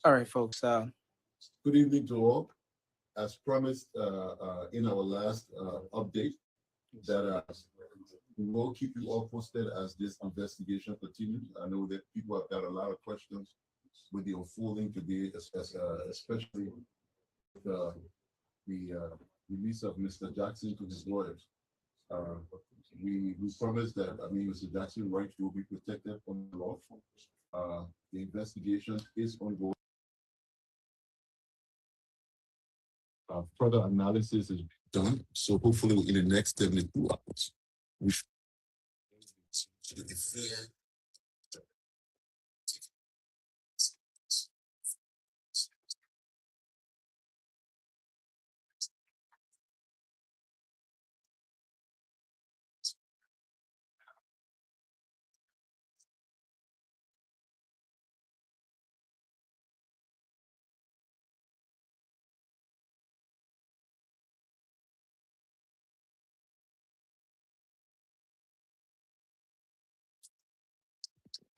All right, folks. Good evening to all. As promised in our last update, that we will keep you all posted as this investigation continues. I know that people have got a lot of questions with the unfolding today, especially with the release of Mr. Jackson to his lawyers. Uh, we promised that, I mean, Mr. Jackson's rights will be protected under the law. The investigation is ongoing. Further analysis is done. So hopefully in the next 72 hours, we should be fair.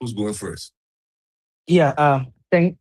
Who's going first? Yeah. Thank.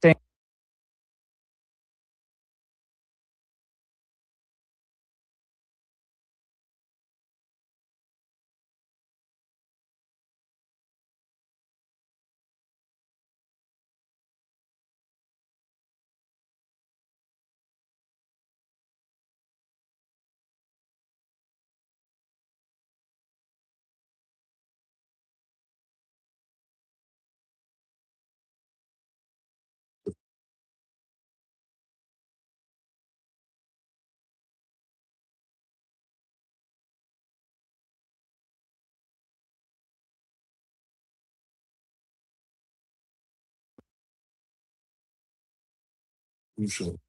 Crucial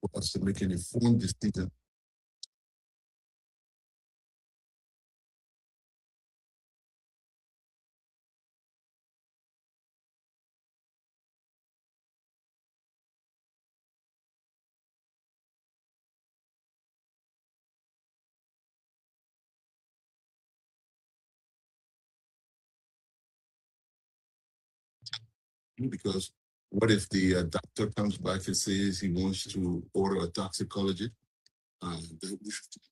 for us to make an informed decision. Because what if the doctor comes back and says he wants to order a toxicology? That we should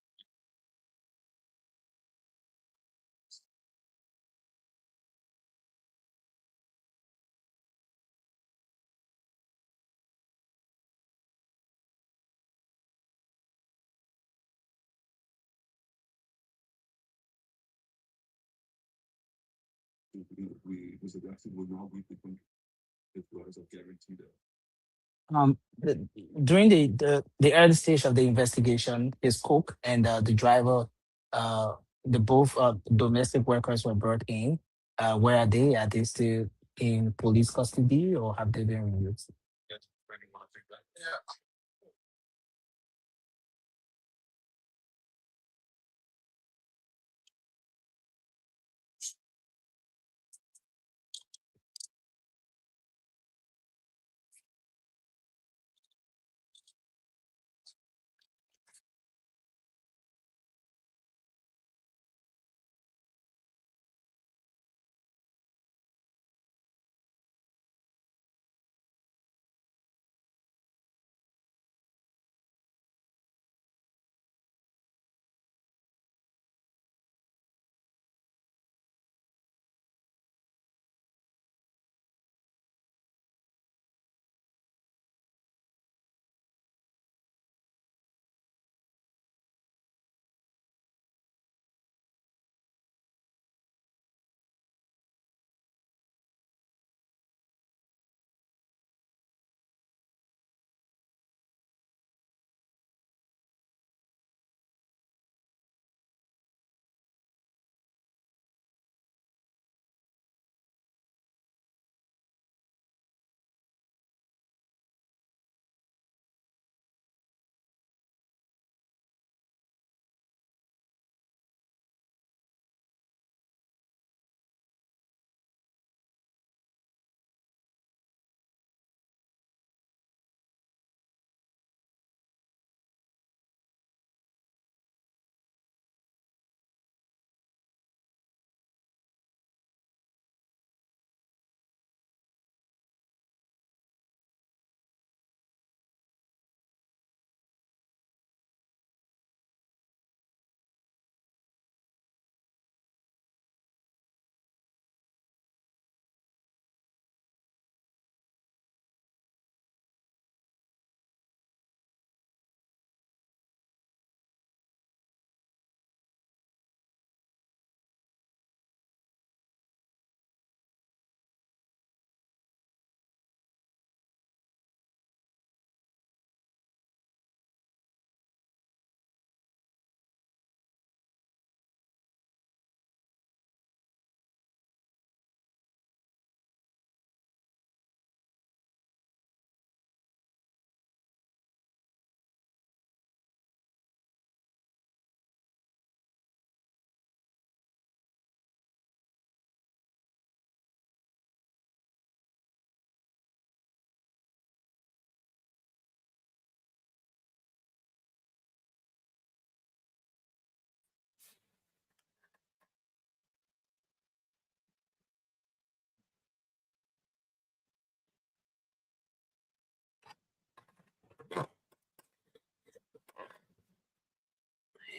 was it actually will not be different as well as a guarantee that. During the early stage of the investigation, his cook and the driver, uh, the both domestic workers were brought in. Where are they? Are they still in police custody or have they been released?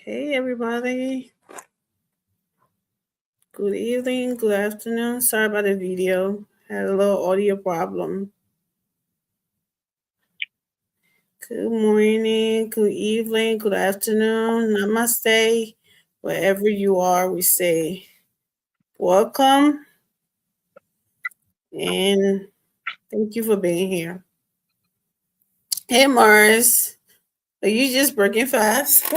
Hey, everybody. Good evening, good afternoon. Sorry about the video. Had a little audio problem. Good morning, good evening, good afternoon. Namaste. Wherever you are, we say welcome and thank you for being here. Hey, Mars. Are you just breaking fast?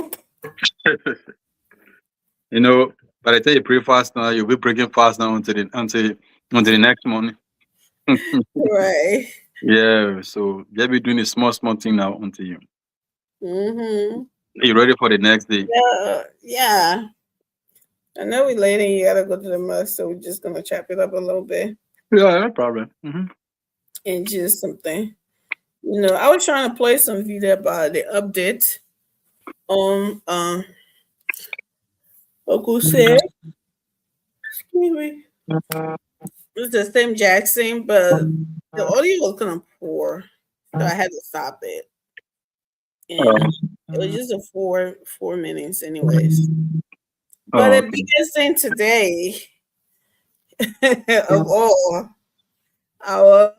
You know, by the time you pray fast now, you'll be breaking fast now until the next morning. Right. Yeah, so just be doing a small thing now until Mm-hmm. you're ready for the next day. Yeah. I know we late and you gotta go to the mosque, so we're just gonna chop it up a little bit Yeah, no problem. and just something. I was trying to play some video about the update on Uncle Sam. Excuse me. It's the same Jackson, but the audio was kind of poor, so I had to stop it. And it was just a four minutes, anyways. But the Okay. biggest thing today of all, our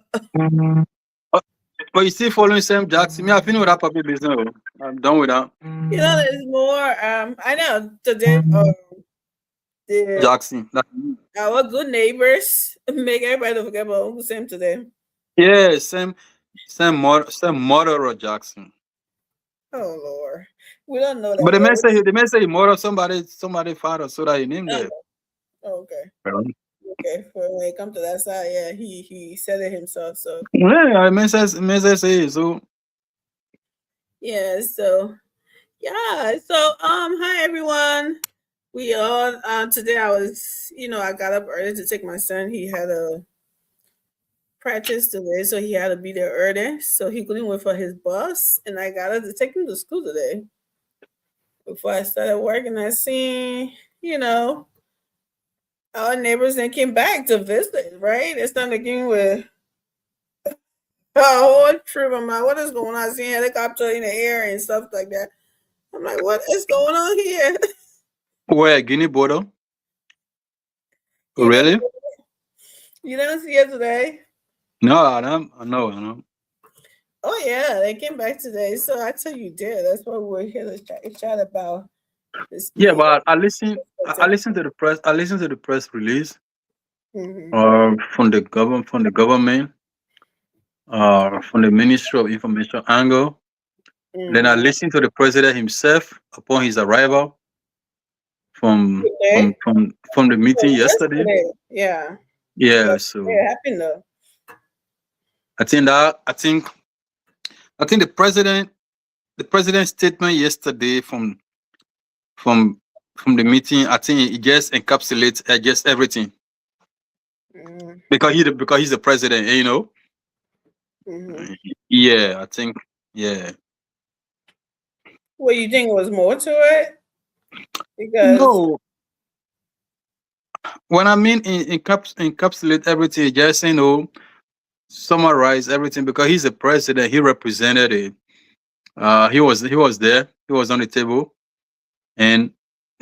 But you still following Sam Jackson? Me, I finished with that puppy business. I'm done with that. there's more. I know today. The Jackson. our good neighbors make everybody don't forget about Uncle Sam today. Yeah, Sam murderer Jackson. Oh Lord, we don't know that, But but the man say he murdered somebody father, so that he named it. okay. Okay, when it comes to that side, yeah, he said it himself. So Yeah, the man say so. yeah, so hi everyone. We all today I got up early to take my son. He had a practice today, so he had to be there early. So he couldn't wait for his bus, and I got up to take him to school today. Before I started working, I seen our neighbors and came back to visit. Right, it's time to get with a whole trip. I'm like, what is going on? I seen helicopter in the air and stuff like that. I'm like, what is going on here? Where Guinea border? you know, Really? you didn't see it today. No, I know. Oh yeah, they came back today. So I tell you, did. That's what we're here to chat about. This Yeah, being but I listened to the press. I listened to the press release mm-hmm. from the government, from the Ministry of Information angle. Mm-hmm. Then I listened to the president himself upon his arrival from Okay. the meeting yesterday. Yeah. Yeah, so Yeah, happy though. I think the president's statement yesterday from the meeting, I think it just encapsulates just everything. Mm-hmm. Because he's the president, you know. Mm-hmm. Yeah, I think yeah. Well, you think was more to it? Because No, when I mean encapsulate everything, just summarize everything because he's the president. He represented it. He was there. He was on the table, and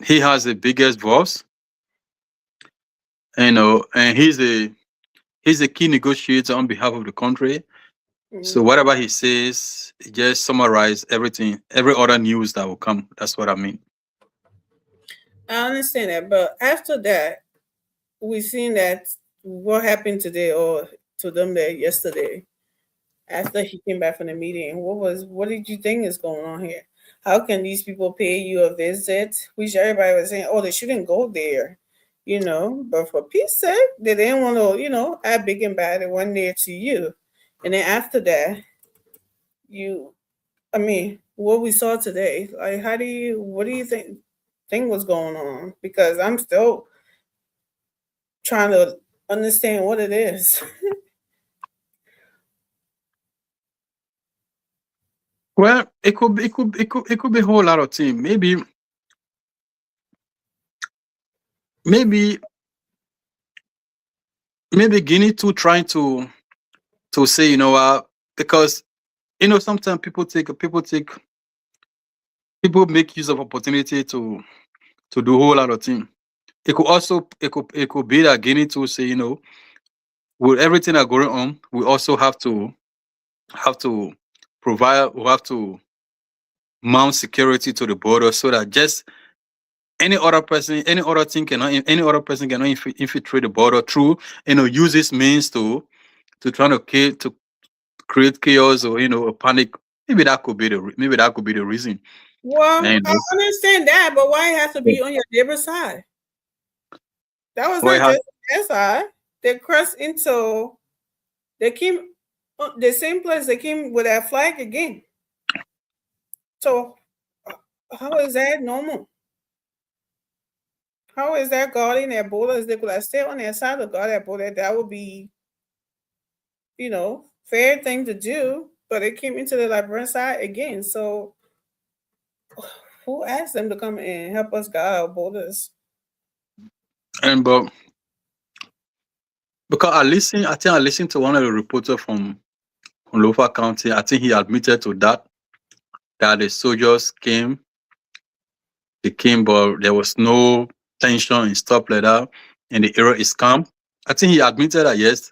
he has the biggest voice. And he's a key negotiator on behalf of the country. So whatever he says, he just summarize everything, every other news that will come. That's what I mean. I understand that, but after that, we seen that what happened today or to them there yesterday. After he came back from the meeting, what did you think is going on here? How can these people pay you a visit? Which everybody was saying, oh, they shouldn't go there, But for peace sake, they didn't want to, add big and bad. They went there to you, and then after that, what we saw today, like, what do you think was going on? Because I'm still trying to understand what it is. Well, it could be a whole lot of things. Maybe Guinea too trying to say, because sometimes people take people make use of opportunity to do a whole lot of things. It could also it could be that Guinea to say, with everything that going on, we also have to provide, we have to mount security to the border so that just any other person, any other person cannot infiltrate the border through, use this means to try to create chaos or a panic. Maybe that could be the reason. Well, I understand that, but why it has to be on your neighbor's side? That was not just their side. They crossed into, they came the same place they came with that flag again. So how is that normal? How is that guarding their borders? They could have stayed on their side to guard their border. That would be, fair thing to do. But they came into the Liberian side again. So who asked them to come and help us guard our borders? But because I think I listened to one of the reporters from Lofa County. I think he admitted to that the soldiers came. They came, but there was no tension and stuff like that, and the area is calm. I think he admitted that yes,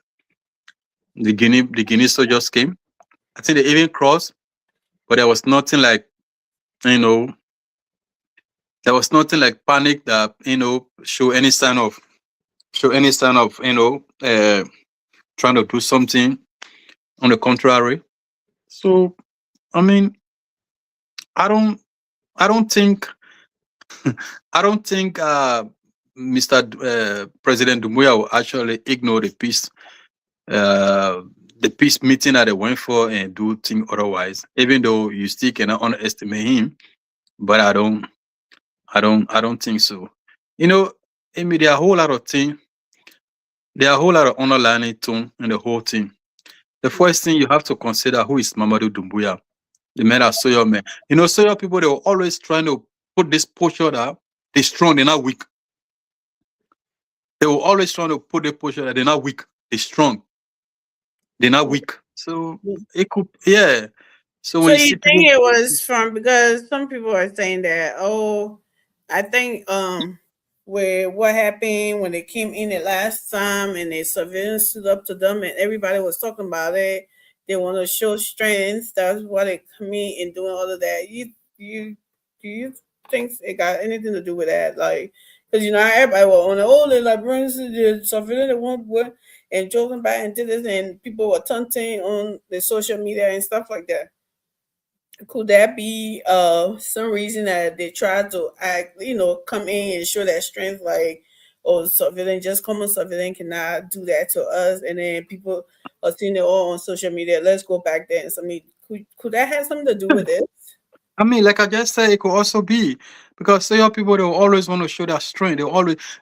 the Guinea soldiers came. I think they even crossed, but there was nothing like, there was nothing like panic that show any sign of trying to do something. On the contrary, so I mean, I don't think Mr. President Doumbouya will actually ignore the peace meeting that they went for and do things otherwise. Even though you still cannot underestimate him, but I don't think so. Amy, there are a whole lot of things. There are a whole lot of underlying tone in the whole thing. The first thing you have to consider, who is Mamadou Doumbouya, the man that Soyo man. Soyo people, they were always trying to put this posture that they're strong, they're not weak. They were always trying to put the posture that they're not weak, they're strong. They're not weak. So it could, yeah. So when you think it was from, because some people are saying that, I think where what happened when they came in the last time and the civilians stood up to them and everybody was talking about it. They want to show strength. That's why they come in and doing all of that. Do you think it got anything to do with that? Like, because everybody was on the Liberians, the civilians that went and drove them back and did this, and people were taunting on the social media and stuff like that. Could that be some reason that they tried to act, come in and show that strength, like, civilian, just common civilian cannot do that to us, and then people are seeing it all on social media. Let's go back there and something. Could that have something to do with it? I mean, like I just said, it could also be because some people, they will always want to show their strength.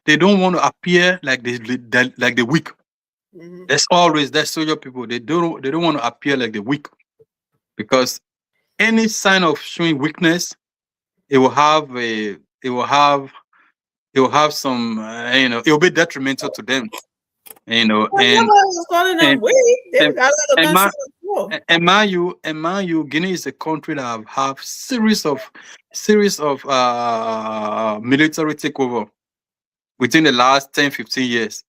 They don't want to appear like the weak. Mm-hmm. That's social people. They don't want to appear like the weak, because any sign of showing weakness, it will have some, it will be detrimental to them, and mind you, Guinea is a country that have series of military takeover within the last 10-15 years.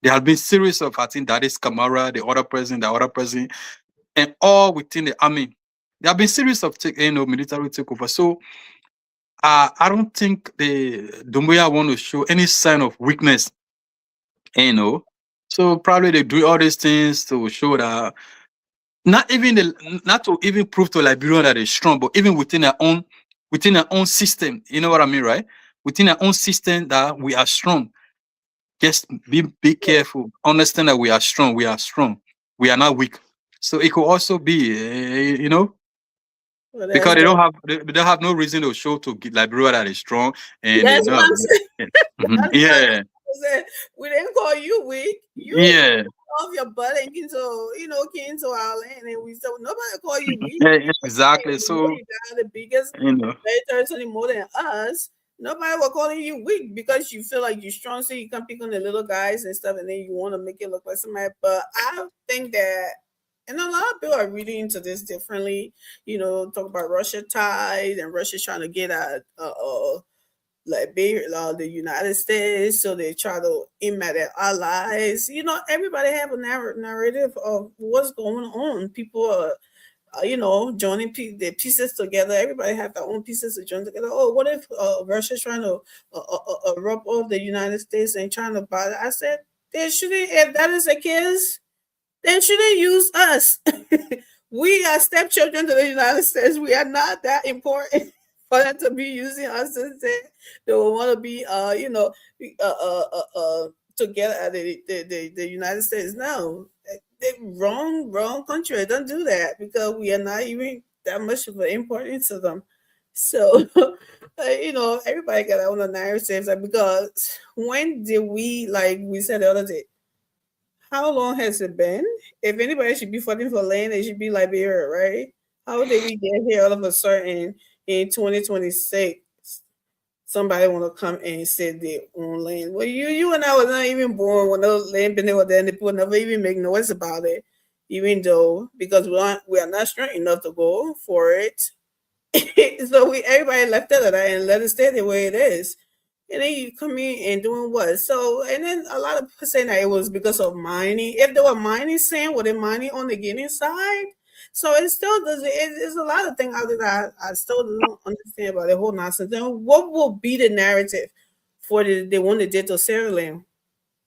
There have been series of, I think that is Camara, the other president, and all within the army. There have been series of military takeover. So I don't think the Doumbouya want to show any sign of weakness. So probably they do all these things to show that not to even prove to Liberia that they're strong, but even within their own system. You know what I mean, right? Within our own system that we are strong. Just be careful. Understand that we are strong. We are strong. We are not weak. So it could also be, because they don't have no reason to show to Liberia that is strong. And that's what I'm saying. Yeah. We didn't call you weak. You off your butt and came to our land, and we said nobody call you weak. Yeah, exactly. So you got the biggest territory more than us. Nobody will calling you weak because you feel like you're strong, so you can pick on the little guys and stuff, and then you want to make it look like somebody. But I think that And a lot of people are reading into this differently. Talk about Russia ties and Russia trying to get at Liberia, the United States, so they try to aim at their allies. Everybody have a narrative of what's going on. People are joining the pieces together. Everybody have their own pieces to join together. Oh, what if Russia's trying to rub off the United States and trying to buy it? I said, they shouldn't. If that is the case, then shouldn't use us. We are stepchildren to the United States. We are not that important for them to be using us and say they will want to be, together at the United States. No, wrong country. Don't do that because we are not even that much of an important to them. So, everybody got their own narratives. Because when did we, like we said the other day, how long has it been? If anybody should be fighting for land, it should be Liberia, right? How did we get here all of a sudden in 2026? Somebody want to come and say they own land. Well, you and I was not even born when those land been there, and the people never even make noise about it, even though because we are not strong enough to go for it. So everybody left it at that and let it stay the way it is. And then you come in and doing what? So, and then a lot of people saying that it was because of mining. If they were mining sand, were they mining on the Guinea side? So it still doesn't. There's a lot of things out there that I still don't understand about the whole nonsense. Then what will be the narrative for the one that did to Sierra Leone?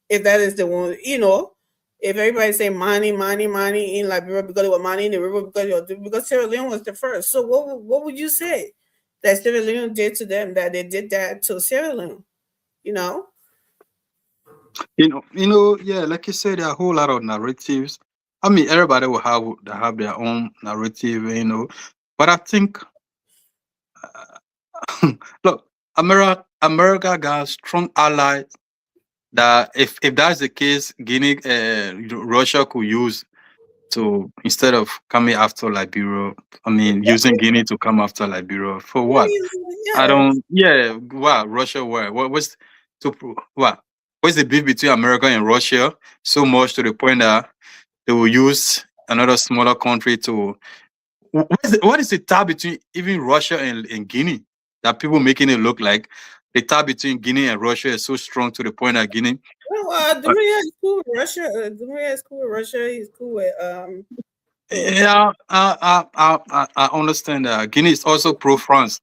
If that is the one, if everybody say mining in Liberia because they were mining in the river because Sierra Leone was the first. So what would you say that Sierra Leone did to them that they did that to Sierra Leone? Yeah, like you said, there are a whole lot of narratives. I mean, everybody will have their own narrative, but I think, look, America got strong allies that if that's the case, Russia could use to, instead of coming after Liberia, using Guinea to come after Liberia for what? I don't. Yeah, wow, Russia. What's the beef between America and Russia so much to the point that they will use another smaller country to? What is the tie between even Russia and Guinea that people making it look like the tie between Guinea and Russia is so strong to the point that Guinea? Well, Dumouriez is cool with Russia. Dumouriez is cool with Russia. He's cool with Yeah, I understand that Guinea is also pro-France.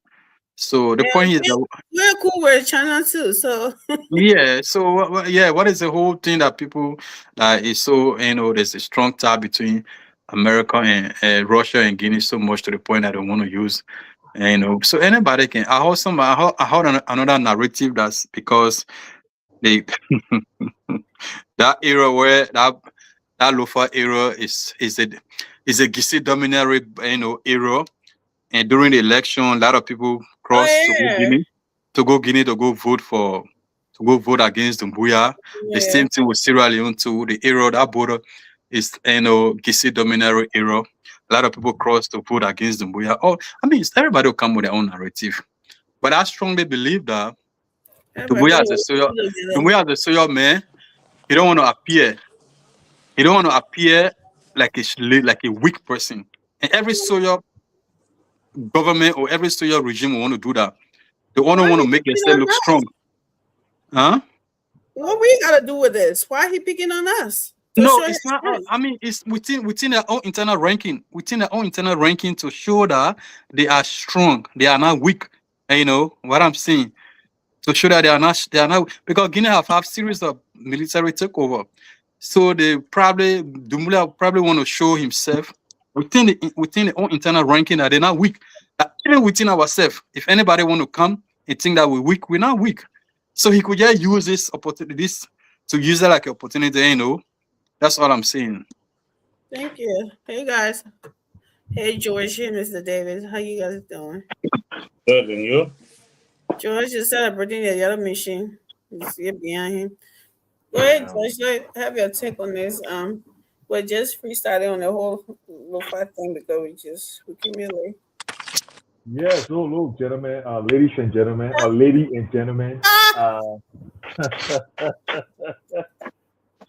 So the point is that we're cool with China too. So yeah. So what is the whole thing that people is so there's a strong tie between America and Russia and Guinea so much to the point that they want to use, so anybody can. I heard another narrative that's because they that era where that Lofa era is a Gisi dominatory era. And during the election, a lot of people crossed to go Guinea to go vote against Doumbouya. Yeah. The same thing with Sierra Leone too. The era that border is Gisi dominatory era. A lot of people crossed to vote against Doumbouya. Everybody will come with their own narrative. But I strongly believe that Doumbouya as a soldier man, he don't want to appear. He don't want to appear like a weak person. And every soldier government or every soldier regime will want to do that. They want to make themselves look strong. Huh? What we gotta do with this? Why he picking on us? No, it's not. It's within their own internal ranking. Within their own internal ranking to show that they are strong. They are not weak. And you know what I'm saying? To show that they are not because Guinea have series of military takeover. So Doumbouya probably want to show himself within the own internal ranking that they're not weak. Even within ourselves, if anybody want to come and think that we're weak, we're not weak. So he could just use this opportunity to use it like an opportunity, That's all I'm saying. Thank you. Hey guys. Hey George, hey Mr. Davis. How you guys doing? Good, and you? George is celebrating the yellow machine. You see it behind him. Go ahead, George. Have your take on this. We're just freestyling on the whole Lo-Fi thing because we accumulate. Yes, hello, gentlemen, ladies and gentlemen, lady and gentlemen.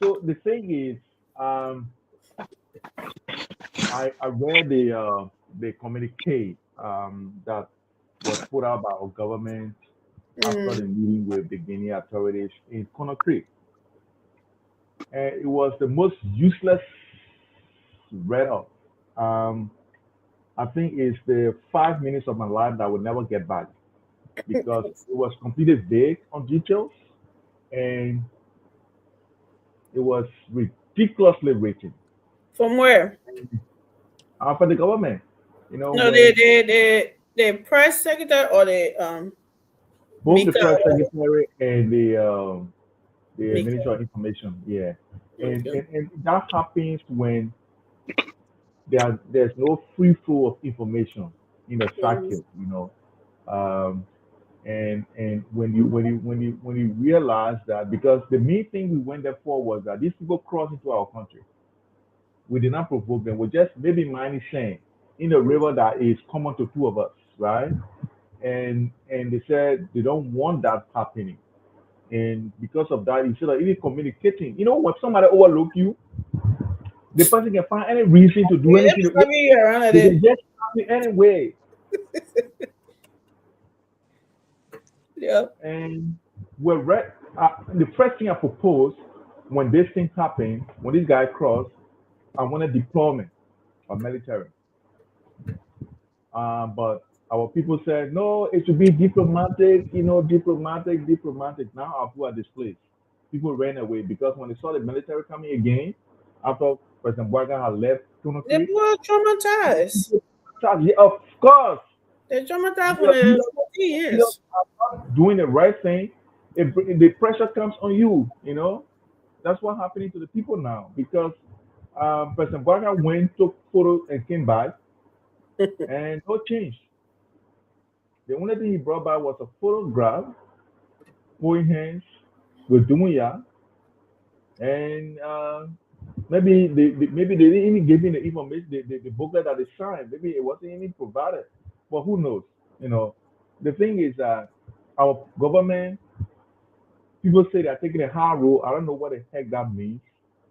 So the thing is, I read the communique that was put out by our government after the meeting with the Guinea authorities in Conakry. And it was the most useless read up. Um, I think it's the 5 minutes of my life that I will never get back because it was completely vague on details and it was ridiculously written. From where? For the government, No, when the press secretary or the both the Mika press or secretary and the Mika. Minister of Information, yeah. And, Okay. and that happens when there's no free flow of information in a circle, Um, and when you realize that because the main thing we went there for was that these people crossed into our country. We did not provoke them. We just maybe mining sand in a river that is common to two of us, right? And they said they don't want that happening. And because of that, instead of even communicating, when somebody overlook you, the person can find any reason to do Let me anything. stop you around at They it. can just stop me anyway. Yeah. And the first thing I proposed when this thing happened, when this guy crossed, I wanted deployment of military. But our people said, no, it should be diplomatic, diplomatic. Now our people are displaced. People ran away because when they saw the military coming again, after President Boaga had left They Conakry, were traumatized. yeah, of course, They're traumatized for you the are 40 years. not doing the right thing. The pressure comes on you, That's what's happening to the people now because President Boaga went, took photos, and came back, and no change. The only thing he brought back was a photograph, holding hands with Dumuya, and maybe they didn't even give me the information, the booklet that they signed. Maybe it wasn't even provided, but who knows? The thing is that our government, people say they're taking a high road. I don't know what the heck that means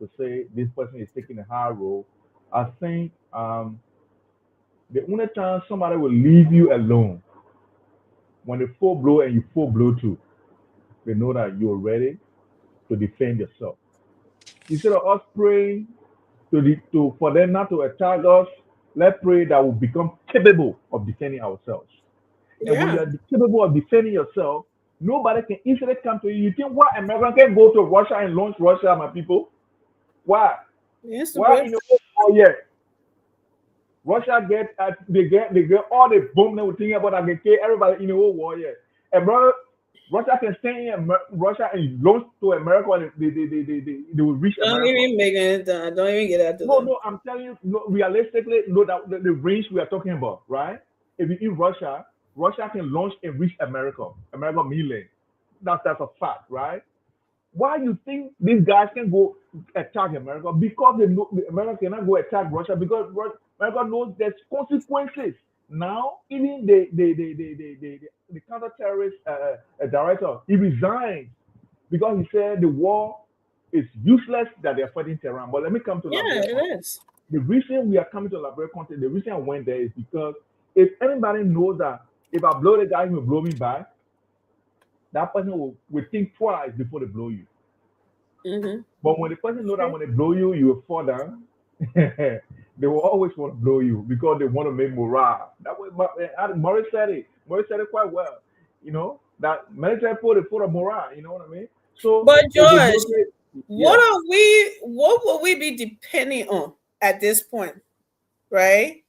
to say this person is taking a high road. I think the only time somebody will leave you alone when the full blow and you full blow too, they know that you're ready to defend yourself. Instead of us praying for them not to attack us, let's pray that we'll become capable of defending ourselves. And when Yeah. you're capable of defending yourself, nobody can easily come to you. You think why American can go to Russia and launch Russia, my people? Why? Yes, Why in the whole war yet? Russia they get all the bomb they were thinking about that can kill everybody in the whole war yet. And brother, Russia can stay in Russia and launch to America and they will reach Don't America. even make it done. Don't even get that to them. No, I'm telling you, realistically, that the range we are talking about, right? If you in Russia can launch and reach America mainland. That's a fact, right? Why you think these guys can go attack America? Because they know America cannot go attack Russia because America knows there's consequences. Now, even the counter-terrorist director, he resigned because he said the war is useless that they're fighting Tehran. But let me come to Yeah, Liberia. it is. The reason we are coming to Liberia country, the reason I went there is because if anybody knows that if I blow the guy, he will blow me back, that person will think twice before they blow you. Mm-hmm. But when the person knows that when they blow you, you will fall down, they will always want to blow you because they want to make morale. That was Morris said it. Morris said it quite well. That military put a morale. You know what I mean? So, But George, yeah. what will we be depending on at this point, right?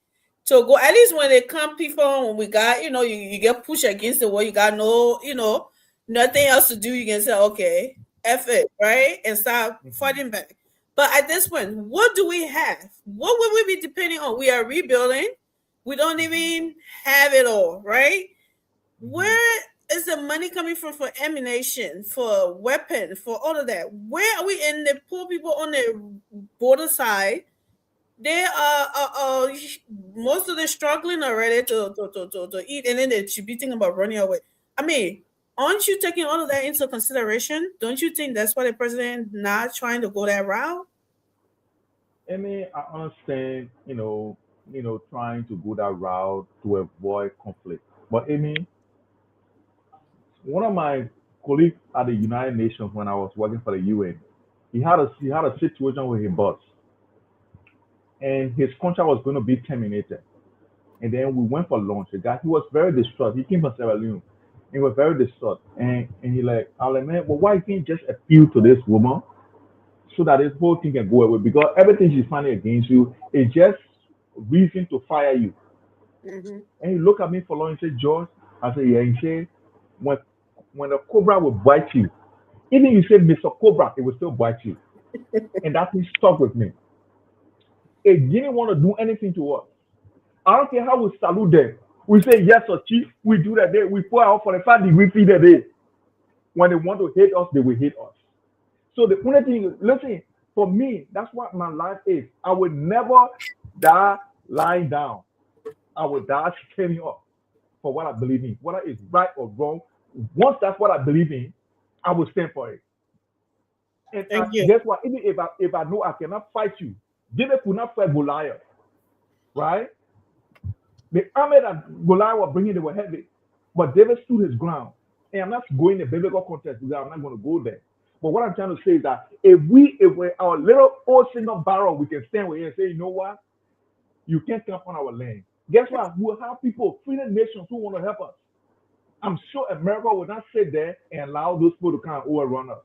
So go at least when they come, people when we got, you get pushed against the wall, you got no, nothing else to do. You can say, okay, F it, right, and start fighting back. But at this point, what do we have? What will we be depending on? We are rebuilding. We don't even have it all, right? Where is the money coming from for ammunition, for weapons, for all of that? Where are we in the poor people on the border side? They are most of them struggling already to eat, and then they should be thinking about running away. I mean, aren't you taking all of that into consideration? Don't you think that's why the president not trying to go that route? I mean, I understand, trying to go that route to avoid conflict. But I mean, one of my colleagues at the United Nations when I was working for the UN, he had a situation with his boss, and his contract was going to be terminated. And then we went for lunch. The guy, he was very distraught. He came from Sierra Leone. He was very distraught. And he like, I was like, man, well, why you can't just appeal to this woman so that this whole thing can go away? Because everything she's finding against you is just reason to fire you. Mm-hmm. And he looked at me for long and said, George, I said, yeah. He said, when the cobra will bite you, even you say Mr. Cobra, it will still bite you. And that thing stuck with me. It didn't want to do anything to us. I don't care how we salute them. We say yes or chief. We do that day. We pour out for the 5-degree feed a day. When they want to hate us, they will hate us. So the only thing, listen, for me, that's what my life is. I would never die lying down. I would die standing up for what I believe in, whether it's right or wrong. Once that's what I believe in, I will stand for it. And Thank you. guess what? Even if I know I cannot fight you, David could not fight Goliath, right? The army that Goliath was bringing, they were heavy, but David stood his ground. And I'm not going in the biblical context because I'm not going to go there. But what I'm trying to say is that if we're our little old single barrel, we can stand with it and say, you know what? You can't come on our land. Guess what? We'll have people, freedom nations who want to help us. I'm sure America will not sit there and allow those people to come and overrun us.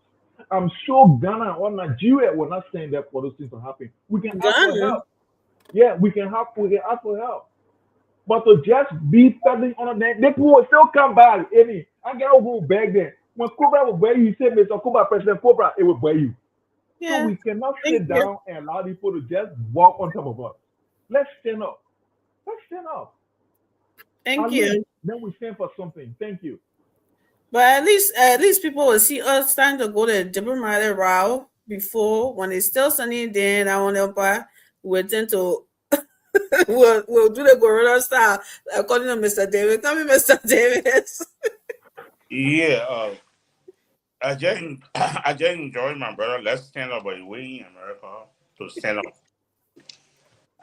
I'm sure Ghana or Nigeria will not stand there for those things to happen. We can ask for Ghana? help. Yeah, we can ask for help. But to just be peddling on them, they people will still come back. Any, I gotta go back there. When Cobra will buy you, you say, Mr. Cobra, President Cobra, it will buy you. Yeah. So we cannot Thank sit you. down and allow people to just walk on top of us. Let's stand up. Let's stand up. Thank At you. least then we stand for something. Thank you. But at least people will see us starting to go the diplomatic route before when it's still sunny. Then I want to we tend to we'll do the gorilla style according to Mr. David. Tell me, Mr. David. Yeah, I just enjoy my brother. Let's stand up, but we in America to stand up.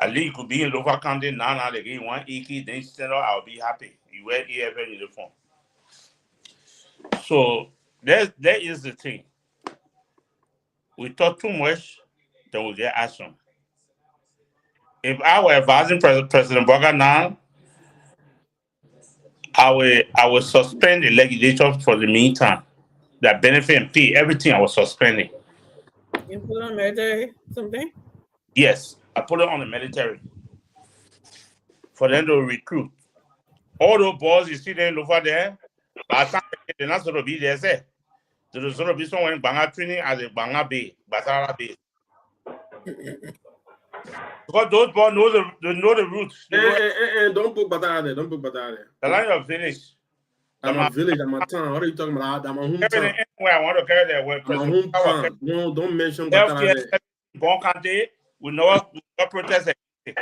At least you could be in local county now. They give one EK, then stand up. I'll be happy. You wear EFN uniform. So that is the thing. We talk too much, then we get action. If I were advising President Boga now, I will suspend the legislation for the meantime. That benefit and pay, everything I was suspending. You put on military something? Yes, I put it on the military for them to recruit. All those boys you see them over there, by the time they're not going to be there, say, there's going to be someone in Banga training as a Banga Bay, Basara Bay. Because those boys know the roots. Don't put Badara there. Don't put Badara there. The line of village. I'm a village, I'm a town. What are you talking about? I'm a hometown. Anywhere I want to carry that word. I'm a hometown. No, don't mention Badara there. Bon Kante, we never protest it.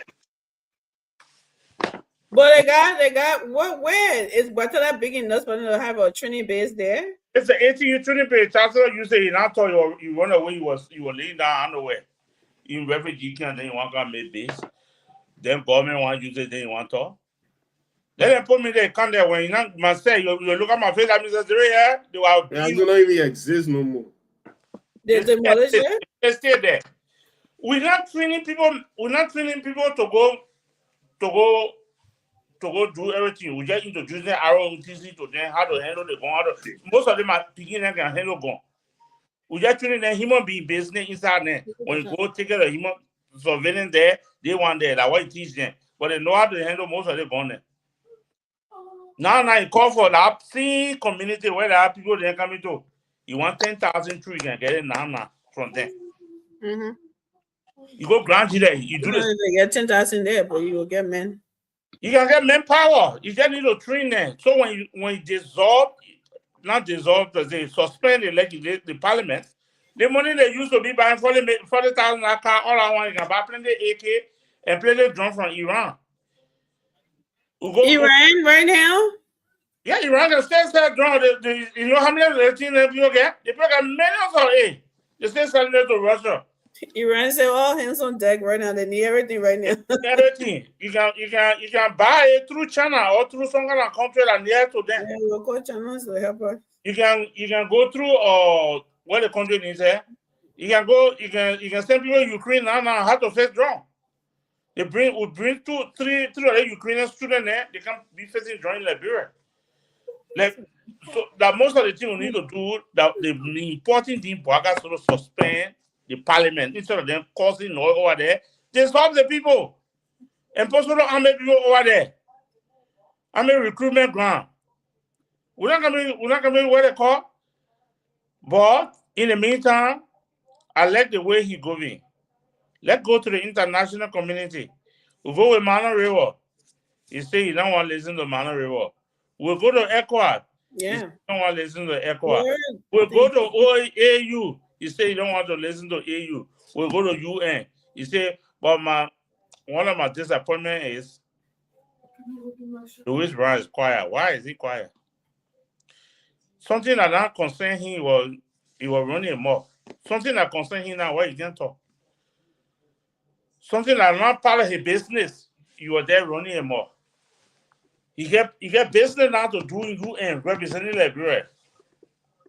But they got what? Where is Guatemala big enough for them to have a training base there? It's an 18-year training base. Chancellor, you say you not told you run away. You were laying down underwear in refugee camp. Then you want to make base. Then government want to use it. Then you want to. Then they put me there. Come there when you not must say you look at my face. I'm just there. They were. They don't even exist no more. They demolish it. They stay there. We're not training people. We're not training people to go do everything. We just introduce them ROTC to them how to handle the gun. Most of them are beginning can handle gun. We just training them human being business inside there. When you go take care of human surveillance there, they want there. Like what you teach them. But they know how to handle most of the gun there. Now you call for the same community where there are people they coming to. You want 10,000 true, you can get it now from them. Mm-hmm. You go grant you there. You do this. They get 10,000 there, but you will get men. You can get manpower. You just need to train them. So when you dissolve, not dissolve, because they suspend the parliament, the money they used to be buying 40,000 car, all I want, you can buy plenty AK and plenty drone from Iran. Iran right now? Yeah, Iran can still sell drone. You know how many people get? They get millions of A. They still selling it to Russia. Iran said all hands on deck right now. They need everything right now. Everything you can buy it through China or through some kind of country that near to them. Yeah, local channels will help us. You can go through where the country needs it. You can send people to Ukraine now how to face drone. We bring three other Ukrainian students there. They can be facing drone in Liberia. Like so that most of the thing we need to do that the important thing Boaga sort of suspend the parliament instead of them causing noise over there. They stop the people. And possible army people over there. Army recruitment ground. We're not gonna be where they call. But in the meantime, I like the way he going. Let's go to the international community. We'll go with Mano River. He say he don't want to listen to Mano River. We'll go to ECOWAS. Yeah. He don't want to listen to ECOWAS. Word. We'll go to AU. He say he don't want to listen to AU. We'll go to UN. He say, but one of my disappointment is Louis Brown is quiet. Why is he quiet? Something that not concern him he was running amok. Something that concern him now, why he can't talk. Something that not part of his business, you were there running amok. He get business now to do in UN, representing Liberia.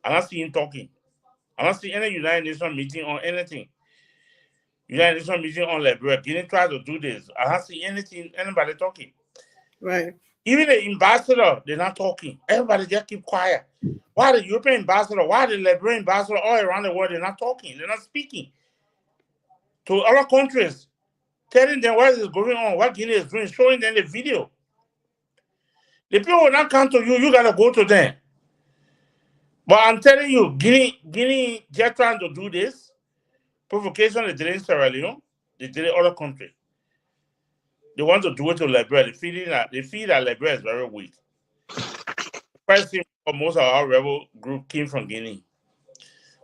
I don't see him talking. I don't see any United Nations meeting on anything. United Nations meeting on Liberia. Guinea try to do this. I don't see anybody talking. Right. Even the ambassador, they're not talking. Everybody just keep quiet. Why the European ambassador, why the Liberian ambassador all around the world, they're not talking. They're not speaking to other countries, telling them what is going on, what Guinea is doing, showing them the video. The people will not come to you, you got to go to them. But I'm telling you, Guinea just trying to do this. Provocation, they did in Sierra Leone, they did it in other countries. They want to do it to Liberia. They feel that Liberia is very weak. First thing, most of our rebel group came from Guinea.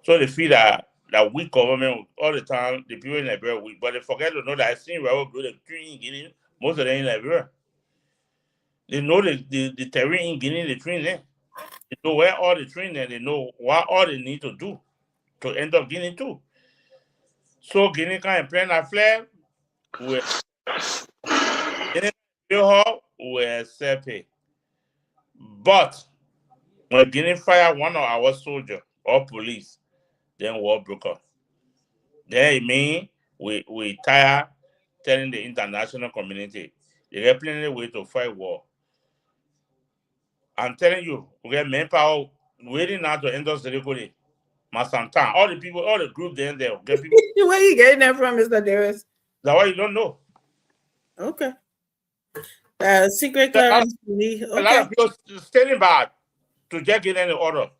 So they feel that weak government all the time, the people in Liberia weak. But they forget to know that I've seen rebel group that train in Guinea, most of them in Liberia. They know the terrain in Guinea, they train there. They know where all the train there, they know what all they need to do to end up Guinea too. So Guinea can plan a flag with Sepe. But when Guinea fire one of our soldiers or police, then war broke up. Then it means we tired telling the international community they get plenty of way to fight war. I'm telling you, we get manpower waiting now to end us the Masantan, all the people, all the group there, get people. Where you getting that from, Mr. Davis? That's why you don't know. Okay. Secret A lot clearance. of people standing by to just get any order.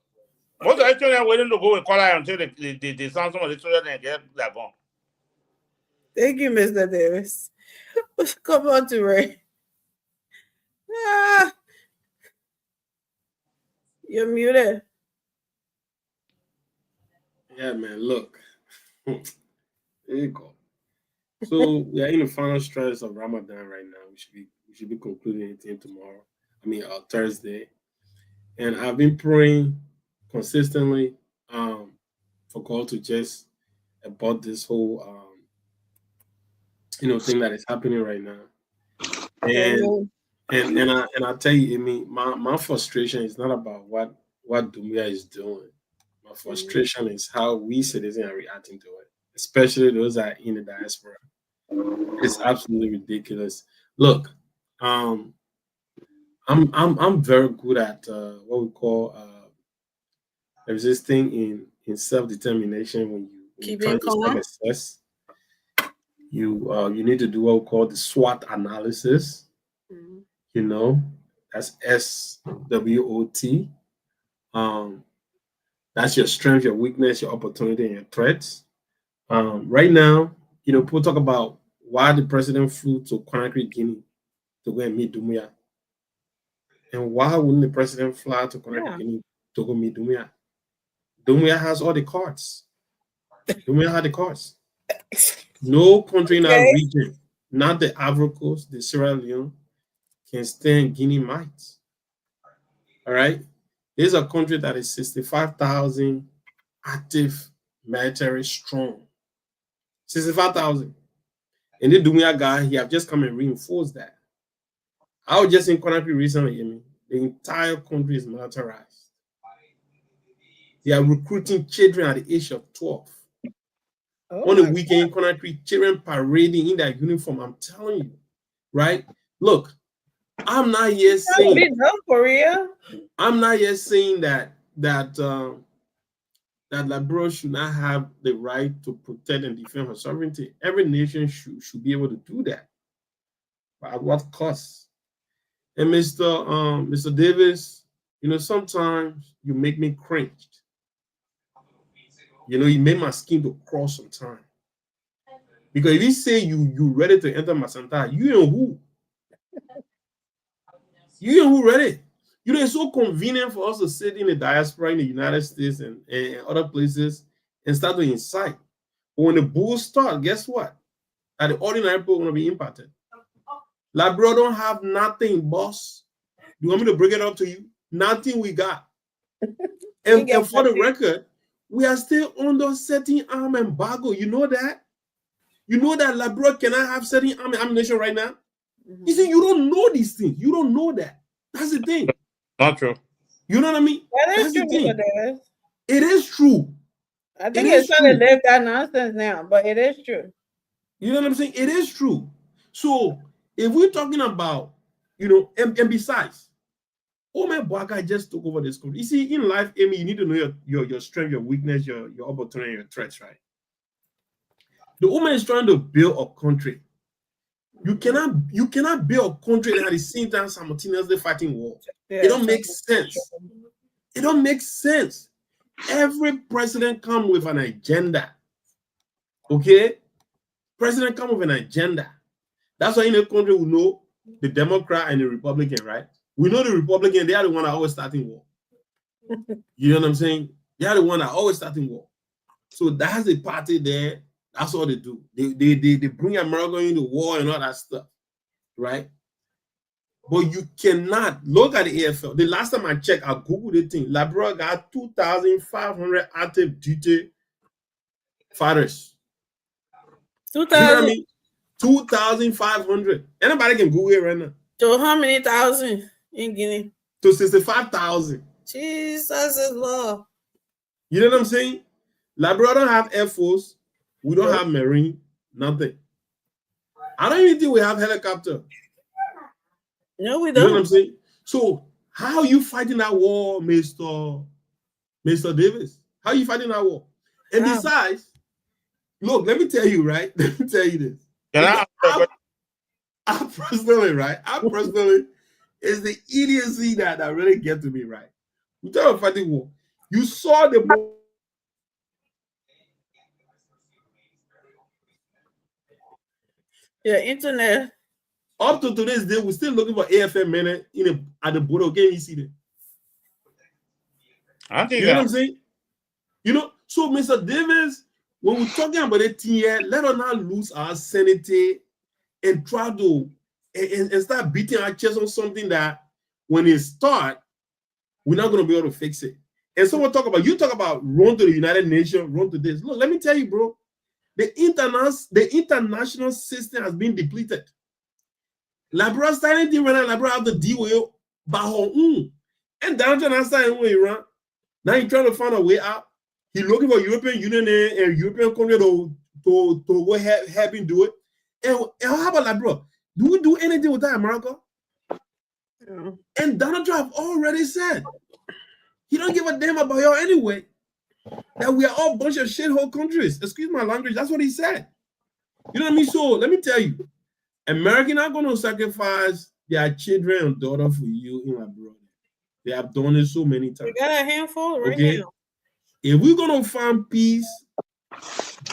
Most of the children are waiting to go and call out until they sound some of the children and get that gone. Thank you, Mr. Davis. Come on to Ray. Ah, you're muted. Yeah, man. Look, there you go. So we are in the final stretch of Ramadan right now. We should be concluding it tomorrow. Thursday. And I've been praying consistently for God to just about this whole thing that is happening right now. And I tell you, my frustration is not about what Dumia is doing. My frustration is how we citizens are reacting to it, especially those that are in the diaspora. It's absolutely ridiculous. Look, I'm very good at what we call resisting in self-determination. When you try to self-assess, you need to do what we call the SWOT analysis. That's SWOT. That's your strength, your weakness, your opportunity, and your threats. Right now, people talk about why the president flew to Conakry, Guinea to go and meet Dumia. And why wouldn't the president fly to Conakry, Guinea to go meet Dumia? Dumia has all the cards. Dumia had the cards. No country in our region, not the Ivory Coast, the Sierra Leone, can stand Guinea might. All right? This is a country that is 65,000 active military strong. 65,000. And the Dumia guy, he have just come and reinforced that. I was just in Conakry recently. The entire country is militarized. They are recruiting children at the age of 12. Oh On the my weekend, Conakry, children parading in their uniform. I'm telling you, right? Look, I'm not yet God. Be saying done, Korea. I'm not yet saying that Liberia should not have the right to protect and defend her sovereignty. Every nation should be able to do that. But at what cost? And Mr. Davis, you know, sometimes you make me cringe. You know, you make my skin to crawl sometimes. Because if you say you ready to enter Masanta, you and who? You and who ready? You know, it's so convenient for us to sit in the diaspora in the United States and other places and start to incite. But when the bulls start, guess what? That the ordinary people are going to be impacted. Liberia don't have nothing, boss. You want me to bring it up to you? Nothing we got. And for the record, we are still under certain arm embargo. You know that? You know that Liberia cannot have certain ammunition right now? You see, you don't know these things. You don't know that. That's the thing. Not true. You know what I mean? That That's is the true, thing. Mr. Davis. It is true. I think It it's is trying to true. live that nonsense now, but it is true. You know what I'm saying? It is true. So if we're talking about, you know, and besides, Omer Bwaka just took over this country. You see, in life, Amy, you need to know your strength, your weakness, your opportunity, your threats, right? The woman is trying to build a country. You cannot build a country and at the same time simultaneously fighting war. Yeah, It don't make sense. It don't make sense. Every president come with an agenda. Okay? President come with an agenda. That's why in a country we know the Democrat and the Republican, right? We know the Republican, they are the one that always starting war. You know what I'm saying? They are the one that always starting war. So that's the party there. That's all they do. They bring America into war and all that stuff, right? But you cannot look at the AFL. The last time I checked, I Googled the thing. Liberia got 2,500 active duty fighters. 2,000. You know what I mean? 2,500. Anybody can Google it right now. So how many thousand in Guinea? To 65,000. Jesus is Lord. You know what I'm saying? Liberia don't have Air Force. We don't have Marine. Nothing. I don't even think we have helicopter. No, we You know what I'm don't. saying? So how are you fighting that war, Mr. Davis? How are you fighting that war? And How? besides, look, let me tell you, right? Let me tell you this. Can I ask you a question? I personally, right? It's the idiocy that really get to me, right? We talk about fighting war. You saw the Yeah, internet. up to today's day, we're still looking for AFM men at the border. Can you see them? I think You know what I'm saying? You know, so Mr. Davis, when we're talking about it here, let us not lose our sanity and try to and start beating our chest on something that when it starts, we're not going to be able to fix it. And someone talk about run to the United Nations, run to this. Look, let me tell you, bro, the international system has been depleted. Liberia starting to run, Liberia have to deal with it by her own. And down to that way Iran. Now he's trying to find a way out. He's looking for European Union and European country to go help him do it. And how about Liberia? Do we do anything without America? Yeah. And Donald Trump already said he don't give a damn about y'all anyway. That we are all a bunch of shithole countries. Excuse my language. That's what he said. You know what I mean? So let me tell you, America not going to sacrifice their children and daughter for you in Liberia. They have done it so many times. We got a handful right Okay. now. If we're going to find peace,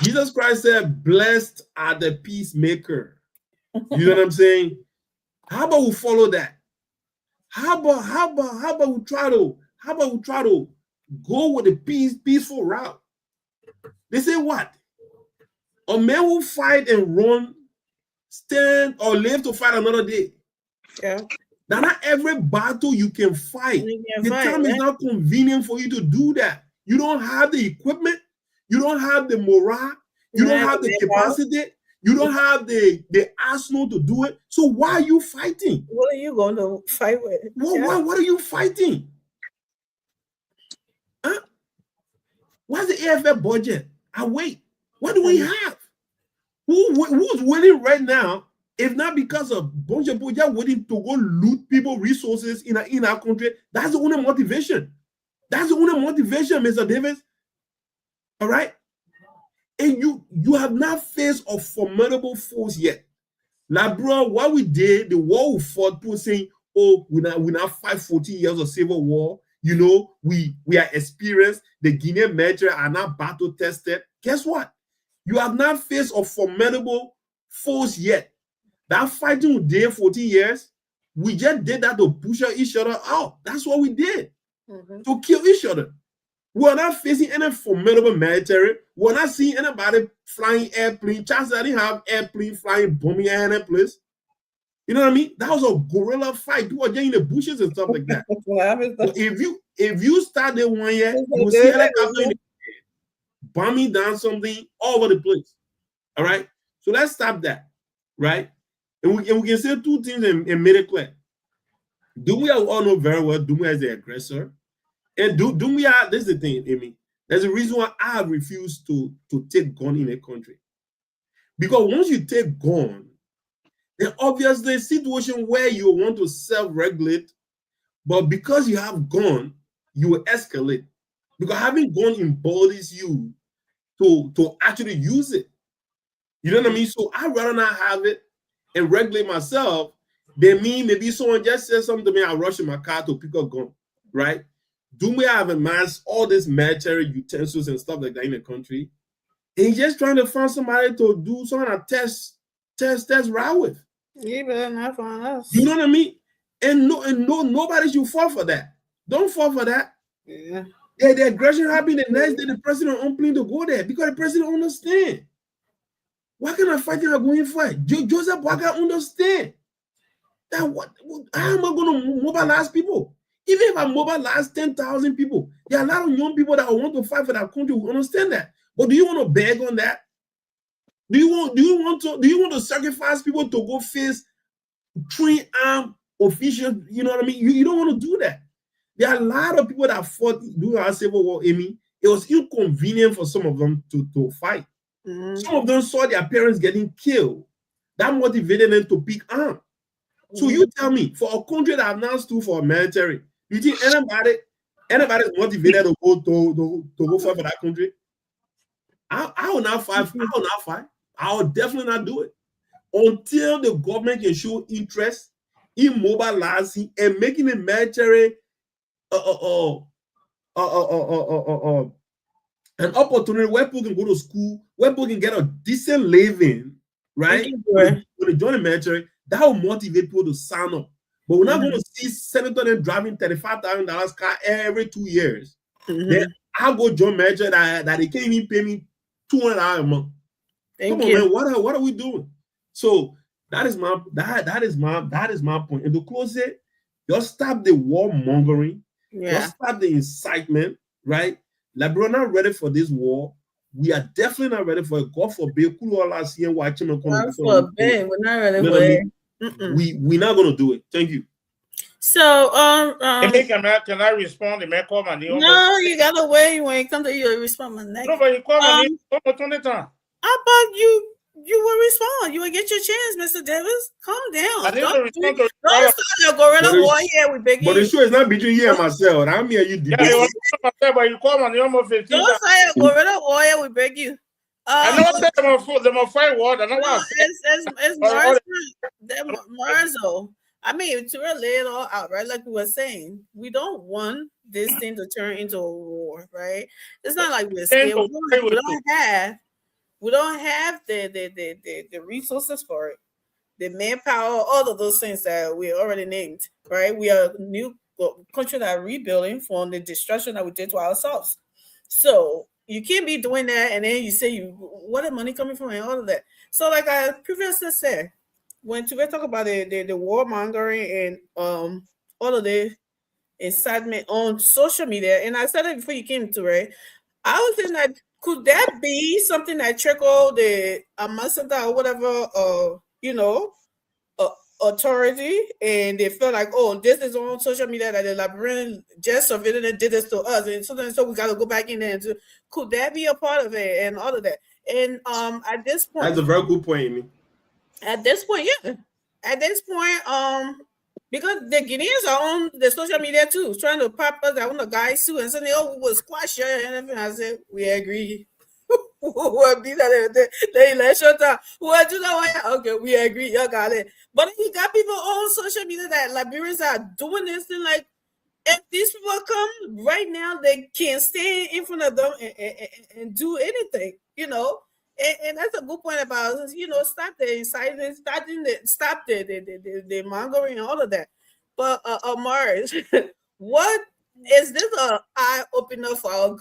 Jesus Christ said, "Blessed are the peacemaker." You know what I'm saying? How about we follow that? How about we try to go with the peaceful route? They say what? A man will fight and run, stand or live to fight another day. Yeah. Now, not every battle you can fight. You can The fight, time is right? not convenient for you to do that. You don't have the equipment. You don't have the morale. You don't Yeah, have the manpower. capacity. You don't have the arsenal to do it. So why are you fighting? What are you going to fight with? Yeah. What are you fighting? Huh? What's the AFF budget? Wait. What do we have? Who's winning right now? If not because of bunch of people just waiting to go loot people resources in our country, that's the only motivation. That's the only motivation, Mr. Davis. All right. And you have not faced a formidable force yet. Like, bro, what we did, the war we fought, people saying, oh, we now fight 14 years of civil war. You know, we are experienced. The Guinean military are not battle tested. Guess what? You have not faced a formidable force yet. That fighting we did 14 years, we just did that to push each other out. That's what we did. To kill each other. We're not facing any formidable military. We're not seeing anybody flying airplane. Chances I didn't have airplane flying, bombing any place. You know what I mean? That was a guerrilla fight. People were getting in the bushes and stuff like that. But if you start the 1 year, you will see helicopter bombing down something all over the place. All right. So let's stop that. Right. And we can say two things and make it clear. Doumbouya, we all know very well, Doumbouya is the aggressor. And Doumbouya, this is the thing, Amy. There's a reason why I have refused to take gun in a country. Because once you take gun, then obviously a situation where you want to self-regulate, but because you have gun, you will escalate. Because having gun embodies you to actually use it. You know what I mean? So I'd rather not have it and regulate myself than me. Maybe someone just says something to me, I rush in my car to pick up gun, right? Doumbouya have amassed all these military utensils and stuff like that in the country. And he's just trying to find somebody to do some kind of test route with. You better not find us. You know what I mean? And nobody should fall for that. Don't fall for that. Yeah. The aggression happened the next day, the president on plane to go there because the president understand. What kind of fighting are going for? Joseph Boakai understand that how am I going to mobilize people? Even if I mobilize 10,000 people, there are a lot of young people that want to fight for that country who understand that. But do you want to beg on that? Do you want to sacrifice people to go face 3 armed officials? You know what I mean? You don't want to do that. There are a lot of people that fought during our civil war, Amy. It was inconvenient for some of them to fight. Some of them saw their parents getting killed. That motivated them to pick arms. So you tell me, for a country that have now stood for a military, you think anybody is motivated to go fight for that country? I will not fight. I will not fight. I will definitely not do it until the government can show interest in mobilizing and making the military an opportunity where people can go to school, where people can get a decent living, right? When they join the military, that will motivate people to sign up. But we're not going to see senators driving $35,000 car every 2 years. Then I'll go join military that they can't even pay me $200 a month. Come on, man, what are we doing? So that is my point. And to close it, just stop the warmongering. Just stop the incitement, right? Like, we're not ready for this war. We are definitely not ready for it. God forbid, we're not ready for it. We're not going to do it. Thank you. So, can I respond? No, you gotta wait when it comes to you respond my next. No, but you call me time. How about you will respond? You will get your chance, Mr. Davis. Calm down. Don't start your gorilla war here with Biggie. But the show is not between you and myself. I'm here. You debate. But you call me almost 15. Don't start your gorilla war here with Biggie. I never said them on fight war. It's Marzo. I mean, to lay it all out, right? Like we were saying, we don't want this thing to turn into a war, right? It's not like we're scared. We don't have the resources for it, the manpower, all of those things that we already named, right? We are a new country that are rebuilding from the destruction that we did to ourselves. So you can't be doing that and then you say what is money coming from and all of that. So like I previously said, when we talk about the warmongering and all of the incitement on social media, and I said it before you came to, right? I was in that could that be something that trickle the Amasada or whatever, authority, and they feel like, oh, this is on social media that the Liberian just surveillance and did this to us, and so we got to go back in there. Could that be a part of it and all of that? And at this point, That's a very good point, Amy. at this point, yeah, at this point, because the Guineans are on the social media too, trying to pop us on the guys too, and saying, oh, we will squash you and everything. I said, we agree. We'll be that the election time. We'll do that. Okay, we agree. You got it. But you got people on social media that Liberians are doing this thing. Like, if these people come right now, they can't stand in front of them and do anything, And that's a good point about, stop the inciting, stop the mongering and all of that. But Mars, what is this an eye opener for our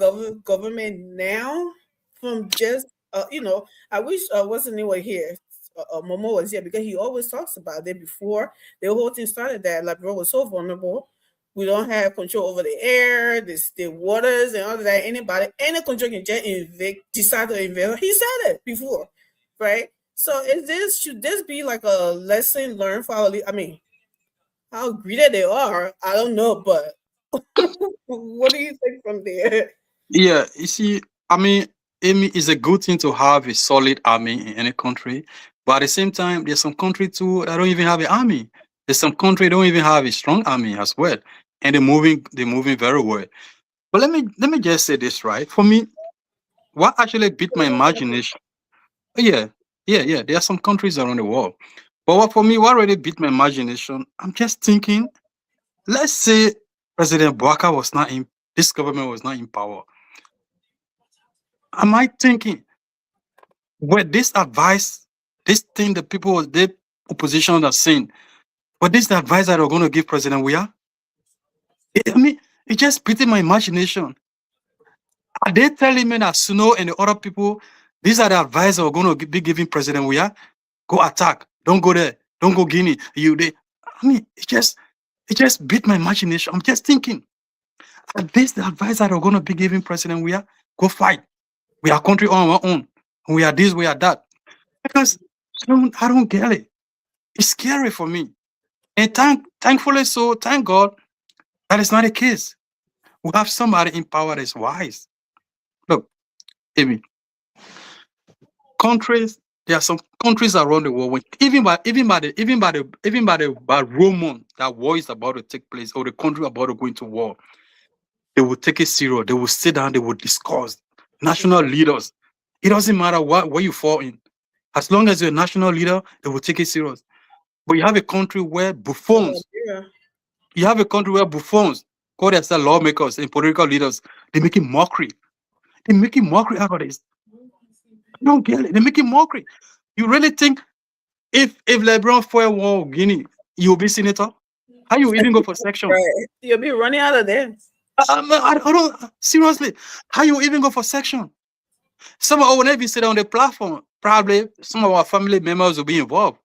government now? From just I wish wasn't anyone here. Momo was here because he always talks about it before the whole thing started. That Liberia was so vulnerable. We don't have control over the air, the waters, and all of that. Any country can just decide to invade. He said it before, right? So should this be like a lesson learned for our? I mean, how greedy they are, I don't know, but what do you think from there? Yeah, you see, I mean, Amy, it's a good thing to have a solid army in any country, but at the same time, there's some country too that don't even have an army. There's some country don't even have a strong army as well, and they're moving very well. But let me just say this, right? For me, what actually beat my imagination? Yeah, there are some countries around the world, but for me, what really beat my imagination? I'm just thinking, let's say President Bouaka was not in, this government was not in power. Am I thinking, were this advice, this thing that the opposition are saying, but this the advice that are going to give President Weah? I mean, it just beating my imagination. Are they telling me that Suno and the other people, these are the advice that are going to be giving President Weah? Go attack, don't go there, don't go Guinea. I mean, it just beat my imagination. I'm just thinking, are this the advice that are going to be giving President Weah? Go fight. We are country on our own. We are this, we are that. Because I don't get it. It's scary for me. And thankfully so, thank God, that is not the case. We have somebody in power that is wise. Look, Amy, there are some countries around the world, even by rumor that war is about to take place or the country about to go into war, they will take it serious. They will sit down, they will discuss. National leaders, it doesn't matter where you fall in. As long as you're a national leader, they will take it serious. But you have a country where buffoons, call themselves lawmakers and political leaders, they're making mockery. They're making mockery out of this. I don't get it. They're making mockery. You really think if LeBron for war Guinea, you'll be senator? How you even go for section? Right. You'll be running out of there. I don't seriously. How you even go for section? Some of whenever you sit on the platform, probably some of our family members will be involved.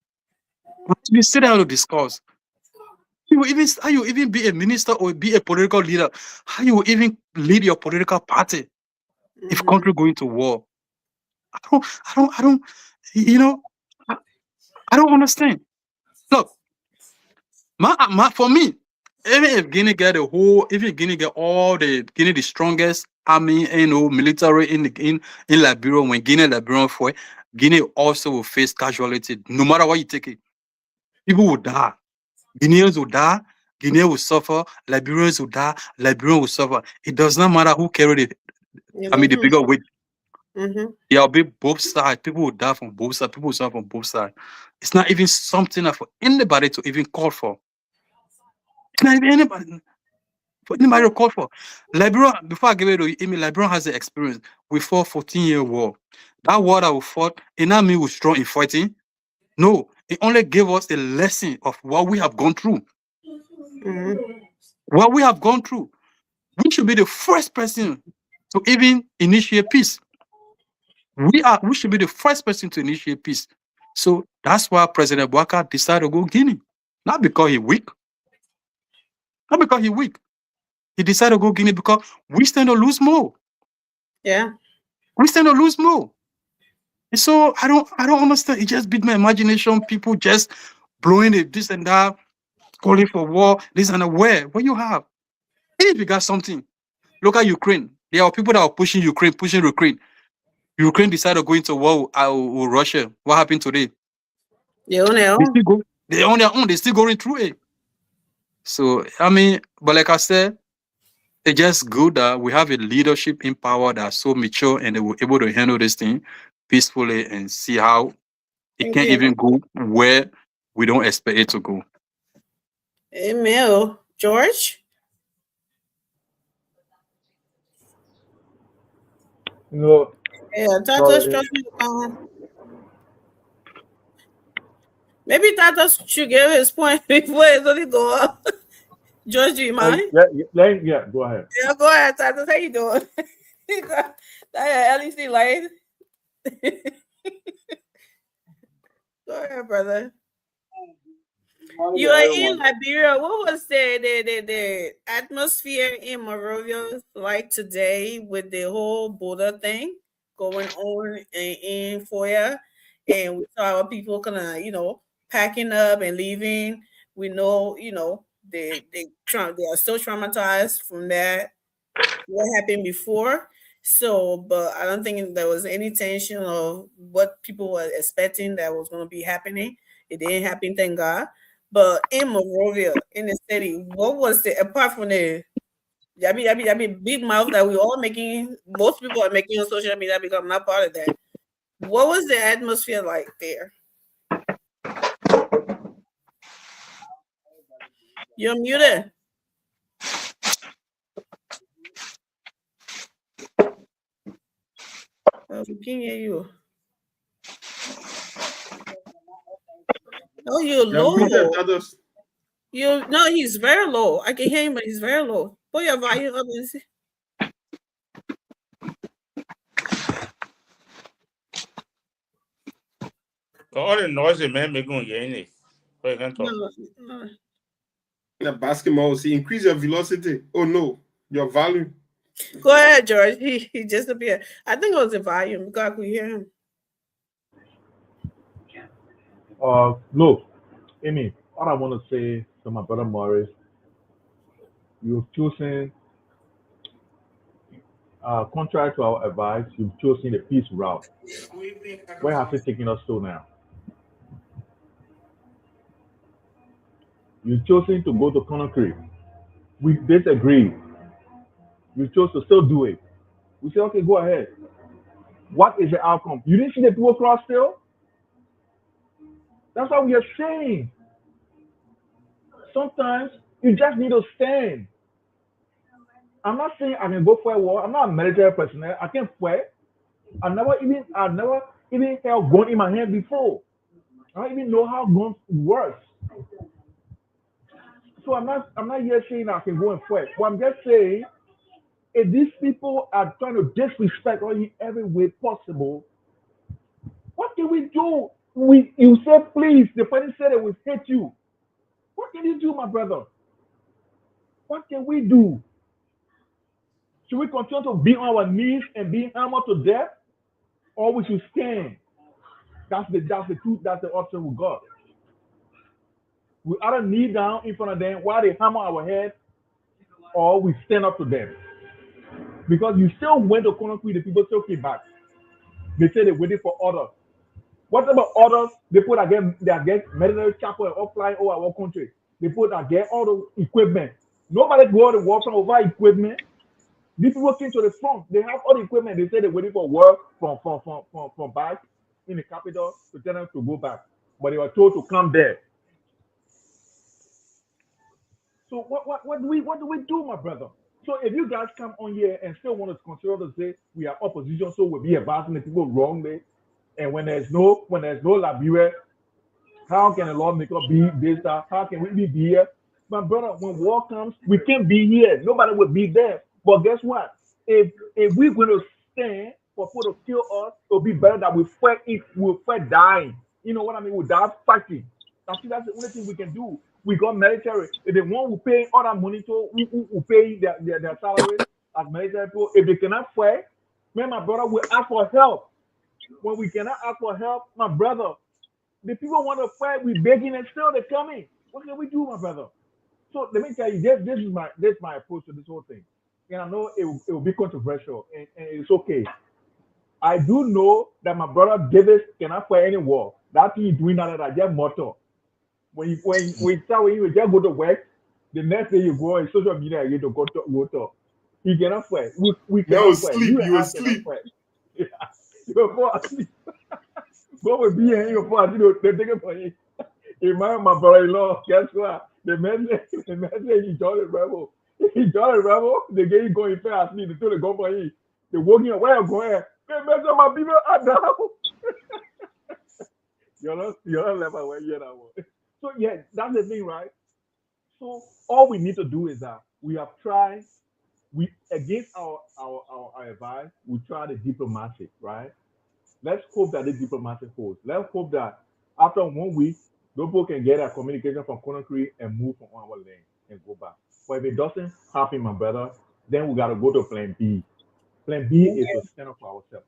We sit down to discuss. How you even be a minister or be a political leader? How you even lead your political party if country going to war? I don't. I don't understand. Look, for me, even if Guinea get all the strongest army, military in Liberia, when Liberian for Guinea also will face casualty. No matter what you take it, people will die. Guineans will die. Guinea will suffer. Liberians will die. Liberian will suffer. It does not matter who carried it. The bigger weight. There'll be both sides. People will die from both sides. People will suffer from both sides. It's not even something for anybody to even call for. It's not even anybody to call for. Liberia, before I give it to you, Liberia has the experience. We fought 14-year war. That war that we fought, it not mean we're strong in fighting. No, it only gave us a lesson of what we have gone through. What we have gone through. We should be the first person to even initiate peace. We should be the first person to initiate peace. So that's why President Bouaka decided to go Guinea. Not because he's weak. Not because he's weak. He decided to go Guinea because we stand to lose more. Yeah. we stand to lose more. And so I don't understand. It just beat my imagination. People just blowing it, this and that, calling for war, this and that. Where you have? Even if you got something, look at Ukraine. There are people that are pushing Ukraine. Ukraine decided to go into war with Russia. What happened today? They on their They own. still go. They on their own. They still going through it. So I mean, but like I said, it's just good that we have a leadership in power that's so mature and they were able to handle this thing peacefully and see how it Thank can't you. even go where we don't expect it to go. Emil, George. You know, Yeah, Tatos sorry, trust me. Maybe Tatos should give his point before it's only go up. George, do you mind? yeah, go ahead. Yeah, go ahead, Tatos. How you doing? At least he light. Go ahead, brother. You are in Liberia. What was the atmosphere in Monrovia like today with the whole border thing going on in Foya? And we saw our people kind of, packing up and leaving. We know, they are still traumatized from that, what happened before. So, but I don't think there was any tension of what people were expecting that was going to be happening. It didn't happen, thank God. But in Monrovia, in the city, what was the apart from the big mouth that we all making, most people are making on social media because I'm not part of that. What was the atmosphere like there? You're muted. We can't hear you. Oh, you're low. No, he's very low. I can hear him, but he's very low. Put your volume up and see. All the noise the man making on it. So you can talk. No. The basketball, see, increase your velocity. Oh no, your volume. Go ahead, George. He disappeared. I think it was the volume because I could hear him. Look, Amy, what I want to say to my brother Morris, you've chosen, contrary to our advice, you've chosen the peace route. Where has it taken us to now? You've chosen to go to Conakry. We disagreed. You chose to still do it. We said, okay, go ahead. What is the outcome? You didn't see the people cross still? That's what we are saying. Sometimes you just need to stand. I'm not saying I can go for a war. I'm not a military personnel. I can't fight. I never even held gun in my hand before. I don't even know how guns works. So I'm not here saying I can go and fight. But I'm just saying, if these people are trying to disrespect us in every way possible, what can we do? You said please. The person said it will hit you. What can you do, my brother? What can we do? Should we continue to be on our knees and be hammered to death, or we should stand? That's the truth. That's the option we got. We either kneel down in front of them while they hammer our head, or we stand up to them. Because you still went to Conakry, the people still came back. They say they're waiting for orders. What about orders? They put again military chapel all flying over our country. They put again all the equipment. Nobody go to war from over equipment. These people came to the front. They have all the equipment. They say they're waiting for work from back in the capital to tell them to go back. But they were told to come there. So what do we do, my brother? So if you guys come on here and still want to consider to say we are opposition, so we'll be advising the people wrongly, and when there's no Liberia, how can a lawmaker be this? How can we be here? My brother, when war comes, we can't be here. Nobody will be there. But guess what? If we're going to stand for people to kill us, it'll be better that we fight if we fight dying. You know what I mean? Without fighting. That's the only thing we can do. We got military. If they want, we pay all that money to, we pay their salary as military people. If they cannot fight, Man, my brother will ask for help. When we cannot ask for help, my brother, the people want to fight, we begging and still they're coming. What can we do, my brother? So let me tell you, this is my approach to this whole thing. And I know it will be controversial, and it's okay. I do know that my brother Davis cannot fight any war. That thing he's doing now that I just motor. When you just go to work, the next day you go on social media again to go to. He cannot fight. We cannot fight. You will sleep. Yeah. You fall asleep. What would be here? You fall asleep. They take it for you. My brother-in-law, guess what? The man said he joined the rebel. He joined the rebel. They get you going fast. They told the go for you. They walking away. I'm going. They mess up my people are down. You're not level where you're now. So yeah, that's the thing, right? So all we need to do is that we have tried. We against our advice, we try the diplomacy, right? Let's hope that the diplomacy holds. Let's hope that after 1 week, people can get a communication from Conakry and move from our lane and go back. But if it doesn't happen, my brother, then we got to go to plan B. Plan B is to stand up for ourselves.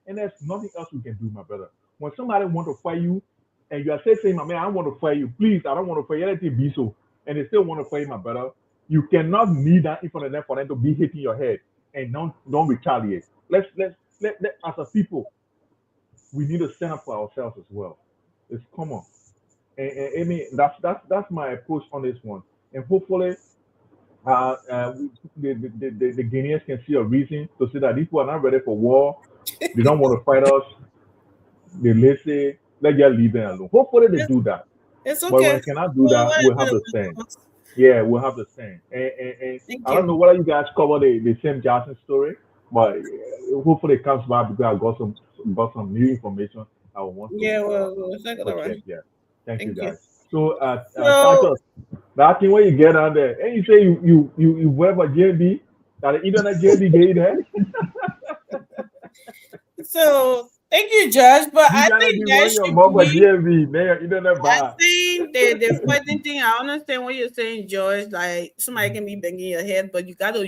And there's nothing else we can do, my brother. When somebody want to fight you, and you are saying, my man, I want to fight you. Please, I don't want to fight you. Let it be so. And they still want to fight you, my brother. You cannot need that in front of them for them to be hitting your head and don't retaliate. Let's as a people, we need to stand up for ourselves as well. It's common. And I mean, that's my approach on this one. And hopefully, the Guineans can see a reason to say that these people are not ready for war. They don't want to fight us. They listen. Let's just leave them alone. Hopefully, they do that. It's okay. But when we cannot do that, we'll have to stand. Yeah, we'll have to stand. And I don't know whether you guys cover the Sam Jackson story, but hopefully it comes back because I got some new information I want to. Yeah, we'll check it out. Yeah. Thank you guys. So, that thing when you get on there, and you say you went for JB, that the internet JB gave that. So thank you, Judge. But I think that should I think the fighting thing. I understand what you're saying, George. Like somebody can be banging your head, but you gotta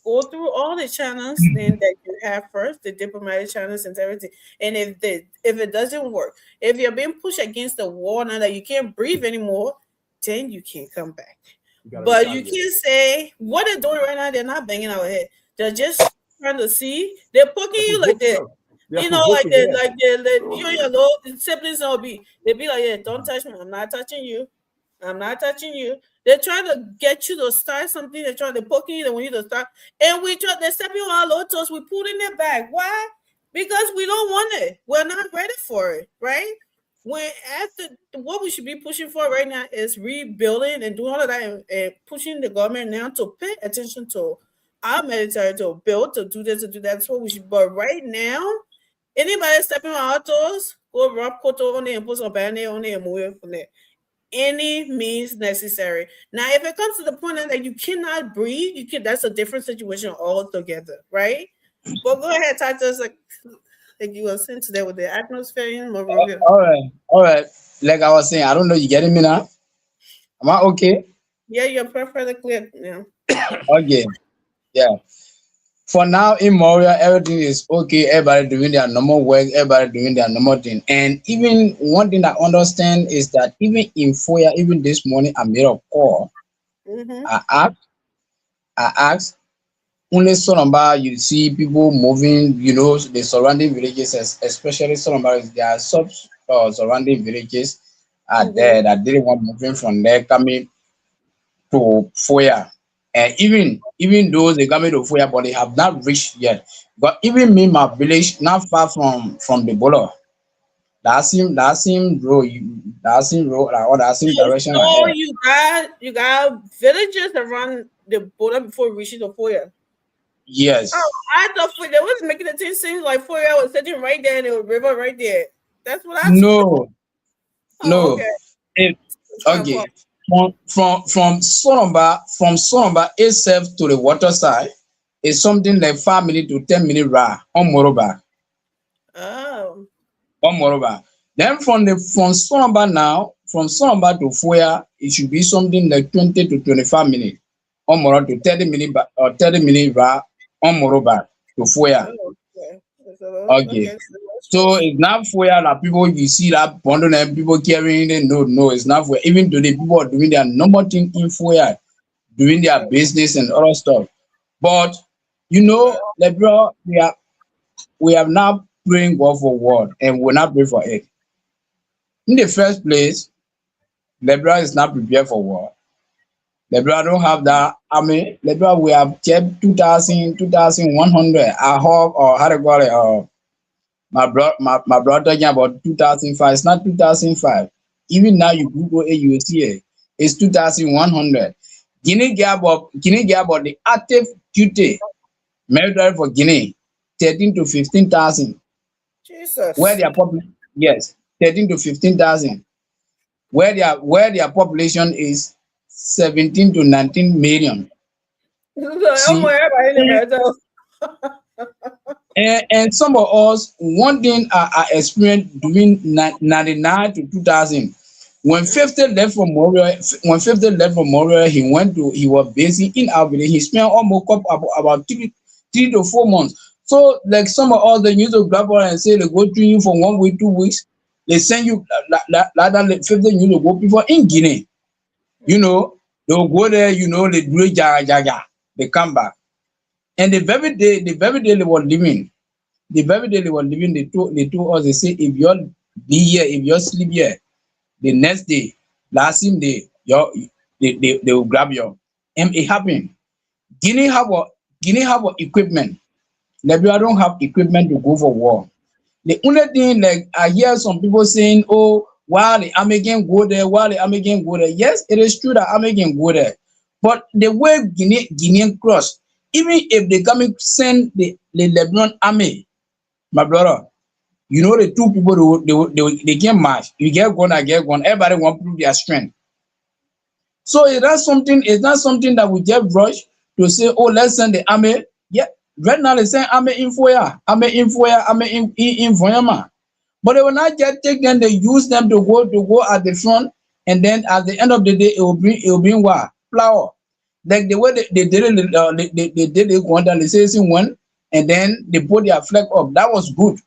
go through all the channels then that you have first, the diplomatic channels and everything. And if it doesn't work, if you're being pushed against the wall now that you can't breathe anymore, then you can come back. But you can't say what they're doing right now. They're not banging our head. They're just trying to see. They're poking you like that. You know, like you and your little siblings will be. They'll be like, yeah, don't touch me. I'm not touching you. I'm not touching you. They're trying to get you to start something. They're trying to poke you. They want you to start. And they're stepping on our toes. We put in their back. Why? Because we don't want it. We're not ready for it, right? What we should be pushing for right now is rebuilding and doing all of that and pushing the government now to pay attention to our military, to build, to do this, to do that. That's what we should. But right now, anybody stepping on our toes, go rub koto on the impulse or ban on the move from there. Any means necessary. Now, if it comes to the point that you cannot breathe, that's a different situation altogether, right? But go ahead, talk to us like you were saying today with the atmosphere. All right. Like I was saying, I don't know. You getting me now? Am I okay? Yeah, you're perfectly clear now. Okay. Yeah. For now, in Moria, everything is okay. Everybody doing their normal work. Everybody doing their normal thing. And even one thing I understand is that even in Foya, even this morning, I made a call. Mm-hmm. I asked, only Sonamba, you see people moving, the surrounding villages, especially Sonamba, there are surrounding villages there that didn't want moving from there coming to Foya. And even those they coming to Foya, but they have not reached yet. But even me, my village, not far from the border, that same road, direction. So you got villages around the border before reaching the Foya. Yes. Oh, I thought they was making it seem like Foya was sitting right there and the river right there. That's what I No. Okay. Okay. From Sonamba itself to the water side is something like 5 minutes to 10 minutes ride on Moroba. Oh. On Moroba. Then from Sonamba to Foya, it should be something like 20 to 25 minutes. On Moroba to 30 minutes ride on Moroba to Foya. Oh, okay. Okay. Okay. So it's not Foya that people you see that bundle and people carrying it. No, it's not Foya. Even though the people are doing their normal thing in Foya, doing their business and other stuff. But you know, Lebron, we have now praying God for war and we'll not pray for it. In the first place, Lebron is not prepared for war. Lebron don't have that. I mean, Lebron, we have kept 2,000, 2,100. I hope, or how to call it, my brother talking about 2005. It's not 2005. Even now, you Google it, you will see it. It's 2,100. Guinea get about the active duty military for Guinea, 13 to 15,000. Where Jesus. their population, yes, 13 to 15,000. Where their population is 17 to 19 million. See, and some of us, one thing I experienced during 99 to 2000, when 50 left from Montreal, he was busy in our village. He spent almost about 3 to 4 months. So, like some of us, they used to grab her and say they go to you for 1 week, 2 weeks. They send you like 50 years ago people in Guinea. You know, they'll go there, you know, they do jaga, they come back. And the very day they were leaving, they told us, they say, if you all be here, if you all sleep here, the next day, last same day, they will grab you. And it happened. Guinea have equipment. Liberia don't have equipment to go for war. The only thing, like I hear some people saying, oh, why the American go there, Yes, it is true that American go there. But the way Guinean cross, even if they come and send the Lebanon army, my brother, you know the two people they get match. You get one, I get one. Everybody want to prove their strength. So it's not something that we just rush to say, oh, let's send the army. Yeah, right now they send army in Foya, army in Voyama. But they will not just take them, they use them to go at the front, and then at the end of the day, it will bring what? Flour. Like the way they did it, they did it one time, they say one, and then they put their flag up. That was good.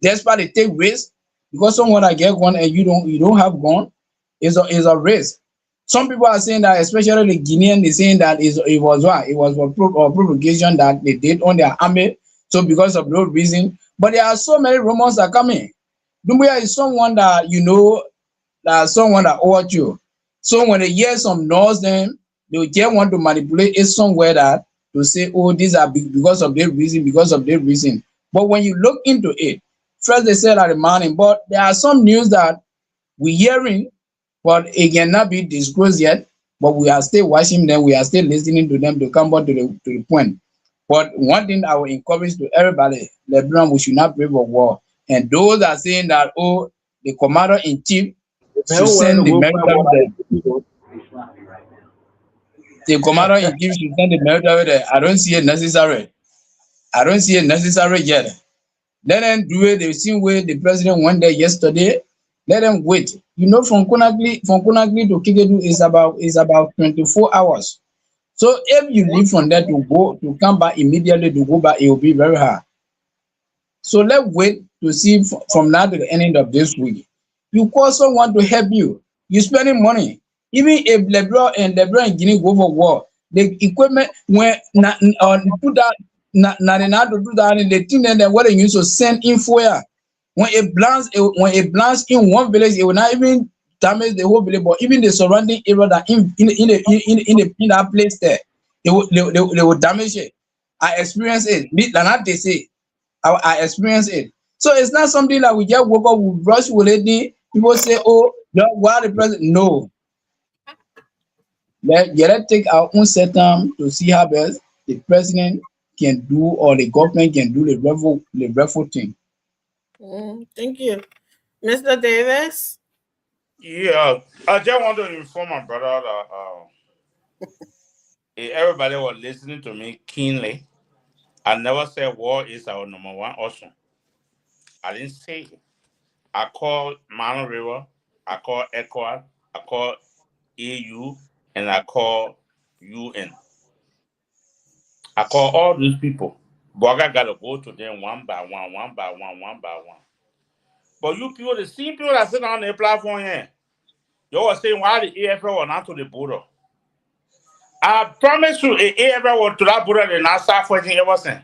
Despite they take risk, because someone that get one and you don't have one, is a risk. Some people are saying that, especially the Guinean, they saying that it was a provocation that they did on their army. So because of those reason, but there are so many rumors that are coming. Dumbuya is someone that you know, that someone that watch you. So when they hear some noise, then they will just want to manipulate it somewhere that to say, oh, these are because of their reason. But when you look into it, first they said at the morning, but there are some news that we're hearing, but it cannot be disclosed yet. But we are still watching them, we are still listening to them to come back to the point. But one thing I will encourage to everybody, Lebron, we should not pray for war. And those are saying that, oh, the commander in chief should send the military there. The commander in chief should send the military there. I don't see it necessary. Yet. Let them do it the same way the president went there yesterday. Let them wait. You know, from Conakry to Kigedu is about 24 hours. So if you leave from there to come back immediately to go back, it will be very hard. So let's wait to see from now to the end of this week. You call someone to help you. You're spending money. Even if Lebron and Guinea go for war, the equipment when put that to do that, the thing that what they used to send in for when it blasts in one village, it will not even damage the whole village, but even the surrounding area that in that place there, they will damage it. I experience it. Like they say, I experience it. So it's not something that we just woke up, we rush with it. People say, oh, why the president? No. Let's take our own set time to see how best the president can do or the government can do the revel thing. Thank you. Mr. Davis? Yeah, I just want to inform my brother that everybody was listening to me keenly. I never said war is our number one option. I didn't say it. I called Mano River, I called ECOWAS, I called AU, and I called UN. I call all these people. But I gotta go to them one by one, one by one, one by one. But you people, the same people that sit on the platform here, you were saying why the AFL were not to the border. I promise you, the AFL were to that border, they not start fighting ever since.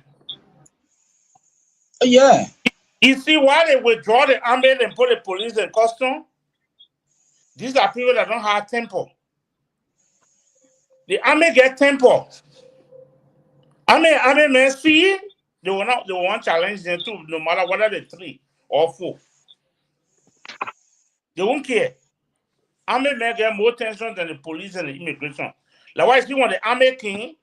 Yeah. You see why they withdraw the army and put the police in custom? These are people that don't have temper. The army get temper. Army men see they will want to challenge them too, no matter whether they're 3 or 4. They won't care. Army men get more tension than the police and the immigration. Like why is he want the army king?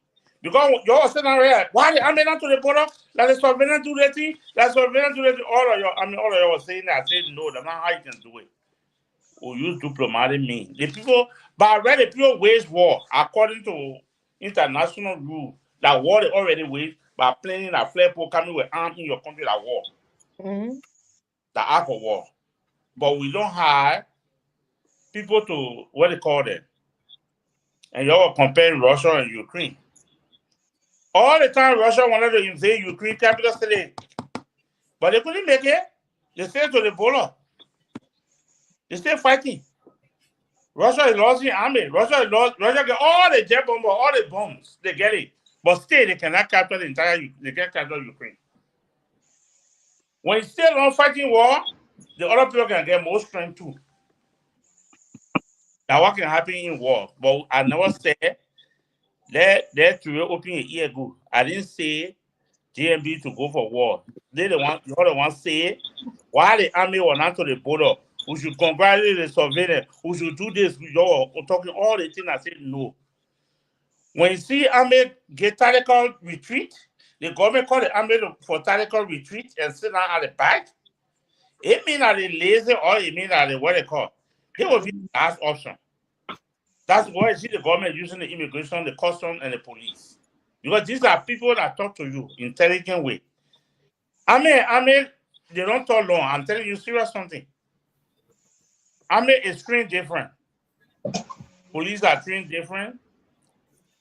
Because you all sitting there, why the army not to the border? Let the surveillance do that thing. Let surveillance do that thing. All of you were saying that. I said no, that's not how you can do it. We use diplomatic means. The people, but already people wage war according to international rule. That war they already wage by planning a flare pole coming with arms in your country that war. Mm-hmm. The act of war. But we don't have people to what they call them. And you all comparing Russia and Ukraine. All the time Russia wanted to invade Ukraine capital city. But they couldn't make it. They stayed to the border. They still fighting. Russia is losing army. Russia get all the jet bombers, all the bombs. They get it. But still, they cannot capture the entire, they can't capture Ukraine. When it's still on fighting war, the other people can get more strength too. Now, what can happen in war? But I never said that to open a year ago. I didn't say GMB to go for war. The other one say, why the army were not to the border? We should congratulate the surveillance. We should do this. You're talking all the things. I said no. When you see army get tactical retreat, the government call the army for tactical retreat and sit down at the back. It means that they lazy or it means that they what they call. They will be the last option. That's why you see the government using the immigration, the customs, and the police. Because these are people that talk to you in intelligent way. Army, they don't talk long. I'm telling you serious something. Army is trained different. Police are trained different.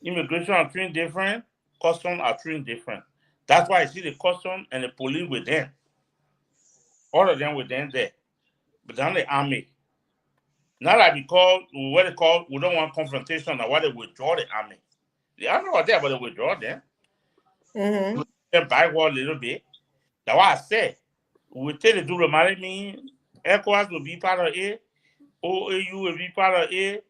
Immigration are trained different. Customs are trained different. That's why I see the custom and the police with them. All of them with them there. But then the army. Not like because what they call, we don't want confrontation or why they withdraw the army. The army was there, but they withdraw them. Mm-hmm. They backward a little bit. That's why I said, we take the diplomatic means, ECOWAS will be part of it, OAU will be part of it,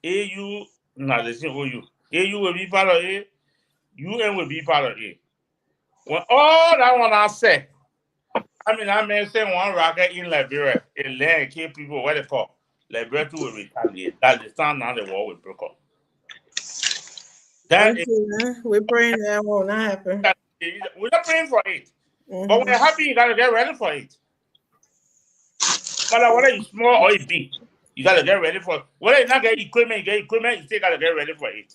AU, no, they say OU. AU will be part of it, UN will be part of it. When all that one I said, I may say one rocket in Liberia, it land kill people, what they call, Liberia will retaliate. That's the time now the war will break up. That is, We're praying that won't happen. we're not praying for it. Mm-hmm. But when you're happy, you gotta get ready for it. But whether it's small or it's big, you gotta get ready for it. Whether you not get equipment, you get equipment, you still gotta get ready for it.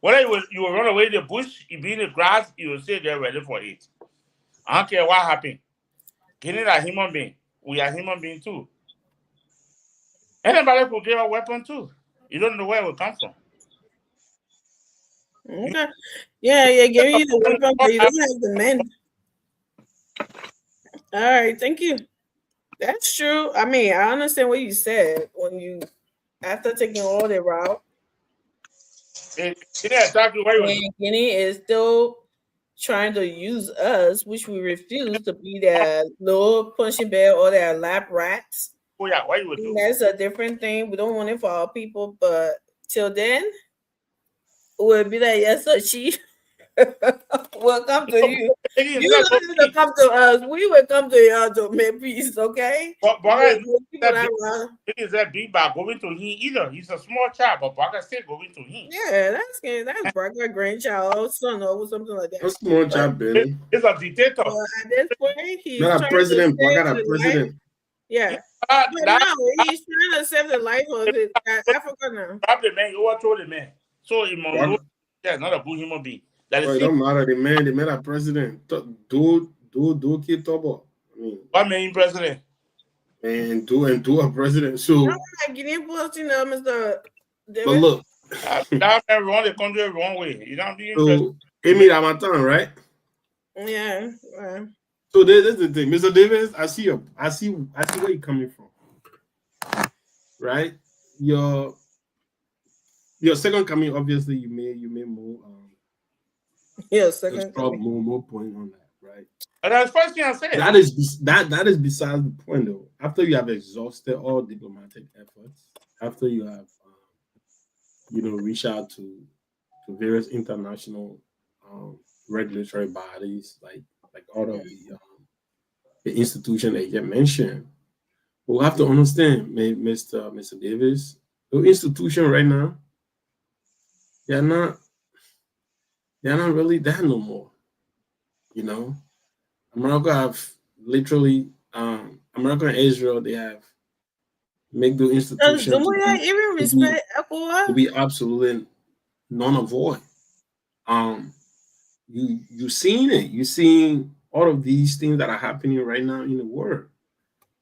Whether you will run away in the bush, you be in the grass, you will still get ready for it. I don't care what happened. Getting a human being, we are human beings too. Anybody could get a weapon too. You don't know where it will come from. Okay. Yeah, giving you the weapon, but you don't have the men. All right, thank you. That's true. I mean, I understand what you said when you, after taking all the route, Exactly where and Guinea is still trying to use us, which we refuse to be their little punching bag or their lap rats. Oh yeah, why you would do? That's a different thing. We don't want it for our people, but till then, we'll be like, yes, sir, chief. We'll come to you. You don't have to come to us. We will come to you to make peace, okay? But Baga is that big bag going to him either. He's a small child, but Baga still going to him. Yeah, that's Baga grandchild, son, or something like that. A small child, Benny. It's a dictator. At this point, he's Not a trying president, to save Baga, the a president. life. Yeah. But no, he's trying to save the life of Africa now. Grab the man, you overthrow the man. So in Monroe, that's not a good human being. That is it don't matter. The man are president. Do keep trouble. I mean, what mean president? And do a president. So no, like Guinea Post, Mr. But look, that man run the country the wrong way. You don't be so Amy Ramadan, right? Yeah. So that's the thing, Mr. Davis. I see where you're coming from, right? Your second coming, obviously, you may more Yeah, second probably coming. more point on that, right? And that's the first thing I said. That is besides the point, though. After you have exhausted all diplomatic efforts, after you have reached out to various international regulatory bodies like all of the institution that you mentioned, we'll have to understand, Mr. Davis, the institution right now, they're not really there no more. America have literally America and Israel, they have make the institution to be absolutely none of void. You've seen it. You've seen all of these things that are happening right now in the world,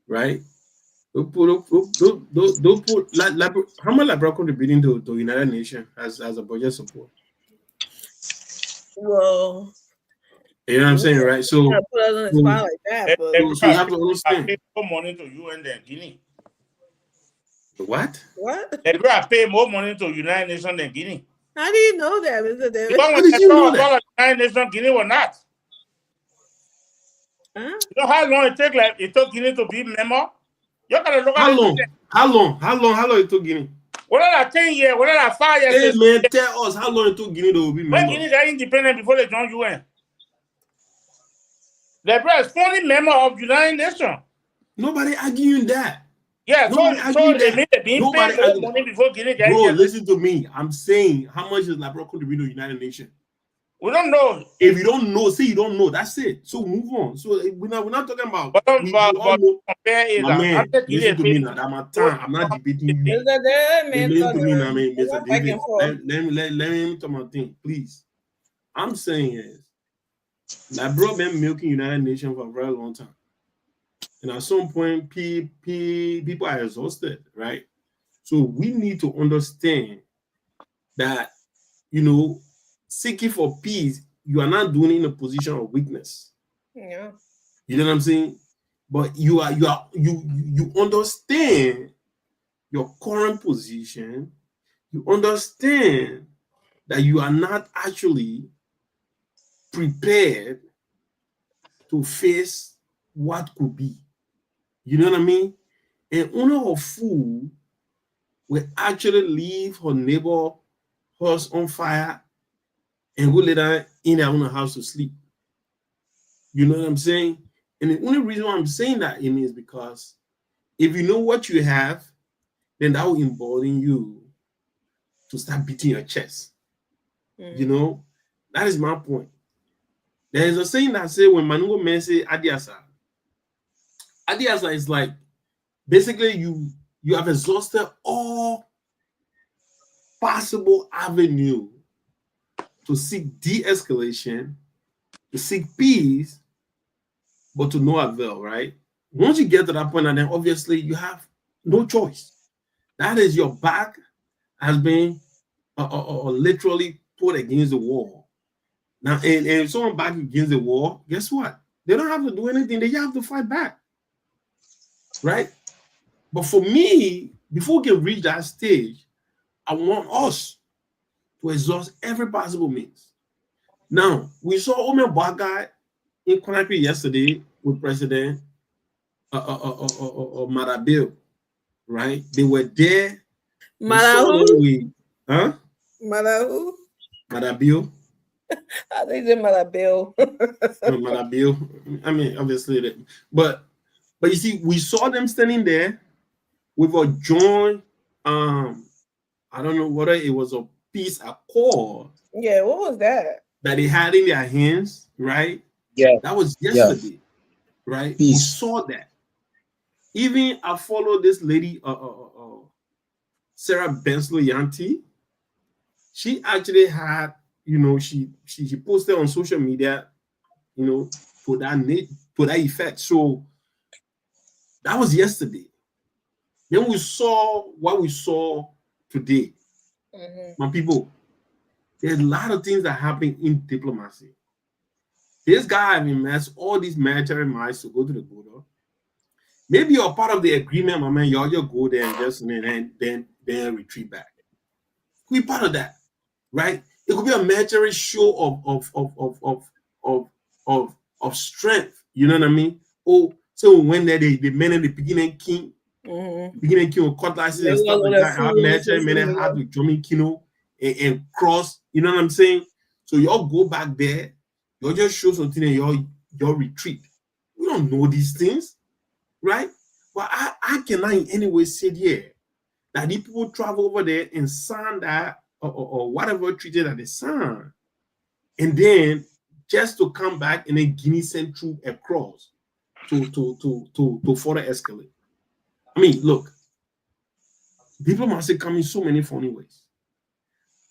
right? Don't put how much Liberia contributing to United Nations as a budget support? Well, you know what I'm saying, right? So put us on the spot like that, but so you have to understand. Pay more money to UN than Guinea. What? Liberia pay more money to United Nations than Guinea. How do you know that, Mr. Davis? How did you know that? United Nations, Guinea was not. Huh? You know how long it took Guinea to be member? You gotta look How at long? it. How long it took Guinea? What are that 10 years? What are that 5 years? Hey man, tell us how long it took Guinea to be member. When Guinea got independent before they joined UN. Liberia is fully member of United Nations. Nobody arguing that. Yeah, Nobody arguing that. they being paid more money before Guinea got Bro, independent. listen to me. I'm saying how much is Liberia contribute to United Nations? We don't know. If you don't know, say you don't know. That's it. So move on. So we're not talking about. But we all know. compare it. My man, listen to me now. That's my time. I'm not debating you. Listen to me now, man. Mr. David. Let me talk my thing, please. I'm saying is, Liberia been milking United Nations for a very long time, and at some point, people are exhausted, right? So we need to understand that, seeking for peace, you are not doing it in a position of weakness. Yeah. You know what I'm saying? But you understand your current position. You understand that you are not actually prepared to face what could be. You know what I mean? And owner of food will actually leave her neighbor house on fire and go later in their own house to sleep. You know what I'm saying? And the only reason why I'm saying that is because if you know what you have, then that will embolden you to start beating your chest. That is my point. There is a saying that says when Manungo men say Adiasa is like basically you have exhausted all possible avenue to seek de-escalation, to seek peace, but to no avail, right? Once you get to that point, and then obviously you have no choice. That is, your back has been literally put against the wall. Now, and if someone back against the wall, guess what? They don't have to do anything. They just have to fight back, right? But for me, before we can reach that stage, I want us to exhaust every possible means. Now, we saw Omer Baga in Conakry yesterday with President Marabil, right? They were there. Marahu? Huh? Marahu? Marabil. I think it's Marabil. Marabil. I mean, obviously, but you see, we saw them standing there with a joint. I don't know whether it was a peace accord. Yeah, what was that? That they had in their hands, right? Yeah. That was yesterday, right? Peace. We saw that. Even I followed this lady, Sarah Bensley Yanti. She actually had, she posted on social media, to that effect. So that was yesterday. Then we saw what we saw today. My people, There's a lot of things that happen in diplomacy. This guy have amassed all these military miles to go to the border. Maybe you're part of the agreement, my man. Y'all just go there and just then retreat back. Be part of that, right? It could be a military show of strength. You know what I mean? Oh, so when the men in the beginning king with cutlasses and stuff like that, our military men had to drumming kino and cross. You know what I'm saying? So y'all go back there, y'all just show something and y'all retreat. We don't know these things, right? But I cannot in any way say here that the people travel over there and sign that or whatever treaty that they sign, and then just to come back and then Guinea send troops across to further escalate. I mean, look, diplomacy comes in so many funny ways.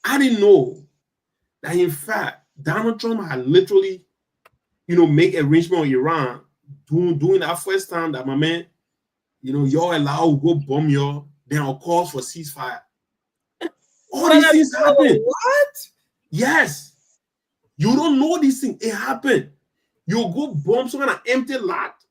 I didn't know that in fact Donald Trump had literally, make arrangement with Iran doing that first time that my man, y'all allow to go bomb y'all, then I'll call for ceasefire. All these things happen. What? Yes. You don't know these things. It happened. You go bomb some kind of empty lot,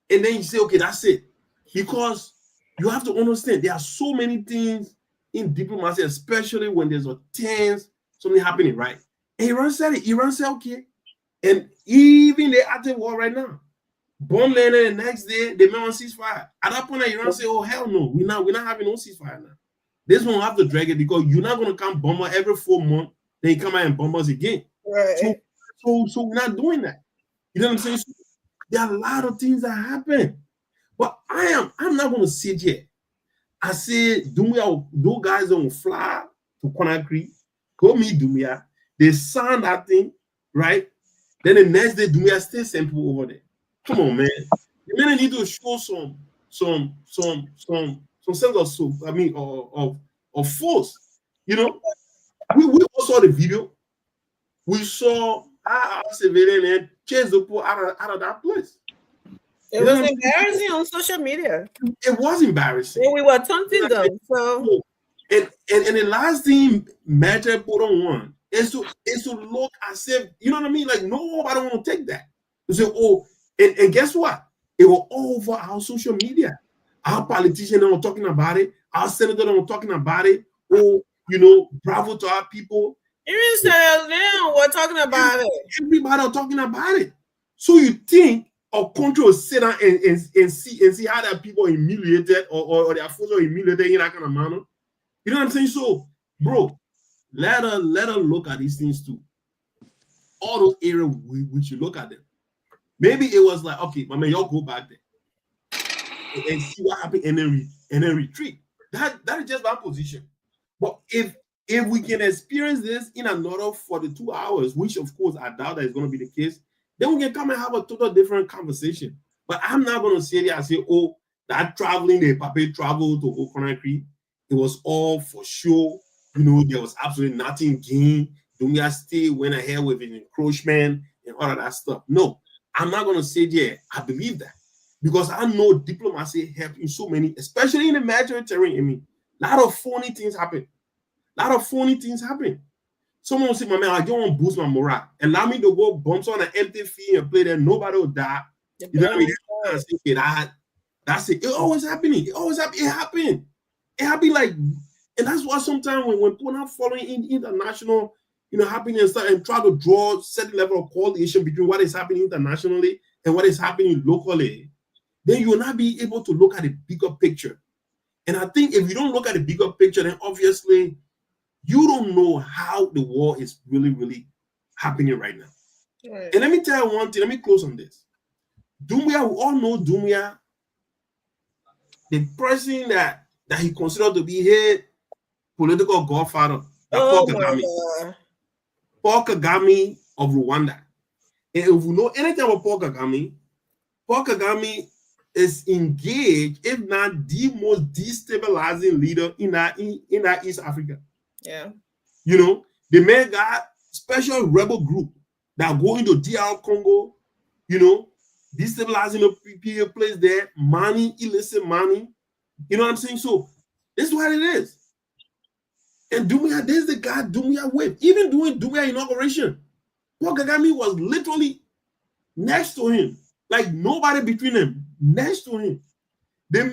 and then you say, okay, that's it. Because you have to understand there are so many things in diplomacy, especially when there's a tense, something happening, right? And Iran said it. Iran said, okay. And even they're at the war right now. Bomb landed the next day, they made one ceasefire. At that point, Iran said, oh, hell no, we're not having no ceasefire now. This one have to drag it because you're not going to come bomb us every 4 months, then you come out and bomb us again. Right. So we're not doing that. You know what I'm saying? So there are a lot of things that happen. But I'm not going to sit here. I say, those guys don't fly to Conakry, go meet Doumbouya. They sign that thing, right? Then the next day, Doumbouya still send people over there. Come on, man. You really need to show some sense of force. We all saw the video. We saw our civilian chase the people out of that place. It was embarrassing on social media. It was embarrassing. And we were taunting them. So and the last thing military people don't want is to look as if, you know what I mean? Like nobody want to take that. You say, oh, and guess what? It was all over our social media. Our politicians were talking about it. Our senators were talking about it. Oh, bravo to our people. even Sierra Leone were talking about it. Everybody are talking about it. So you think a country will sit down and see how that people are humiliated or their folks are humiliated in that kind of manner? You know what I'm saying? So, bro, let her look at these things too. All those areas we should look at them. Maybe it was like, okay, my man, y'all go back there and see what happened and then retreat. That is just my position. But if we can experience this in another 42 hours, which of course I doubt that is going to be the case, then we can come and have a total different conversation. But I'm not going to sit there and say, oh, that traveling, the Pape travel to Conakry, it was all for sure. There was absolutely nothing gained. Doumbouya still went ahead with an encroachment and all of that stuff. No, I'm not going to say, yeah, I believe that. Because I know diplomacy helps in so many, especially in the Mediterranean. I mean, a lot of funny things happen. Someone will say, my man, I don't want to boost my morale. Allow me to go bump on an empty field and play there. Nobody will die. You know what I mean? That's it. It's always happening. It happened. It happened like, and that's why sometimes when people are following international, happening and try to draw certain level of coalition between what is happening internationally and what is happening locally, then you will not be able to look at the bigger picture. And I think if you don't look at the bigger picture, then obviously you don't know how the war is really, really happening right now. Right. And let me tell you one thing. Let me close on this. Doumbouya, we all know Doumbouya, the person that he considered to be his political godfather, Paul Kagame. Paul Kagame of Rwanda. And if we know anything about Paul Kagame is engaged, if not the most destabilizing leader in that East Africa. Yeah. The man got special rebel group that go into DR Congo, destabilizing the place there, money, illicit money. You know what I'm saying? So this is what it is. And Dumia, there's the guy Dumia with. Even doing Dumia inauguration, Paul Kagame was literally next to him. Like nobody between them, next to him. The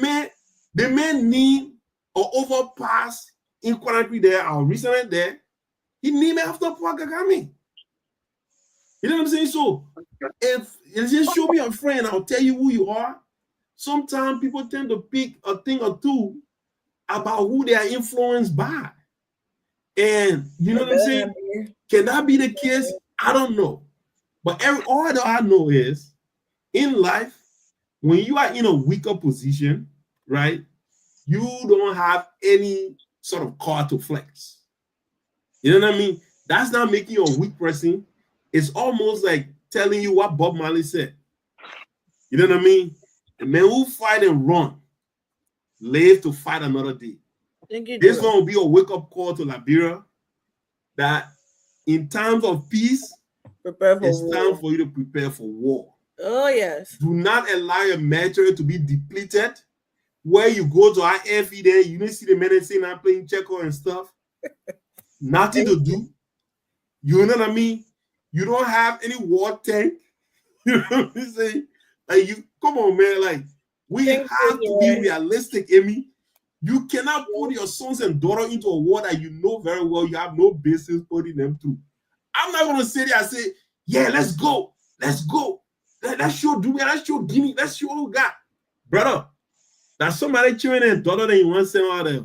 man need or overpass in Conakry there or recently there. He named after Paul Kagame. You know what I'm saying? So if you just show me a friend, I'll tell you who you are. Sometimes people tend to pick a thing or two about who they are influenced by. And you know what I'm saying? Can that be the case? I don't know. But all that I know is in life, when you are in a weaker position, right, you don't have any sort of card to flex. You know what I mean? That's not making you a weak person. It's almost like telling you what Bob Marley said. You know what I mean? The men who fight and run live to fight another day. This one will be a wake-up call to Liberia that in times of peace, it's time for you to prepare for war. Oh, yes. Do not allow your military to be depleted. Where you go to IFE there, you don't see the men saying I'm playing checker and stuff. Nothing to do. You know what I mean? You don't have any war tank. You know what I'm saying? Like you, come on, man. Like we have to be realistic, Amy. You cannot put your sons and daughters into a war that you know very well you have no business putting them through. I'm not gonna sit there and say, yeah, let's go. Let's go. Let's show Dumia, let's show Guinea, let's show who got. Brother, that's somebody children and daughter that you want to send out there.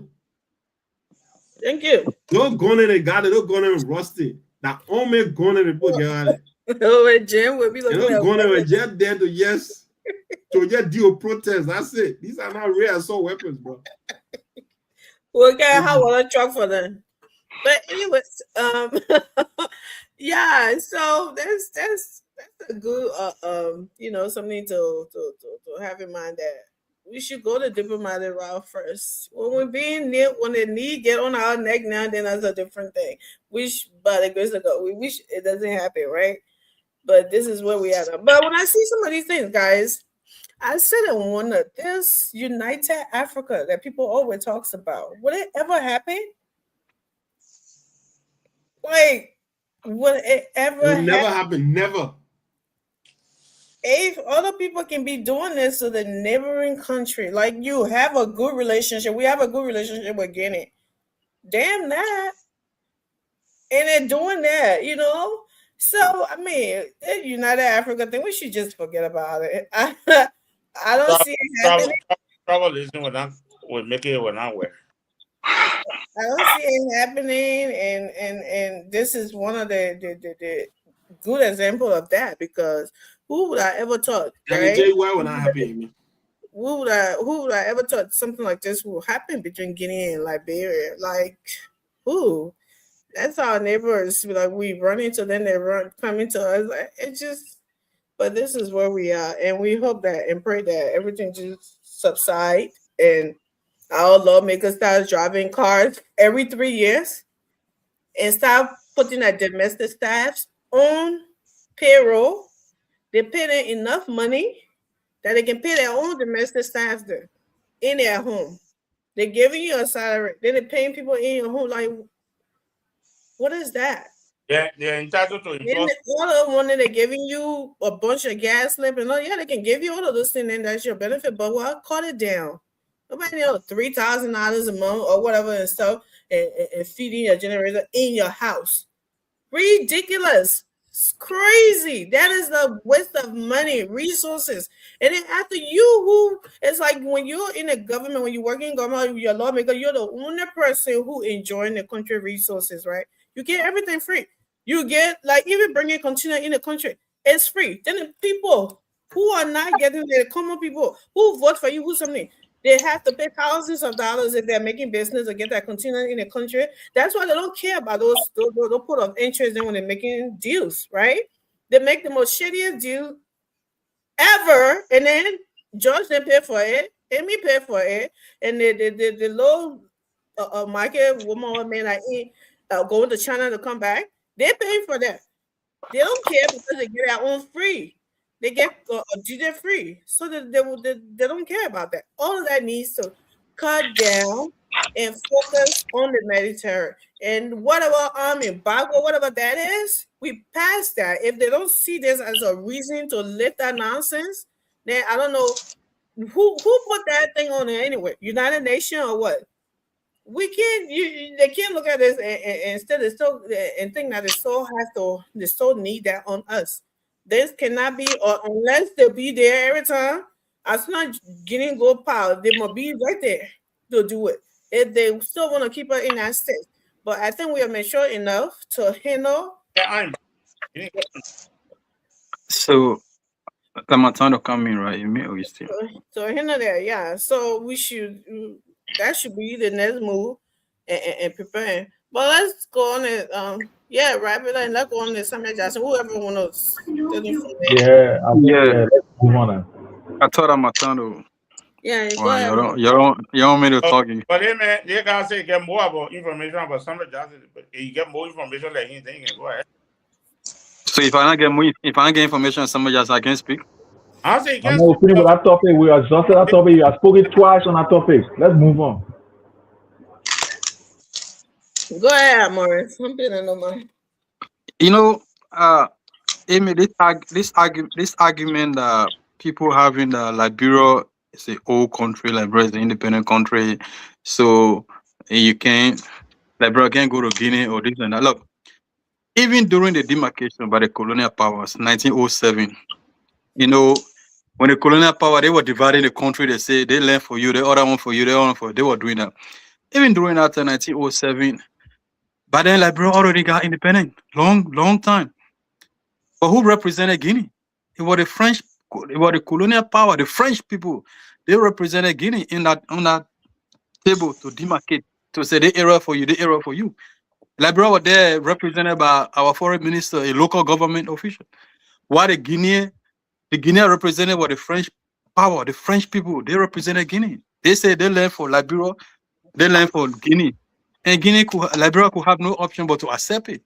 Thank you. Don't go in the garden, don't go in rusty. That only going in the book, oh, Jim will be looking at going in just there to just deal protest. That's it. These are not real assault weapons, bro. We'll get how well a truck for them. But anyways, yeah, so that's a good you know, something to have in mind that we should go the diplomatic route first. When we're being near, when the knee get on our neck now, then that's a different thing. By the grace of God, we wish it doesn't happen, right? But this is where we are. But when I see some of these things, guys, I sit and wonder, this United Africa that people always talks about, would it ever happen? Like, would it ever never happen? Never. If other people can be doing this to the neighboring country, like you have a good relationship, we have a good relationship with Guinea. Damn that. And they're doing that, you know? So, I mean, the United Africa thing, we should just forget about it. I don't see it happening. Tribalism will make it will not work. I don't see it happening, and this is one of the good example of that, because who would I ever thought? Right? Why would not happen? Who would I ever thought something like this will happen between Guinea and Liberia? Like, who? That's our neighbors. Like, we run into them, they come into us. It just, but this is where we are, and we hope that and pray that everything just subside and our lawmakers start driving cars every 3 years and start putting our domestic staffs on payroll. They pay them enough money that they can pay their own domestic staff there in their home. They're giving you a salary. Then they're paying people in your home. Like, what is that? Yeah, they're entitled to employ. All of one, they're giving you a bunch of gas slip and yeah, they can give you all of those things and that's your benefit. But well, cut it down. Nobody knows $3,000 a month or whatever and stuff, and feeding your generator in your house. Ridiculous. It's crazy. That is a waste of money, resources. And then after you, it's like when you're in the government, when you work in government, you're a lawmaker, you're the only person who enjoying the country resources, right? You get everything free. You get, like, even bringing container in the country, it's free. Then the people who are not getting the common people who vote for you, who something, they have to pay thousands of dollars if they're making business or get that container in the country. That's why they don't care about those put of interest in when they're making deals, right? They make the most shittiest deal ever, and then George didn't pay for it, Amy paid for it, and the low market woman or man like going to China to come back, they pay for that. They don't care because they get their own free. They get a duty free, so that they don't care about that. All of that needs to cut down and focus on the Mediterranean. And whatever embargo, whatever that is, we passed that. If they don't see this as a reason to lift that nonsense, then I don't know who put that thing on there anyway. United Nations or what? We can't. They can't look at this and instead of still and think that they still need that on us. This cannot be, or unless they'll be there every time. As soon as getting gold power, they must be right there to do it. If they still want to keep it in that state, but I think we are mature enough to handle. Yeah, So, my time to come in, right? You mean, or you still? So handle that, yeah. So we should. That should be the next move and preparing. But let's go on and yeah, wrap it up and let's go on to Samuel Jackson. Whoever wants to. Yeah, I think, Yeah. let's move on. I thought I'm a ton to. Yeah, go Well, ahead. you don't mean to talking. But then, man, you guys say get more about information about Samuel Jackson. But you get more information like him, then you can go ahead. So if I don't get information on somebody else, I can speak. I say I'm not finished with that topic. We exhausted that topic. You have spoken twice on that topic. Let's move on. Go ahead, Morris. I'm feeling no more. You know, Amy, this argument that people having that Liberia is an old country, Liberia is an independent country, so Liberia can't go to Guinea or this and that. Look, even during the demarcation by the colonial powers, 1907, you know, when the colonial power, they were dividing the country, they say they land for you, the other one for you, the other one for you. They were doing that. Even during that 1907, by then Liberia already got independent, long time. But who represented Guinea? It was the French, it was the colonial power, the French people. They represented Guinea on that table to demarcate, to say the area for you, the area for you. Liberia was there represented by our foreign minister, a local government official. While the Guinea represented was the French power, the French people, they represented Guinea. They said they left for Liberia, they left for Guinea. And Liberia could have no option but to accept it.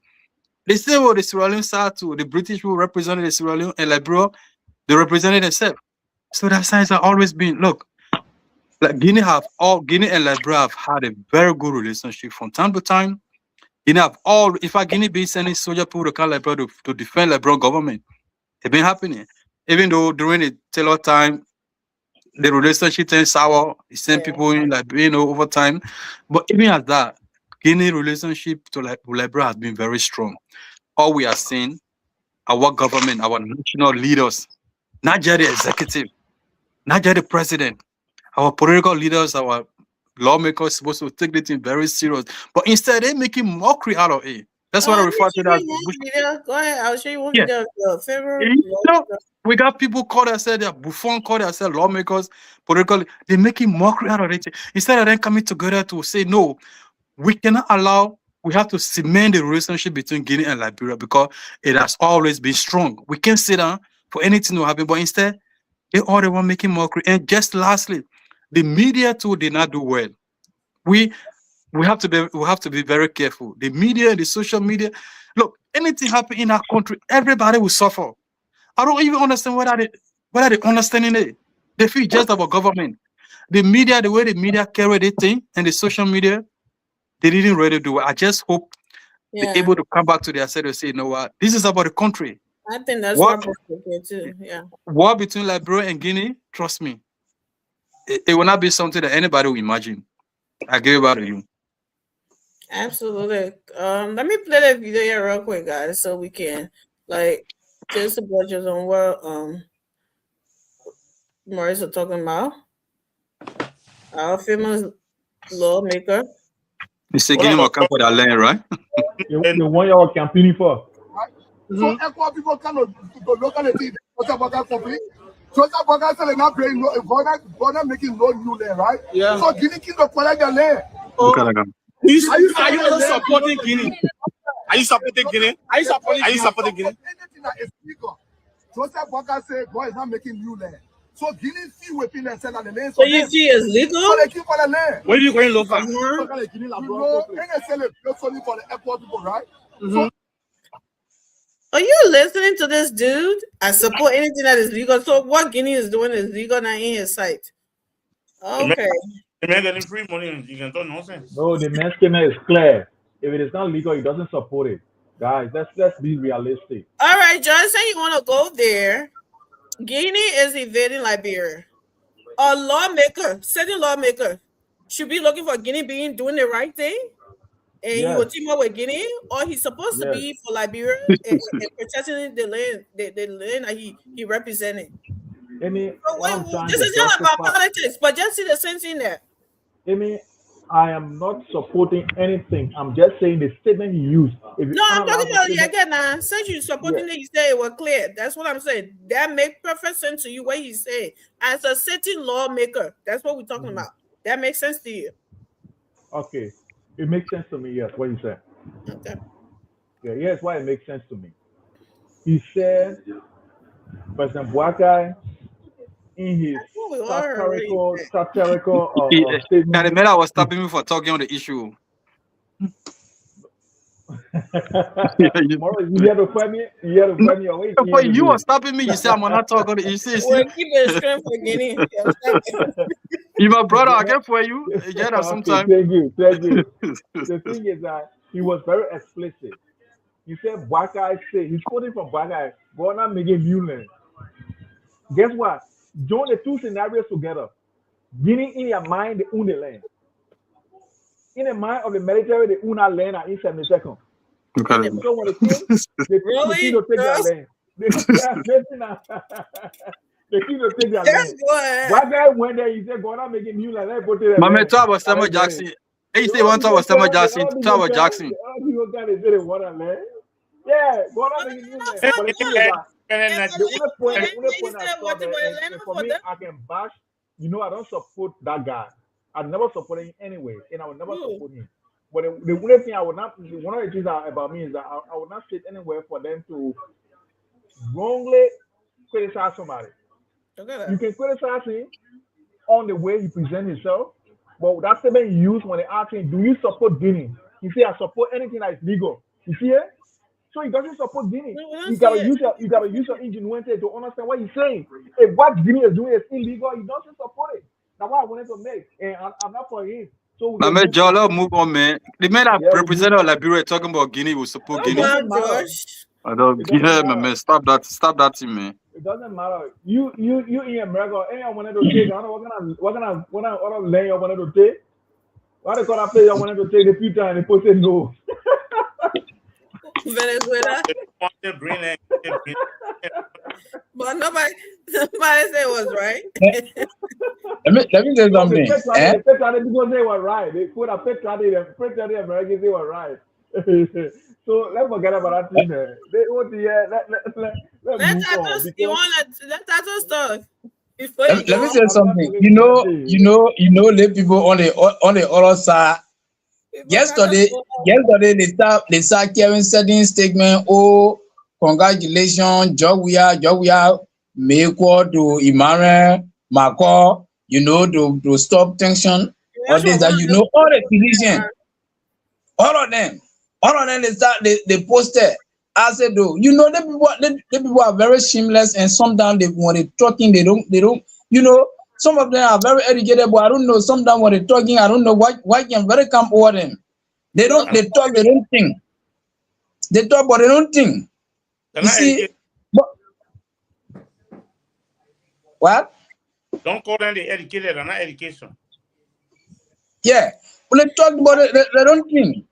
The same with the Sierra Leone side too. The British who represented the Sierra Leone and Liberia, they represented themselves. So that sides have always been, look, like Guinea and Liberia have had a very good relationship from time to time. Guinea have in fact, Guinea been sending soldier people to come Liberia to defend Liberian government. It's been happening. Even though during the Taylor time, the relationship turned sour, he sent people in over time. But even at that, Guinea relationship to Liberia has been very strong. All we are seeing, our government, our national leaders, not just the executive, not just the president, our political leaders, our lawmakers supposed to take the thing very serious. But instead, they're making mockery out of it. That's what I refer to that. Go ahead. I'll show you one video. We got people called themselves, they're Buffon, called themselves lawmakers, political. They're making mockery out of it. Instead of them coming together to say, no, we cannot allow, we have to cement the relationship between Guinea and Liberia because it has always been strong. We can't sit down for anything to happen, but instead, they all the one making mockery. And just lastly, the media too did not do well. We have to be very careful. The media, the social media, look, anything happen in our country, everybody will suffer. I don't even understand what are they understanding it. They feel just about government. The media, the way the media carry the thing, and the social media, they didn't really do it. I just hope they're able to come back to their side and say, you know what, this is about the country. I think that's what too. Yeah. War between Liberia and Guinea, trust me, it will not be something that anybody will imagine. I give it back to you. Absolutely. Let me play that video here real quick, guys, so we can just about just on what Maurice is talking about. Our famous lawmaker. You say Guinea will come for that land, right? The one you're campaigning for. So equal people cannot look at it. What's about that company? So that Boga said not paying no Boga making no new land, right? Yeah. So Guinea King collect the land. Are you also supporting Guinea? Are you supporting Guinea? Are you supporting Guinea? Anything that is legal. Joseph Boga said God is not making new land. So Guinea fee within and sell the land. So you see is legal? So they keep for the land. Where do you going to look for? You know, and they sell it just only for the airport people, right? So, are you listening to this dude? I support anything that is legal. So what Guinea is doing is legal, not in his sight. Okay. The man getting free money and you can talk nonsense. No, the main statement is clear. If it is not legal, he doesn't support it. Guys, let's be realistic. All right, John, say you want to go there. Guinea is invading Liberia. A lawmaker, certain lawmaker, should be looking for Guinea being doing the right thing, and he will team up with Guinea, or he's supposed to be for Liberia and protecting the land, the land that he represented. This is not about politics, but just see the sense in there. Amy, I am not supporting anything. I'm just saying the statement he used. No, I'm talking about again. Since you supporting it, you say it was clear. That's what I'm saying. That makes perfect sense to you. What he said as a sitting lawmaker, that's what we're talking about. That makes sense to you. Okay, it makes sense to me. Yes, what you said. Okay. Yeah, here's why it makes sense to me. He said, President Boakai, in his satirical statement. Carimela was stopping me for talking on the issue. Tomorrow, you have to find me. You have to find me away. But you were stopping me. You said I'm not talking on the issue. Well, keep it straight for Guinea. You my brother. I get for you. Yeah, that sometime. Thank you. The thing is that he was very explicit. He said, "Boakai say he's quoting from Boakai. Gonna make a new land." Guess what? Join the two scenarios together. Guinea in your mind, they own the land. In the mind of the military, they own our land in 72nd. Okay. So when they came, they Really? to take their land. They keep to take their land. One guy went there, he said, "Gonna make a new land." My man talk about Samuel Jackson. He say one talk about Samuel Jackson. Talk about Jackson. Yeah, gonna make a new land. But the thing is that, for me, I can bash. You know, I don't support that guy. I never support him anyway, and I will never support him. But the only thing I would not, one of the things about me is that I would not sit anywhere for them to wrongly criticize somebody. You can criticize him on the way he presents himself, but that statement he used when they asked him, "Do you support Guinea?" He said, "I support anything that is legal." You see it? So he doesn't support Guinea. You gotta use your ingenuity to understand what he's saying. If what Guinea is doing is illegal, he doesn't support it. That's what I wanted to make, and I'm not for him. So my man, Jolo, move on, man. The man that represented Liberia talking about Guinea will support Guinea. I don't. Yeah, my man, stop that thing, man. It doesn't matter. You in America, anyone wanted to take. I don't know what kind of land you wanted to take. Why they call that place you wanted to take the few times and they posted no. Venezuela. But nobody said it was right. let me say something. Because they were right. They put a picture of the Americans, they were right. So let's forget about that thing there. Let's stuff. Let me say something. You know, let people on the other side. Yesterday they start carrying certain statement. Oh, congratulations, Joguya, Meko to Imare, Mako, to stop tension. All this that all the physicians, all of them they posted. I said, though, the people are very shameless, and sometimes when they're talking, they don't. Some of them are very educated, but I don't know. Sometimes when they're talking, I don't know why can very come over them. They talk, they don't think. They talk, but they don't think. You see, what? Don't call them the educated, they're not education. Yeah, when they talk, but they don't think.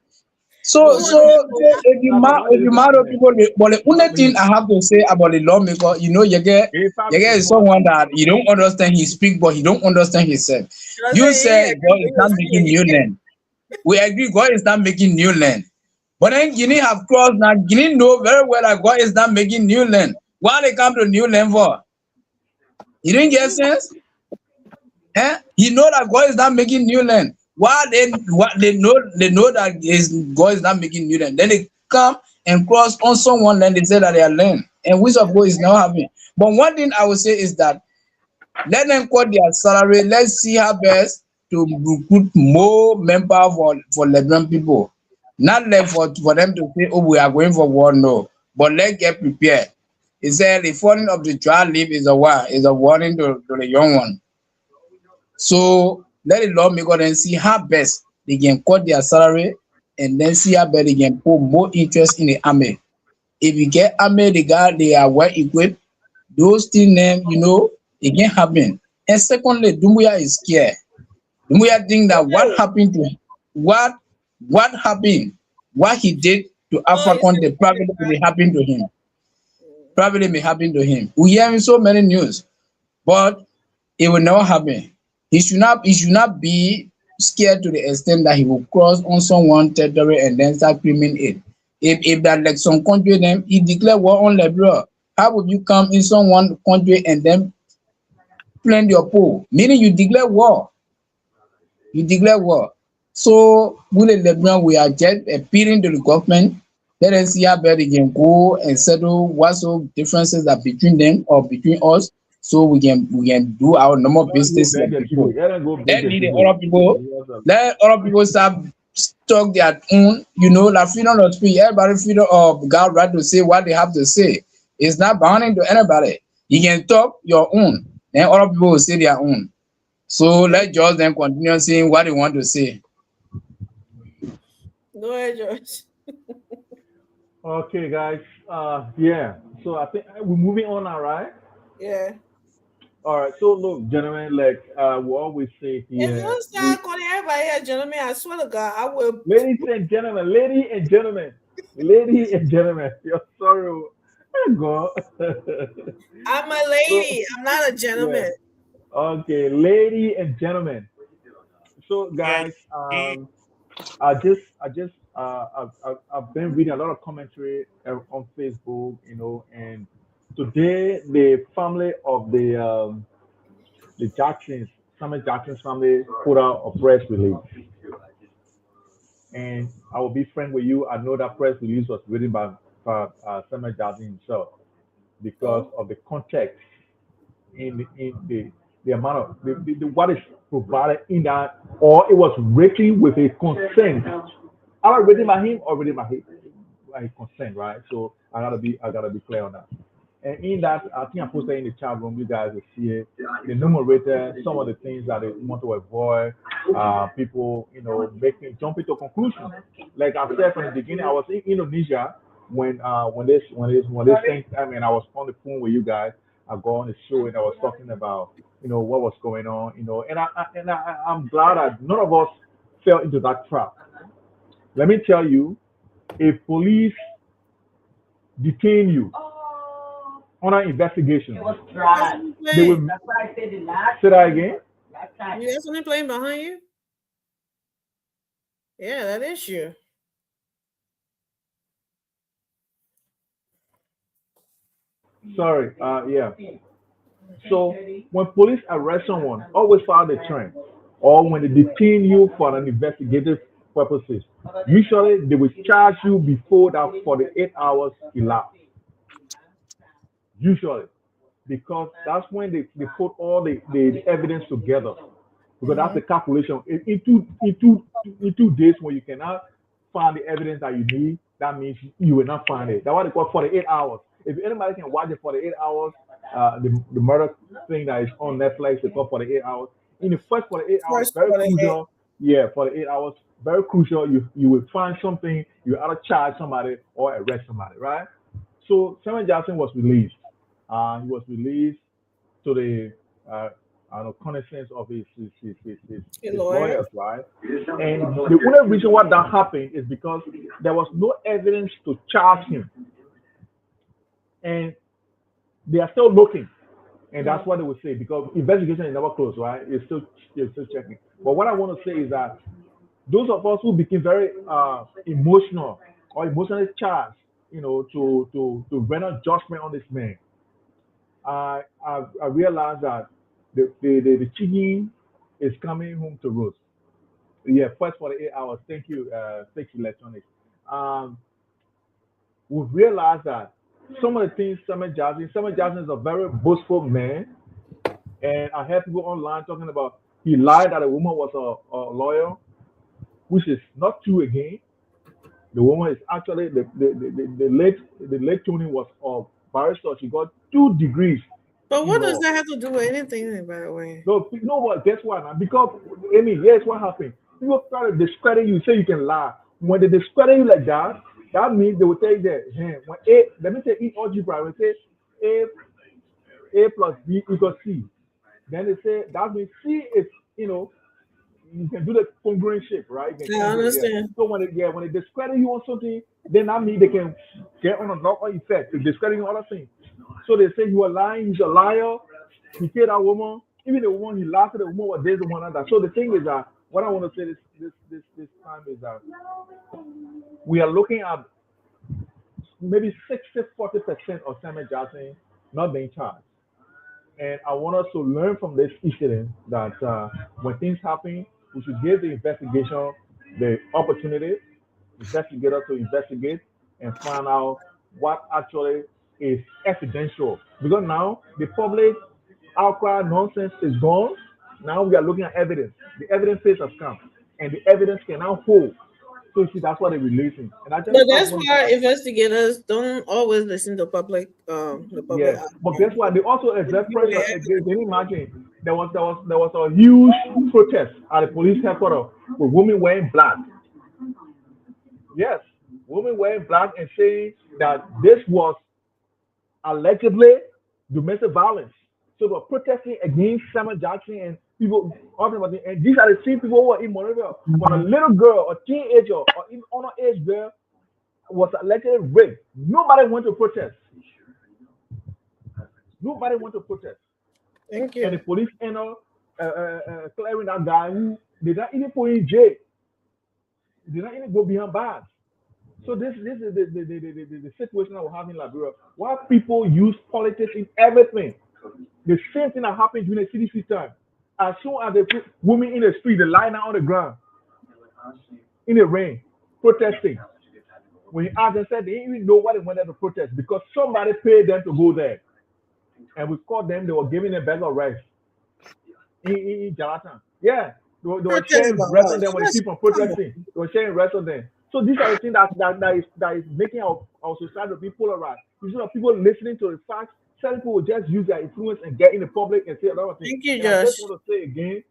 So if you matter people, but the only thing I have to say about the lawmaker, you get is someone that you don't understand his speak, but he don't understand himself. You say God is not making new land. We agree God is not making new land. But then Guinea have crossed now. Guinea know very well that God is not making new land. Why they come to new land for? You didn't get sense? You know that God is not making new land. Why they know that God is not making new land. Then they come and cross on someone land, they say that they are land. And which of God is not happening. But one thing I would say is that let them cut their salary. Let's see how best to recruit more members for Liberian people. Not left for them to say, "Oh, we are going for war." No. But let's get prepared. He said the falling of the dry leaf is a warning to the young one. So let the lawmaker then see how best they can cut their salary and then see how best they can put more interest in the army. If you get army, they are well equipped, those things then, it can happen. And secondly, Dumbuya is scared. Dumbuya think that what happened to what happened, what he did to Alpha Conde probably may happen to him. Probably may happen to him. We hear so many news, but it will never happen. He should not be scared to the extent that he will cross on someone's territory and then start claiming it. If that like some country then he declare war on Liberia, how would you come in someone country and then plant your pole? Meaning you declare war. You declare war. So we the Liberian, we are just appealing to the government. Let us see how bad they can go and settle what sort of differences are between them or between us, so we can do our normal business. Let other people start talk their own, like freedom of speech. Everybody freedom of God right to say what they have to say. It's not bounding to anybody. You can talk your own, then other people will say their own. So let George then continue saying what they want to say. Go ahead, George. Okay, guys. Yeah. So I think we're moving on now, right? Yeah. All right. So look, gentlemen, like we always say here. If you start calling everybody here, gentlemen, I swear to God, I will. Ladies and gentlemen, you're sorry. Go. I'm a lady. I'm not a gentleman. Yeah. Okay, lady and gentlemen. So guys, I've been reading a lot of commentary on Facebook, and today the family of the Jacksons, Samuel Jackson's family, put out a press release. And I will be frank with you, I know that press release was written by Samuel Jackson himself because of the context in the amount of what is provided in that, or it was written with a consent. Either written by him or written by his consent, right? So I gotta be clear on that. And in that, I think I posted in the chat room, you guys will see it. The numerator, some of the things that they want to avoid, people, jumping to conclusions. Like I said from the beginning, I was in Indonesia when this thing, I mean, I was on the phone with you guys. I go on the show and I was talking about, what was going on, and I'm glad that none of us fell into that trap. Let me tell you, if police detain you on an investigation, they will. Say that again. You got something playing behind you? Yeah, that is you. Sorry. Yeah. So when police arrest someone, always follow the trend. Or when they detain you for an investigative purposes, usually they will charge you before that 48 hours elapse. Usually, because that's when they put all the evidence together. Because that's the calculation. In two days when you cannot find the evidence that you need, that means you will not find it. That's what they call 48 hours. If anybody can watch it 48 hours, the murder thing that is on Netflix, they call 48 hours. In the first 48 hours, very crucial. Yeah, 48 hours, very crucial. You will find something, you either charge somebody or arrest somebody, right? So Samuel Jackson was released. He was released to the connaissance of his lawyers, right? And the only reason why that happened is because there was no evidence to charge him. And they are still looking. And that's what they would say, because investigation is never closed, right? You're still checking. But what I want to say is that those of us who became very emotional or emotionally charged, to render judgment on this man, I realized that the chicken is coming home to roost. Yeah, first 48 hours. Thank you, Electronics. We've realized that some of the things Samuel Jackson is a very boastful man, and I heard people online talking about he lied that a woman was a lawyer, which is not true again. The woman is actually the late Tony was a barrister. She got 2 degrees But what you does know, that have to do with anything, by the way? no, you know what? Guess what? Now? Because Amy, here's what happened. People try to discredit you, say you can lie. When they discredit you like that, that means they will take that. Hey, when A, let me say in algebra, we say A plus B equals C. Then they say that means C is, you know, you can do the congruent shape, right? You can I change it, yeah. understand. So when they discredit you on something, then that means they can get on a knock-on effect to discredit you on other things. So they say you are lying, he's a liar, he killed that woman, even the woman he laughed at the woman was there's the one another. So the thing is that what I want to say this time is that we are looking at maybe 60-40% of Samuel Jackson not being charged. And I want us to learn from this incident that when things happen, we should give the investigation the opportunity, investigator to investigate and find out what actually is evidential. Because now the public outcry nonsense is gone. Now we are looking at evidence. The evidence phase has come, and the evidence can now hold. So you see, that's what they're releasing. And I But just that's want why investigators don't always listen to public. The public. yeah, but guess what? They also exert People pressure. get Can you imagine? There was a huge protest at the police headquarters with women wearing black. Yes, women wearing black and saying that this was allegedly domestic violence. So we're protesting against Samuel Jackson and people talking about it. And these are the same people who are in Monrovia. When a little girl, a teenager, or even underage girl was allegedly raped, nobody went to protest. Nobody went to protest. Thank And the you. police ended up clearing that guy who did not even put in jail. Did not even go behind bars. So this is the situation that we have in Liberia. Why people use politics in everything. The same thing that happened during the CDC time. As soon as they put women in the street, they lie down on the ground in the rain, protesting. When you ask them, said they didn't even know why they went there to protest because somebody paid them to go there. And we caught them, they were giving a bag of rice in Jalatan. Yeah, they were Protest sharing about rest what? on them when they Just keep on come on. protesting. They were sharing rest on them. So these are the things that is making our society be polarized. Instead of people listening to the facts, some people will just use their influence and get in the public and say a lot of things. Thank you, And I just Josh. want to say again,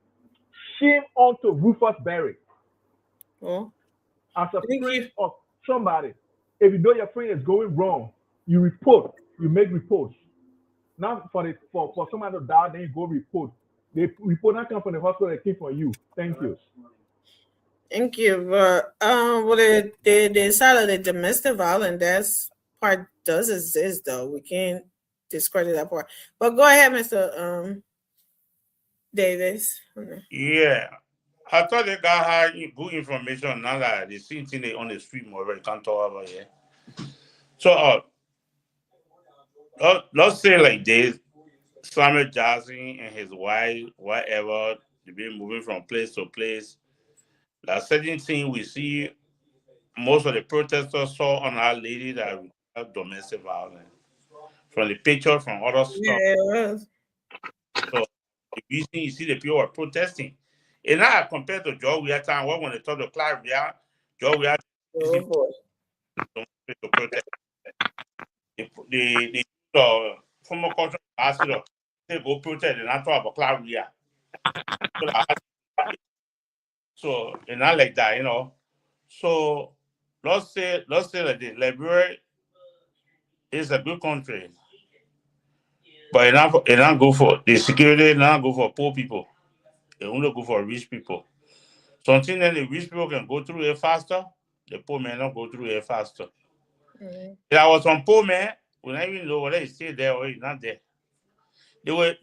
shame onto Rufus Berry Oh, as a thank friend you. of somebody. If you know your friend is going wrong, you report, you make reports. Not for somebody to die, then you go report. They report not come from the hospital, they came from you. Thank you. Thank you. But well, the side of the domestic violence, that's part does exist though. We can't discredit that part. But go ahead, Mr. Davis. Okay. Yeah. I thought they got her good information now that they see it on the stream already. Can't talk about it. So let's say like this, Samuel Jackson and his wife, whatever, they've been moving from place to place. That certain thing we see most of the protesters saw on our lady that have domestic violence. From the picture, from other stuff. Yeah, it was. So the reason you see the people are protesting. And now compared to George Weah time, when they talk to Clark Weah, George Weah Oh boy. to protest. The former cultural ambassador they go protest and I talk about Clark Weah. So and not like that, you know. So let's say that the Liberia is a good country, but it not go for the security, it not go for poor people. It only go for rich people. Something that the rich people can go through it faster, the poor man not go through it faster. Mm-hmm. If I was some poor man, we don't even know whether he's still there or he's not there. They were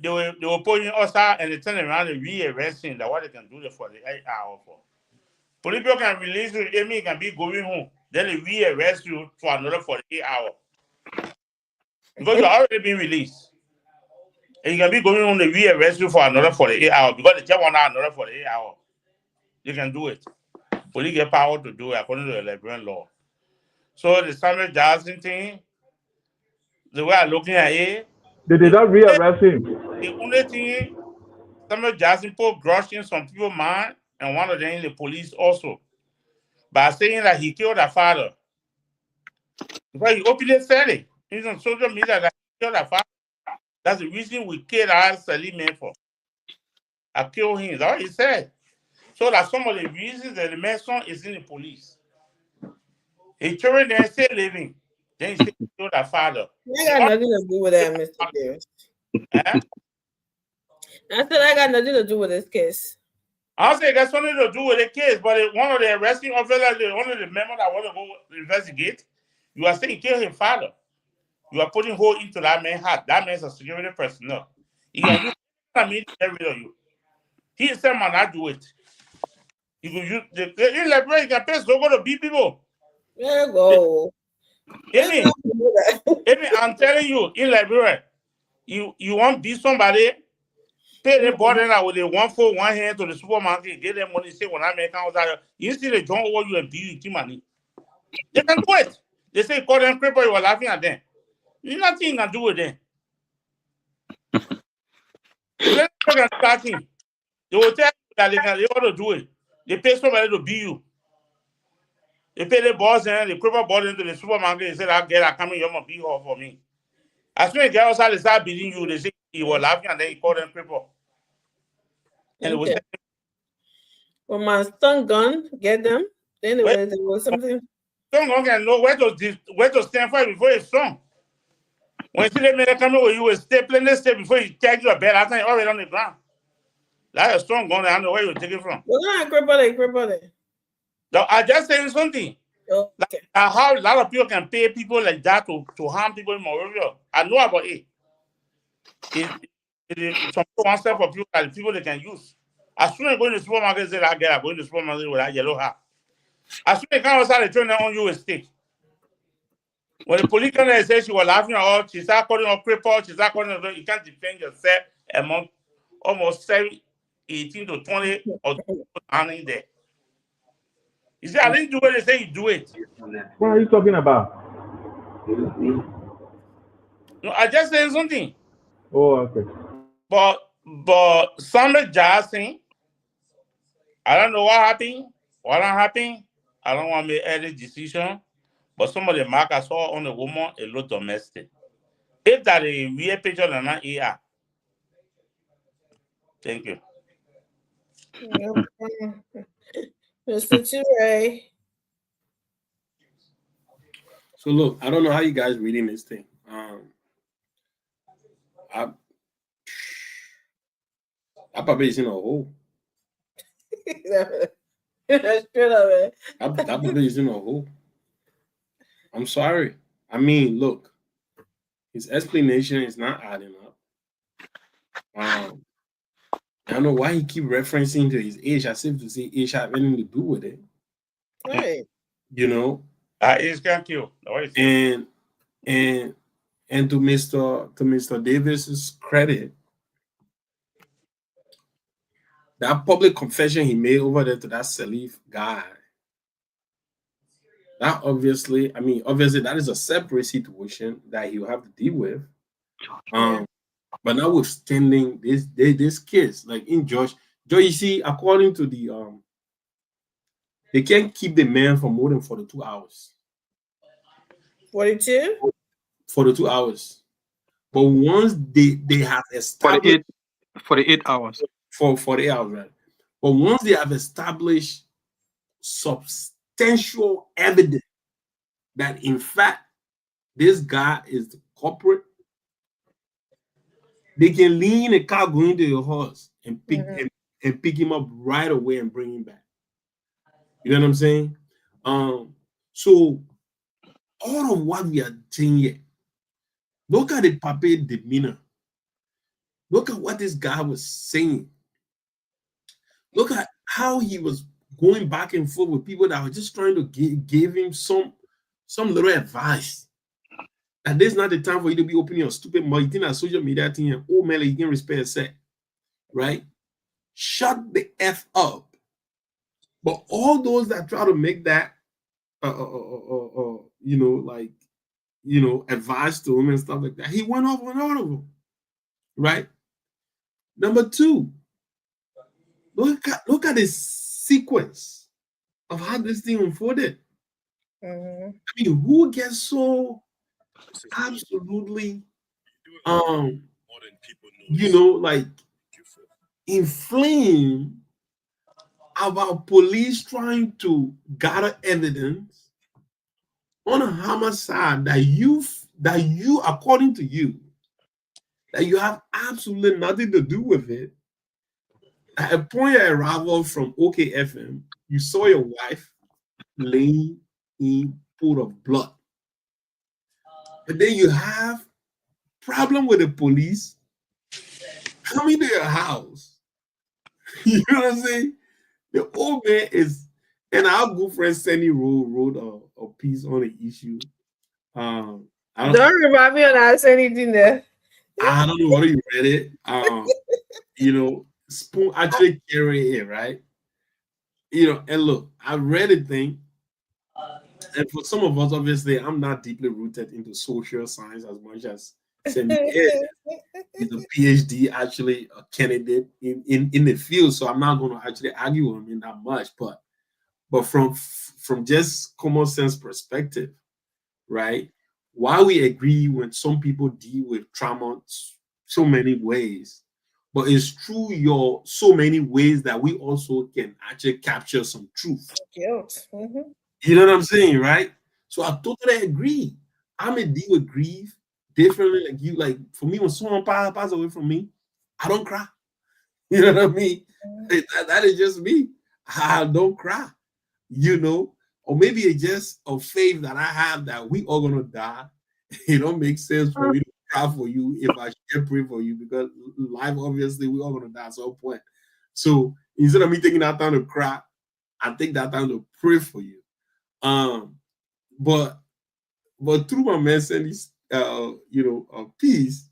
putting us out and they turn around and rearresting that what they can do for the 8 hours for. Police people can release you, Amy can be going home. Then they rearrest you for another 48 hours. Because you're already been released. And you can be going home, they rearrest you for another 48 hours because they just want another 48 hours. You can do it. Police get power to do it according to the Liberian law. So the Samuel Jackson thing, the way I'm looking at it, They did not rearrest him. the only thing Samuel Jackson put grudge in some people's mind, and one of them in the police also, by saying that he killed her father. Because he openly said it. He's on social media that he killed her father. That's the reason we killed our Salim man for. I killed him. That's what he said. So that's some of the reasons that the man's son is in the police. His children then still living. Then he still killed their father. I got nothing to do with that, Mr. Davis. Eh? I said I got nothing to do with this case. I say it got something to do with the case, but one of the arresting officers, one of the members that want to go investigate, you are saying he killed his father. You are putting hole into that man's heart. That man's a security personnel. He can use to get rid of you. He said, man, I do it. You can use in Liberia, you can pay logo to beat people. There you go. I'm telling you, in Liberia, you want to beat somebody, pay them border now with the one foot, one hand to the supermarket, get them money, say when I make out that you see they don't owe you and beat you money. They can do it. They say call them cripple, you are laughing at them. Nothing you can do with them. They will tell you that they ought to do it. They pay somebody to beat you. They pay the boss and the cripple bought into the supermarket and said, I'll get a coming, you're going to be here for me. As soon as they get outside, they start beating you. They say you were laughing and then you call them cripple. And Okay. When my stun gun get them, then there was something. Stun gun can know where to stand for before it's strong. When you see them coming with you, will stay playing this step before you take your bed. I think already on the ground. That's a strong gun. I don't know where you take it from. Well, cripple. No, I just saying something. Okay. Like, how a lot of people can pay people like that to harm people in Monrovia. I know about it. Some people want stuff for people that the people they can use. As soon as you go in the supermarket, say that girl, go in the supermarket with that yellow hat. As soon as you come outside, they turn on you a stick. When the police come there and say she was laughing at all, she started calling her cripple, she started calling her, you can't defend yourself among almost 18 to 20 or in there. You say, I didn't do it, they say you do it. What are you talking about? No, I just said something. Oh, okay. But Samuel Jackson, I don't know what happened, what not happened. I don't want to make any decision. But some of the mark I saw on the woman, a lot domestic. If that is a real picture than not AI. Thank you. Mr. Ture. So look, I don't know how you guys reading this thing. I probably is in a hole. Straight up, man. I probably is in a hole. I'm sorry. I mean, look, his explanation is not adding up. I don't know why he keep referencing to his age as if to say age have anything to do with it. Right. You know. Age can kill. And to Mr. Davis's credit, that public confession he made over there to that Salif guy, that obviously that is a separate situation that he'll have to deal with. But notwithstanding this case, like in Josh, you see, according to the they can't keep the man for more than 42 hours. 42? 42 hours. But once they have established 48 hours. For 48 hours, right? But once they have established substantial evidence that in fact this guy is the culprit, they can lean a car going to your horse and pick him up right away and bring him back. You know what I'm saying? So all of what we are saying here, look at the Pape demeanor. Look at what this guy was saying. Look at how he was going back and forth with people that were just trying to give him some little advice. And this is not the time for you to be opening your stupid mouth. You think that social media thing, and oh man, you can respect yourself, right? Shut the F up. But all those that try to make that, advice to him and stuff like that, he went off on all of them, right? Number two, look at the sequence of how this thing unfolded. I mean, who gets so absolutely like inflame about police trying to gather evidence on a homicide that you, according to you, that you have absolutely nothing to do with it. Upon your arrival from OKFM, you saw your wife laying in pool of blood. But then you have problem with the police coming to your house. You know what I'm saying? The old man is, and our good friend Sandy wrote a piece on the issue. Don't remind me on ask anything there. I don't know whether you read it. Spoon actually carry it, right? And look, I read the thing. And for some of us, obviously, I'm not deeply rooted into social science as much as Sandy is. He's a PhD, actually a candidate in the field, so I'm not going to actually argue with him that much. But from just common sense perspective, right? Why we agree when some people deal with trauma so many ways, but it's through your so many ways that we also can actually capture some truth. Guilt. Mm-hmm. You know what I'm saying, right? So I totally agree. I'm a deal with grief differently, like you. Like for me, when someone passes away from me, I don't cry. You know what I mean? That is just me. I don't cry. Or maybe it's just a faith that I have that we all gonna die. It don't make sense for me to cry for you if I should pray for you, because life, obviously, we all gonna die at some point. So instead of me taking that time to cry, I take that time to pray for you. But through my man Sandy's piece,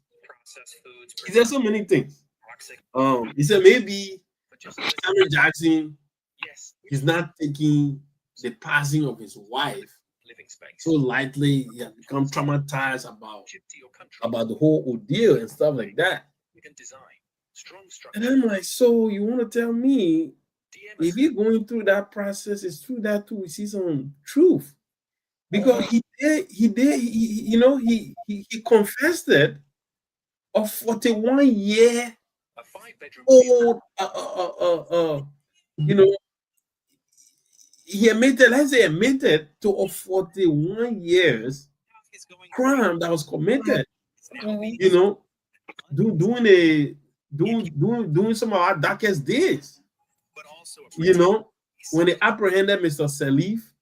he said so many things. He said maybe Samuel Jackson is not taking the passing of his wife so lightly. He has become traumatized about the whole ordeal and stuff like that. And I'm like, so you want to tell me if you're going through that process, it's through that too we see some truth? Because he confessed it a 41-year old he admitted to a 41 years crime that was committed. Doing some of our darkest days. When they apprehended Mr. Salif,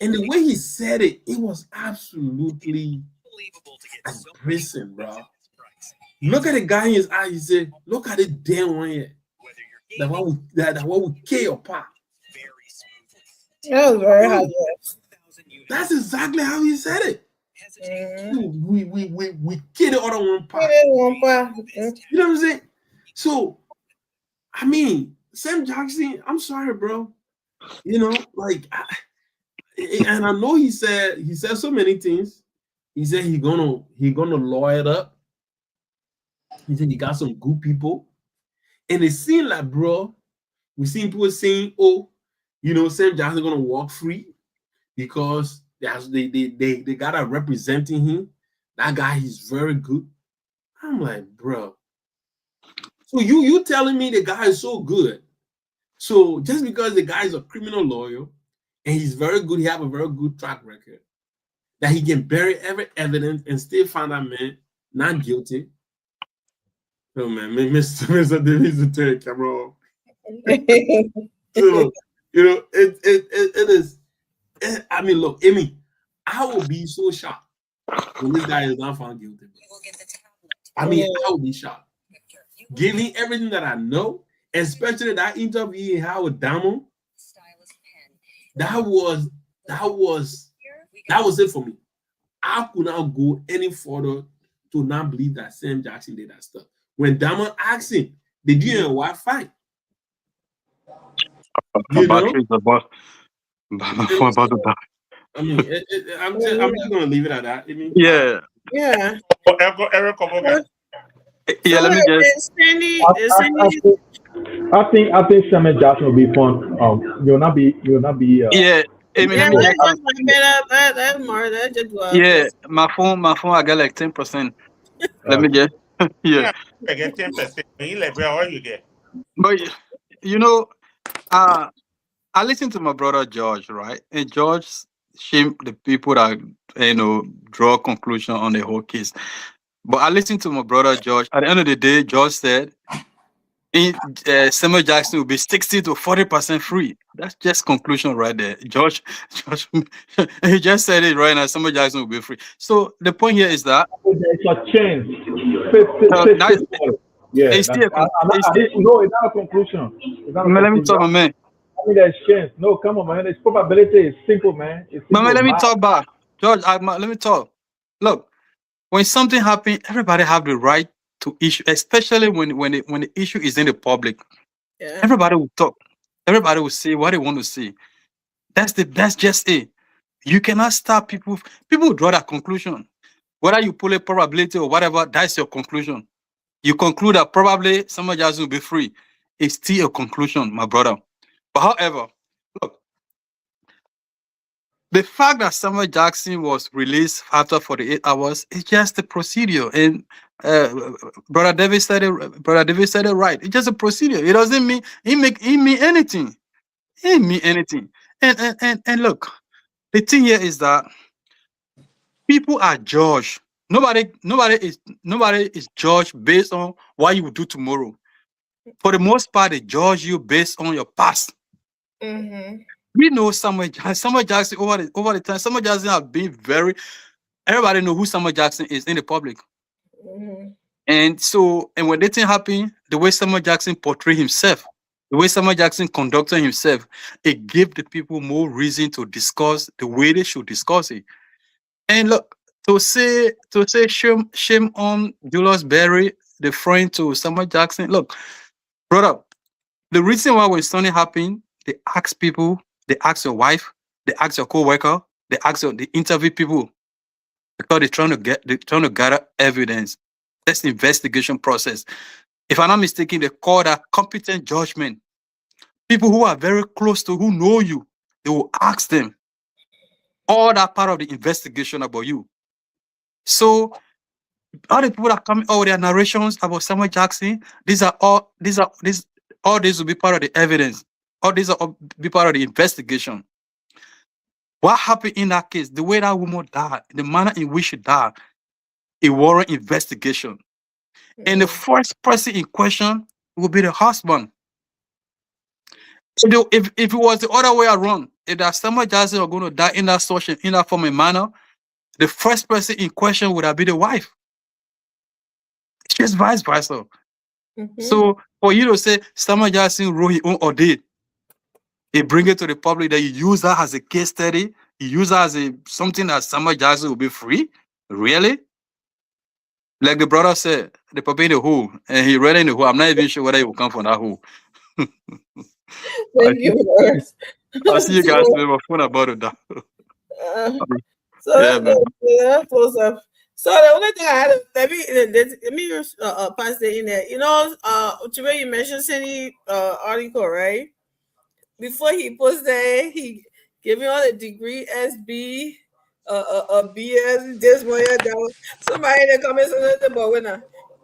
and the way he said it, it was absolutely embracing, bro. Look at the guy in his eyes. He said, "Look at it, damn one here. That one we kill your pa." That was very hard. That's exactly how he said it. We kill the other one pa. You know what I'm saying? So, I mean, Sam Jackson, I'm sorry, bro. And I know he said so many things. He said he gonna lawyer it up. He said he got some good people. And it seemed like, bro, we seen people saying, Sam Jackson gonna walk free because they got a representing him. That guy is very good. I'm like, bro. So you telling me the guy is so good? So just because the guy is a criminal lawyer and he's very good, he have a very good track record, that he can bury every evidence and still find that man not guilty. Oh man, Mr. Davis to turn the camera off. So it is. I mean, look, Amy, I will be so shocked when this guy is not found guilty. I mean, I will be shocked. Given everything that I know, especially that interview he had with Damo, that was it for me. I could not go any further to not believe that Sam Jackson did that stuff. When Damo asked him, "Did you and your wife fight?" My battery's about to die. I mean, I'm just gonna leave it at that. Yeah. Eric, Yeah, let me just. I think Samuel Jackson will be fun. You'll not be. Yeah. Let me just. That Yeah, my phone. I got like 10%. Let me get yeah. I get 10%. When you like, what you get? But you know, I listened to my brother George, right? And George shame the people that draw conclusion on the whole case. But I listened to my brother George. At the end of the day, George said Samuel Jackson will be 60 to 40% free. That's just conclusion right there. George he just said it right now. Samuel Jackson will be free. So the point here is that There's a chance. Yeah, it's still no, it's not a conclusion. It's not a let me conclusion. talk, man. I mean, there's chance. No, come on, man. There's probability. It's simple, man. It's simple. Let me talk about George. Let me talk. Look, when something happens, everybody have the right to issue, especially when the issue is in the public. Yeah. Everybody will talk. Everybody will say what they want to say. That's just it. You cannot stop people. People draw that conclusion. Whether you pull a probability or whatever, that's your conclusion. You conclude that probably Samuel Jackson will be free. It's still a conclusion, my brother. But however, look, the fact that Samuel Jackson was released after 48 hours is just a procedure. And Brother David said it right. It's just a procedure. It doesn't mean it mean anything. It ain't mean anything. And look, the thing here is that people are judged. Nobody is judged based on what you will do tomorrow. For the most part, they judge you based on your past. Mm-hmm. We know Samuel Jackson over the time. Samuel Jackson have been everybody know who Samuel Jackson is in the public. Mm-hmm. And when that thing happened, the way Samuel Jackson portrayed himself, the way Samuel Jackson conducted himself, it gave the people more reason to discuss the way they should discuss it. And look, to say shame on Julius Berry, the friend to Samuel Jackson. Look, brother, the reason why when something happened, they ask people, they ask your wife, they ask your co-worker, they interview people because they're trying to gather evidence. That's the investigation process. If I'm not mistaken, they call that competent judgment. People who are very close to, who know you, they will ask them all that part of the investigation about you. So all the people that come with all their narrations about Samuel Jackson, all these will be part of the evidence. All these will be part of the investigation. What happened in that case, the way that woman died, the manner in which she died, it warrant investigation. And the first person in question will be the husband. If it was the other way around, if that Samuel Jackson are going to die in that form and manner, the first person in question would have been the wife. It's just vice versa. Mm-hmm. So for you to say Samuel Jackson wrote his own audit, he bring it to the public, that you use that as a case study, you use that as something that Samuel Jackson will be free? Really? Like the brother said, the puppy in the hole, and he read in the hole. I'm not even sure whether he will come from that hole. Thank you. I'll see you guys with my phone about it. So Yeah, man. let's close up. So the only thing I had, let me pass it in there. You know, today you mentioned Cindy article, right? Before he posted, he gave me all the degree SB, BS, this one, that one. Somebody in the comments said about winner.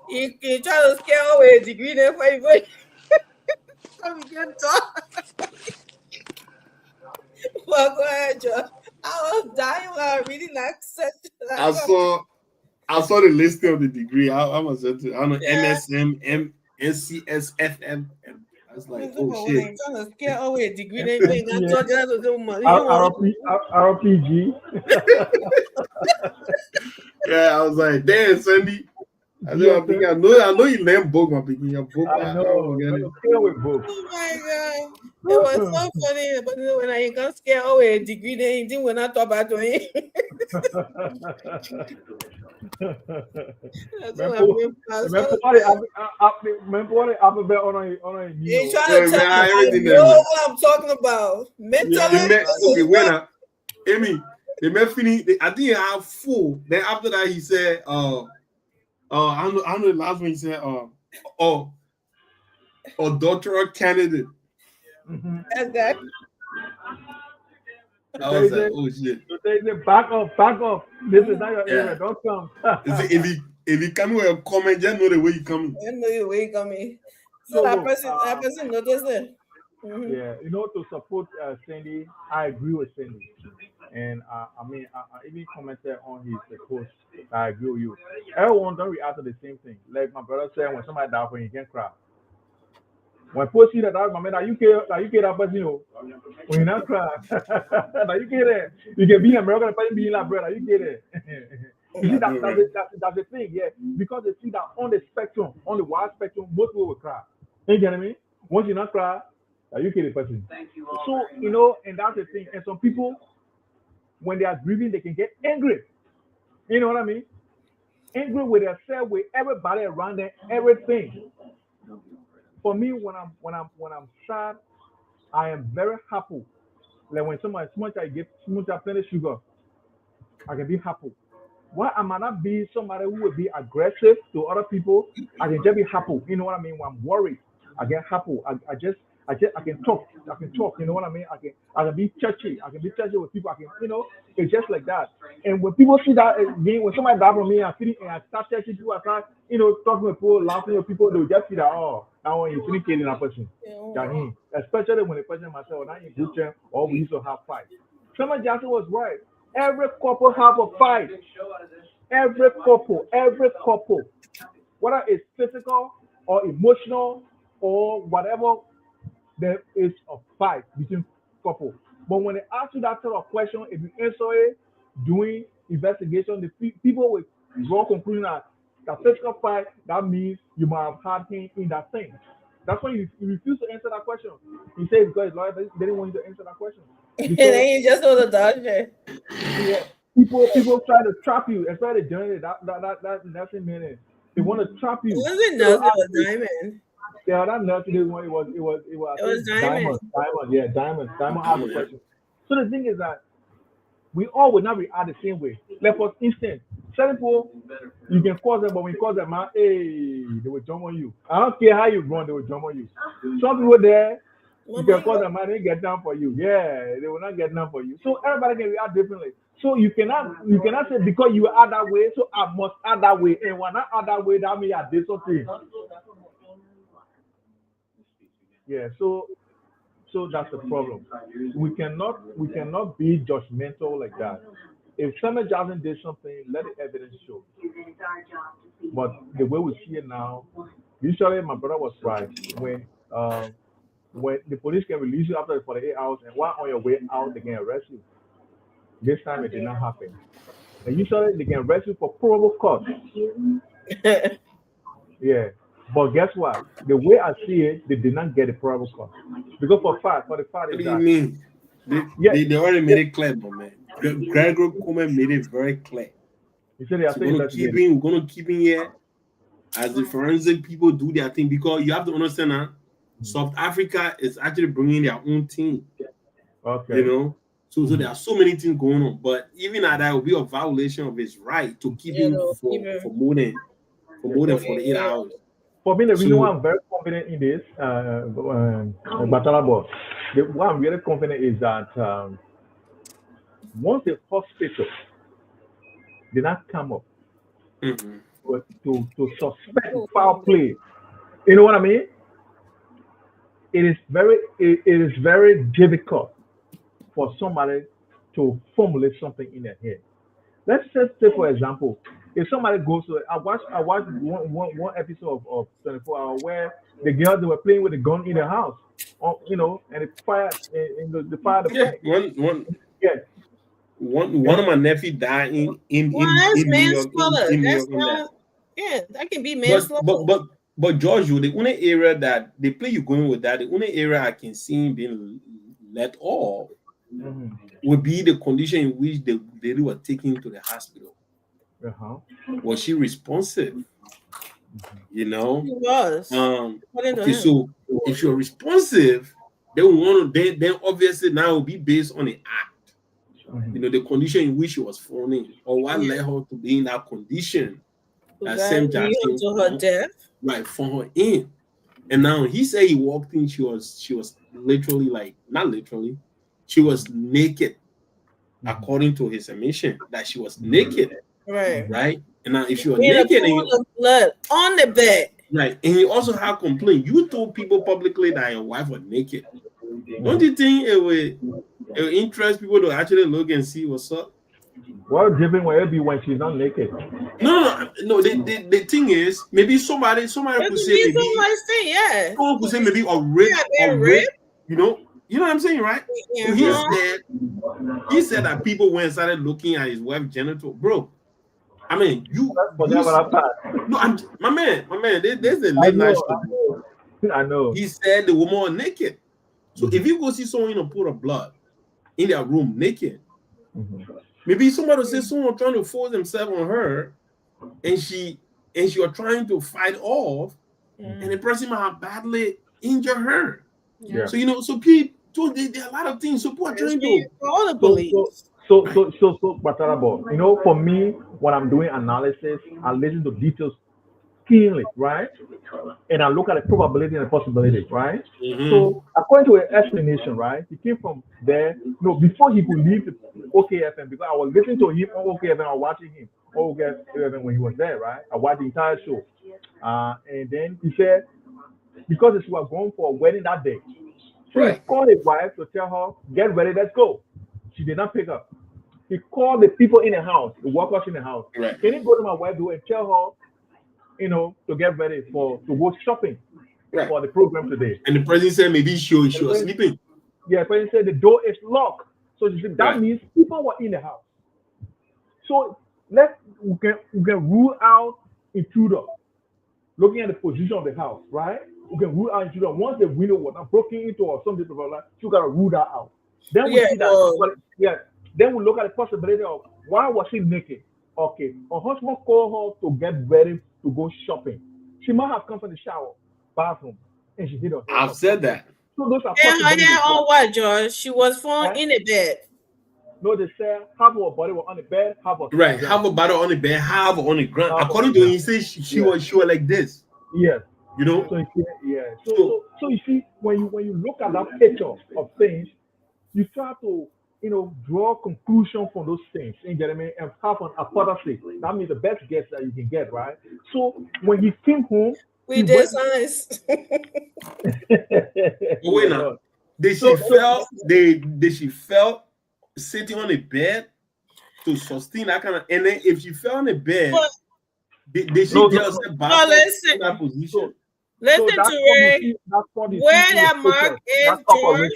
He tried to scare away a degree there for you. So we can talk. Well, go ahead, Joe. I was dying when I was reading that section. I saw the listing of the degree. I was I don't know, Yeah. MSM, NCSFM. I was like, oh When shit. I'm trying to scare away a degree, they ain't got to talk to them. RPG. Yeah, I was like, damn, Sandy. I know you learn book, my picking your book. I know. With books. Oh my god. It was so funny, but when I got scared away a degree, they didn't want to talk about it. Remember what the alphabet on You're trying to tell me I know what I'm talking about. Mentally. Okay, when Amy, they met finish. I think I have 4. Then after that, he said, I don't know the last one he said, doctoral candidate. Mm-hmm. That's that. I was like, oh shit. So they say, back off. This is not your area. Don't come. If you come with a comment, just know the way you coming. I know the way you coming. So No, that no, person noticed it. Mhm. Yeah, to support Cindy, I agree with Cindy. And I mean, I even commented on his post. I agree with you. Everyone don't react to the same thing. Like my brother said, when somebody dies, when you can cry. When people see that, my man, you care that person, when you not cry, now you get it. You can be American and person being like brother, you get it. You see, that's the thing, yeah. Because they see that on the spectrum, on the wide spectrum, most people will cry. You get me? Once you not cry, you get the person. So, and that's the thing. And some people, when they are grieving, they can get angry. You know what I mean? Angry with themselves, with everybody around them, everything. For me, when I'm sad, I am very happy. Like when so much I get too much plenty sugar, I can be happy. Why I might not be somebody who will be aggressive to other people, I can just be happy. You know what I mean? When I'm worried, I get happy. I can talk. You know what I mean? I can be touchy. I can be touchy with people. It's just like that. And when people see that again, when somebody dies from me, I start touching people. I start, talking with people, laughing with people. They will just see that now when you're killing a person. Especially when the person myself, not in good term, or we used to have fight. Samuel Jackson was right. Every couple have a fight. Every couple, whether it's physical or emotional or whatever, there is a fight between couple. But when they ask you that sort of question, if you answer it doing investigation, the people will draw conclusion that the physical fight, that means you might have had him in that thing. That's why you refuse to answer that question. He said because his lawyer didn't want you to answer that question. And then you just know the dodger. Yeah, people try to trap you, especially during that's in minute. They want to trap you. It wasn't nothing. It was Diamond. Yeah, that nothing one. It was Diamond. Diamond asked the question. So the thing is that we all would not react the same way. Like for instance, certain people you can call them, but when you call them, hey, they will jump on you. I don't care how you run, they will jump on you. Some people there, you can call them, they get down for you. Yeah, they will not get down for you. So everybody can react differently. So you cannot say because you are that way, so I must act that way. And when I act that way, that means I did something. Yeah, so that's the problem. We cannot be judgmental like that. If Samuel Jackson did something, let the evidence show. But the way we see it now, usually my brother was right. When the police can release you after 48 hours, and while on your way out, they can arrest you. This time it did not happen. And usually they can arrest you for probable cause. Yeah. But guess what? The way I see it, they did not get a probable cause. Because for the fact What is do that. you mean? They already made it clear, man. Gregory Coleman made it very clear. He said they are We're going to keep him here as the forensic people do their thing, because you have to understand that South Africa is actually bringing their own team. Okay. So there are so many things going on. But even at that, it will be a violation of his right to keep him for more than 48 hours. For me, the reason why I'm very confident in this, Batalabo, why I'm really confident is that once the hospital did not come up to suspect foul play, you know what I mean? It is very difficult for somebody to formulate something in their head. Let's just say, for example, if somebody goes to, I watched one episode of 24 Hours where the girls, they were playing with a gun in the house, and it fired the fire. One of my nephews died in New York. That can be manslaughter. But Georgia, the only area that they play you going with that, the only area I can see being let off would be the condition in which the lady was taken to the hospital. Was she responsive? She was. Okay, so if you're responsive, then obviously now it will be based on the act. The condition in which she was falling, or what led her to be in that condition. That Sam Jackson to her death. Right, for her in. And now he said he walked in, she was literally, not literally, she was naked, according to his admission, that she was naked. Right. And now if you are In a naked and pool you, of blood on the bed. right, and you also have complaint, you told people publicly that your wife was naked. Don't you think it would interest people to actually look and see what's up? What different will it be when she's not naked? No. The thing is, maybe somebody It could could say be maybe so much thing, yeah. someone could say maybe a rape, Yeah, or being rape. raped. You know what I'm saying, right? So he said that people went and started looking at his wife's genital, bro. I mean, my man. There's a late night show. I know. He said the woman was naked. So if you go see someone in a pool of blood in their room naked, maybe somebody will say someone trying to force themselves on her, and she was trying to fight off, and the person might have badly injured her. Yeah. So so people, there are a lot of things. So people are trying to all the police. So, Batarabo, for me, when I'm doing analysis, I listen to details keenly, right? And I look at the probability and the possibilities, right? So, according to an explanation, right, he came from there, before he could leave the OKFM, because I was listening to him on OKFM, I was watching him on OKFM when he was there, right? I watched the entire show. And then he said, because she was going for a wedding that day, so he called his wife to tell her, get ready, let's go. She did not pick up. He called the people in the house, the workers in the house. Right. Can you go to my wife's door and tell her, to get ready to go shopping for the program today? And the president said maybe she was sleeping. Yeah, the president said the door is locked. So she said that means people were in the house. So we can rule out intruder, looking at the position of the house, right? We can rule out intruder. Once the window was not broken into or something like that, you gotta rule that out. Then we see that. Then we look at the possibility of why was she naked? Okay, her husband called her to get ready to go shopping. She might have come from the shower, bathroom, and she did her hair. I've said that. So those are And her hair on what, George? She was found in the bed. No, they said half of her body was on the bed, half of half her body on the bed, half on the ground. According to him, he said she was like this. Yes. So you see, when you look at that picture of things, you try to draw conclusion from those things, and have an hypothesis. That means the best guess that you can get, right? So when he came home, we dishonest. Wait now, did she felt sitting on the bed to sustain that kind of, and then if she fell on the bed, did she just back in that position? Listen to Ray. Where that mark is, George.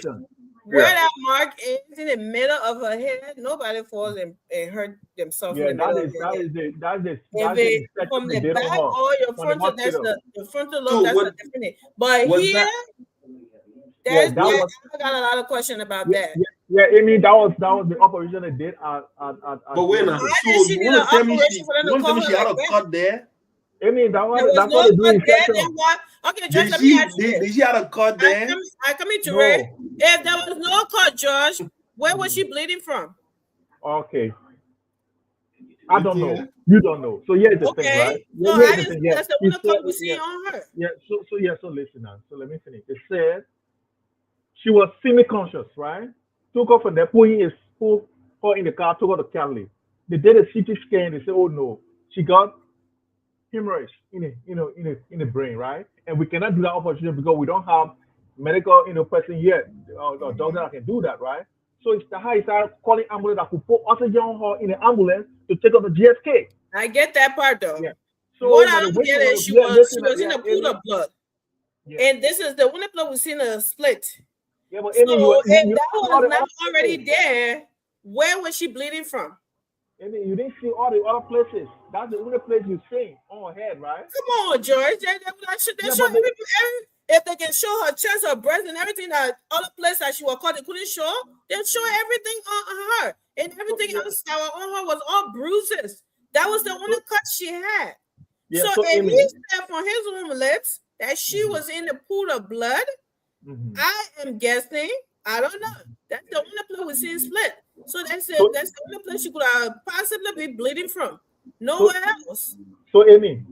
Where that mark is in the middle of her head, nobody falls and hurt themselves in the middle of her head. From the back or your frontal, that's the frontal lobe, that's a different. But here, I got a lot of questions about that. Yeah, Amy, that was the operation they did at but wait now, so you want to tell me she had a cut there? Amy, that's what they do in section. Okay, George, let me ask you. Did she have a cut there? I come into Ray. If there was no cut, George, where was she bleeding from? Okay. I don't know. You don't know. So here's the thing, right? So that's the one cut we see on her. Yeah, so listen now. So let me finish. It said she was semi-conscious, right? Took her from there, put her in the car, took her to Cali. They did a CT scan, they said, oh no, she got hemorrhage in the brain, right? And we cannot do that operation because we don't have medical person yet, or doctor that can do that, right? So it's the high side calling ambulance that could put oxygen on her in the ambulance to take her to GSK. I get that part though. Yeah. So what I don't get is she was in a pool of blood. Yeah. And this is the one blood was in a split. Yeah, but so if that was not already there, where was she bleeding from? Amy, you didn't see all the other places. That's the only place you see on her head, right? Come on, George. If they can show her chest, her breast, and everything, that other place that she was caught, they couldn't show, they'll show everything on her. And everything else that was on her was all bruises. That was the only cut she had. Yeah, so if Amy, he said from his own lips that she was in the pool of blood, I am guessing, I don't know. That's the only place we see split. So that's the only place she could possibly be bleeding from. Nowhere else. So Amy,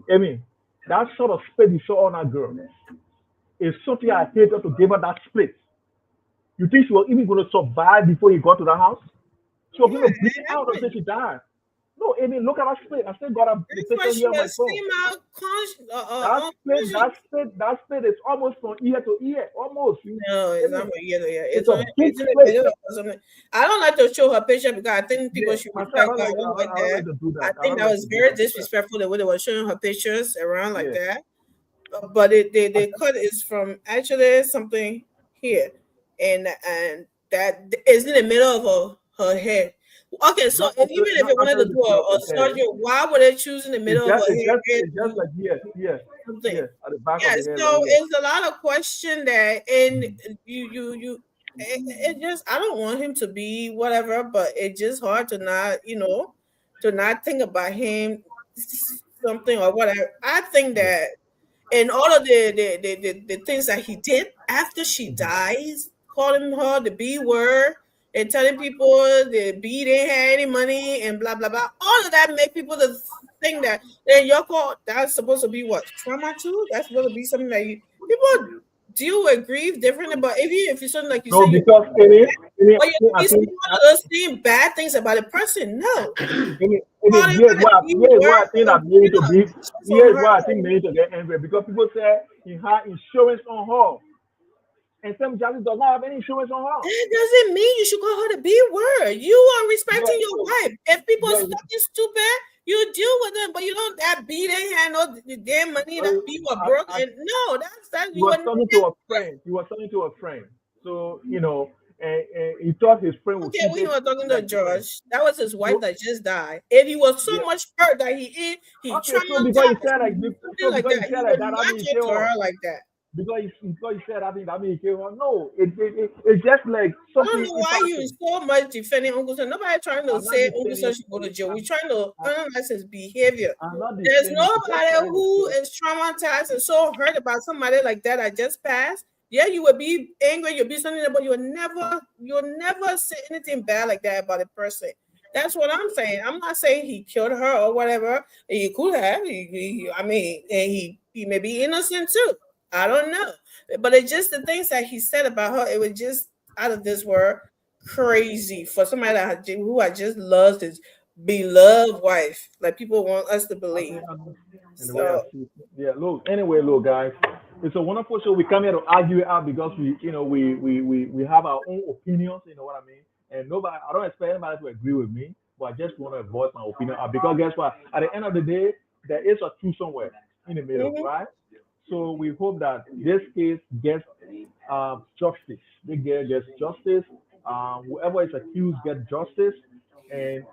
that sort of split you saw on that girl is something I hated to give her that split. You think she was even going to survive before he got to the house? She was going to bleed out until she died. No, I mean, look at that split. I still got the That's why picture she here on my was phone. came out That split is almost from ear to ear, almost. No, it's not from ear to ear. It's a big It's in the split. middle or something. I don't like to show her picture because I think people Yeah, should myself, respect her. I don't like I don't like that. to do I that. think that don't like was to do very that. disrespectful the way they were showing her pictures around like Yeah. that. But the cut is from actually something here, and that is in the middle of her head. Okay, so Not even if they wanted to do a surgery, surgery, why would they choose in the middle of her head? It's just like here, Something. at the back Yeah, of the head. so right here. it's a lot of question that, and it just, I don't want him to be whatever, but it's just hard to not, to not think about him something or whatever. I think that in all of the things that he did after she dies, calling her the B word and telling people the B didn't have any money and blah blah blah, all of that make people to think that then your call that's supposed to be what, trauma too? That's supposed to be something that people deal with grief differently. But if you're something like you No, say, because seeing bad things about a person, no. Here's what I think I'm going to be. Here's what I think they need to get angry because people say he had insurance on her, and some judges does not have any insurance on her. That doesn't mean you should call her the B word. You are respecting your wife. If people are fucking stupid, you deal with them, but you don't that B they had no damn money that B were broke. And no, that's He was talking to a friend. He was talking to a friend. So and he thought his friend was. Okay, we were talking to George. That was his wife that just died, and he was so much hurt that he so because he said like that. He would not talk to her like that. Because he said, I mean, he killed her. No, it's just like something. I don't know why you so much defending Uncle Sam. Nobody trying to say Uncle Sam should go to jail. We're trying to analyze his behavior. There's nobody who is traumatized and so hurt about somebody like that just passed. Yeah, you would be angry, you'll be something, but you'll never say anything bad like that about a person. That's what I'm saying. I'm not saying he killed her or whatever. He could have. He may be innocent too. I don't know, but it's just the things that he said about her. It was just out of this world crazy for somebody who I just loves his beloved wife, like people want us to believe. So, yeah. Look. Anyway, look, guys, it's a wonderful show. We come here to argue it out because we have our own opinions. You know what I mean? And nobody, I don't expect anybody to agree with me, but I just want to voice my opinion out because guess what? At the end of the day, there is a truth somewhere in the middle, right? So we hope that this case gets justice. They gets justice. Whoever is accused gets justice, and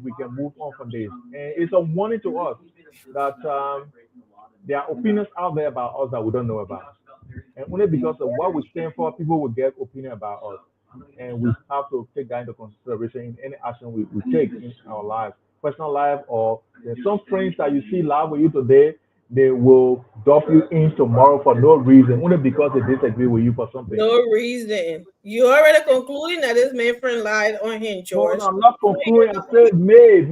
we can move on from this. And it's a warning to us that there are opinions out there about us that we don't know about, and only because of what we stand for, people will get opinion about us, and we have to take that into consideration in any action we take in our lives, personal life, or there's some friends that you see live with you today. They will dump you in tomorrow for no reason, only because they disagree with you for something. No reason. You already concluding that this man friend lied on him, George. No, I'm not concluding. I said May.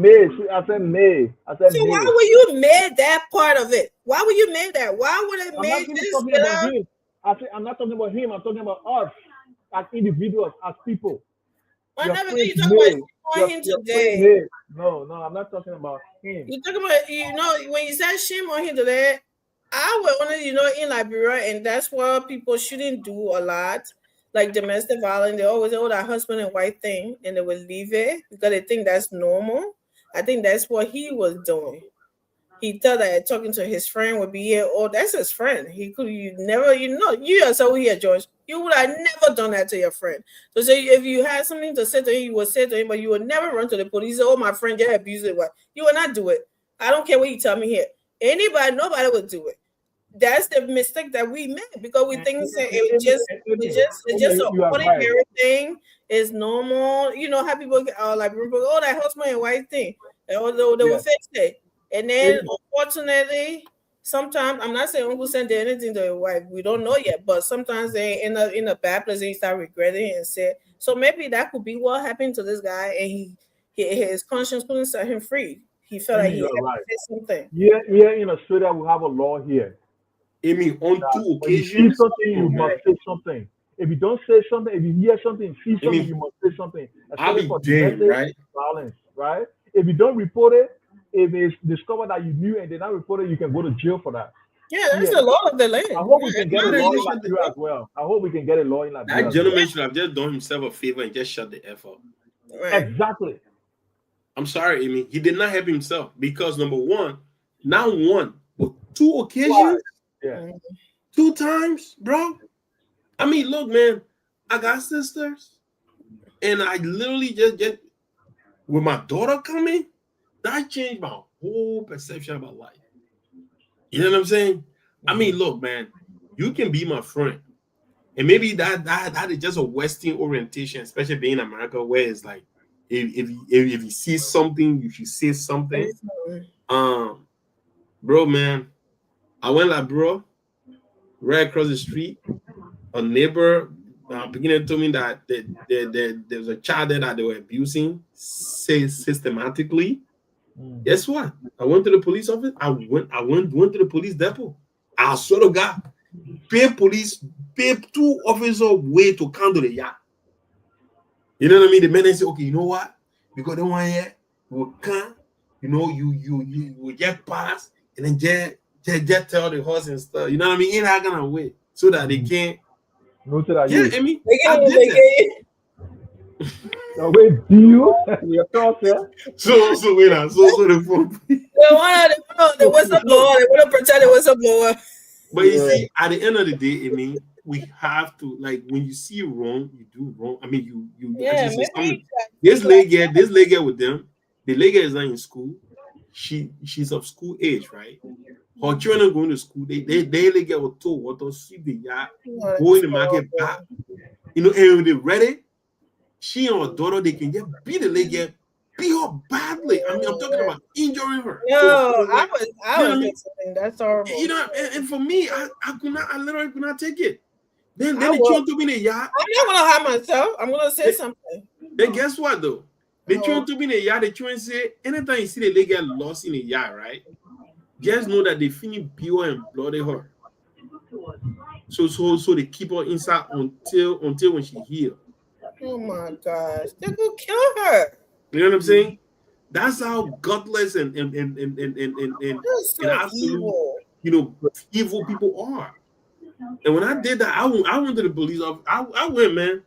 I said May. So why were you made that part of it? Why were you made that? Why would it make this? I'm not talking about him. I'm talking about us as individuals, as people. I never heard you talk about him today. No, I'm not talking about him. You talking about, when you said shame on him today, I would want to, in Liberia, and that's what people shouldn't do a lot, like domestic violence. They always say, that husband and wife thing, and they will leave it because they think that's normal. I think that's what he was doing. He thought that talking to his friend would be here. Oh, that's his friend. He could, you yourself here, George. You would have never done that to your friend. So if you had something to say to him, you would say to him, but you would never run to the police. Oh, my friend, you're abusing what? You would not do it. I don't care what you tell me here. Nobody would do it. That's the mistake that we made because we think it's just an ordinary thing. It's normal. You know how people get like, oh, that husband and wife thing. They will fix it. And then, unfortunately, sometimes, I'm not saying Uncle Sam did anything to his wife. We don't know yet. But sometimes they end up in a bad place and he start regretting and say, so maybe that could be what happened to this guy. And his conscience couldn't set him free. He felt like he had to say something. Yeah, in Australia, we have a law here. Amy, on two occasions, you see something, you must say something. If you don't say something, if you hear something, see something, you must say something. Especially for domestic violence, right? if you don't report it, if it's discovered that you knew and they not report it, you can go to jail for that. Yeah, that's the law of the land. I hope we can get a Yeah, law they in should- Liberia as well. I hope we can get a law in Liberia. That as gentleman should have just done himself a favor and just shut the F up. well. Right. Exactly. I'm sorry, Amy. He did not help himself because number one, not one, but 2 occasions, Yeah. 2 times, bro. I mean, look, man, I got sisters, and I literally just get with my daughter coming, that changed my whole perception about life. You know what I'm saying? I mean, look, man, you can be my friend, and maybe that is just a Western orientation, especially being in America, where it's like, if you see something, you should say something. Bro, man, I went like, bro, right across the street, a neighbor beginning to tell me that there was a child there that they were abusing systematically. Guess what? I went to the police office. I went to the police depot. I swear to God, pay 2 officers way to counter the yard. You know what I mean? The men say, okay, you know what? Because they want here, we can, you know, you will get past and then just tell the horse and stuff. You know what I mean? Ain't that gonna wait so that they can't. No to that. Yeah, I mean, They I get did that. Wait, do you? Your thoughts, yeah? So wait now. So the phone. The whistleblower. They want to protect the whistleblower. But you see, at the end of the day, I mean, we have to, like, when you see wrong, you do wrong. I mean, you Yeah, actually say maybe something. This lady with them, the lady is not in school. She's of school age, right? Her children going to school. They get with told what to sweep the yard, go in the market back. You know, and when they ready, she and her daughter, they can just beat the lady, beat her badly. I mean, I'm talking about injuring her. No, So, I like, was you know what I mean? saying that's horrible. You know, and for me, I literally could not take it. Then I the will. children to me in the yard. I'm not gonna hide myself. I'm gonna say something. Then guess what though? The Oh. children to me in the yard, the children say, anytime you see the lady get lost in the yard, right? Just know that they finish beat her and bloody her. So they keep her inside until when she heals. Oh my gosh, they could kill her. You know what I'm saying? That's how gutless and That's so absolute, evil. you know, evil people are. And when I did that, I went to the police office. I went, man.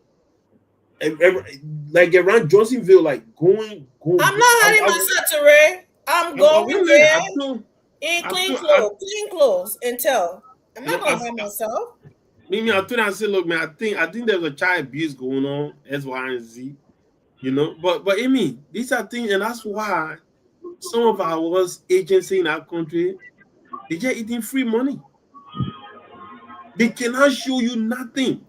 Like around Johnsonville, like going. I'm not hiding myself, Teray. I'm going there in clean clothes, and tell. I'm not gonna hide myself. Maybe I told her, I said, look, man, I think there's a child abuse going on, S, Y, and Z. You know, but I mean, these are things, and that's why some of our agencies in our country, they just eating free money. They cannot show you nothing.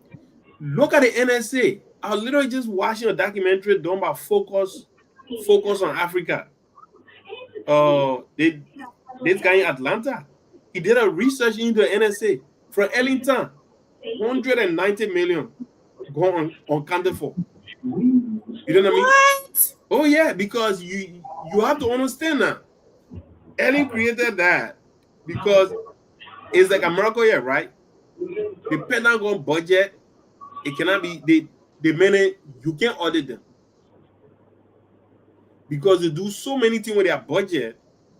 Look at the NSA. I was literally just watching a documentary done by Focus on Africa. This guy in Atlanta, he did a research into the NSA from Ellington, 190 million gone unaccounted for. You know what I mean? What? Oh yeah, because you have to understand that Ellen created that because it's like America here, right? The Pentagon budget, it cannot be they manage, you can't audit them because they do so many things with their budget.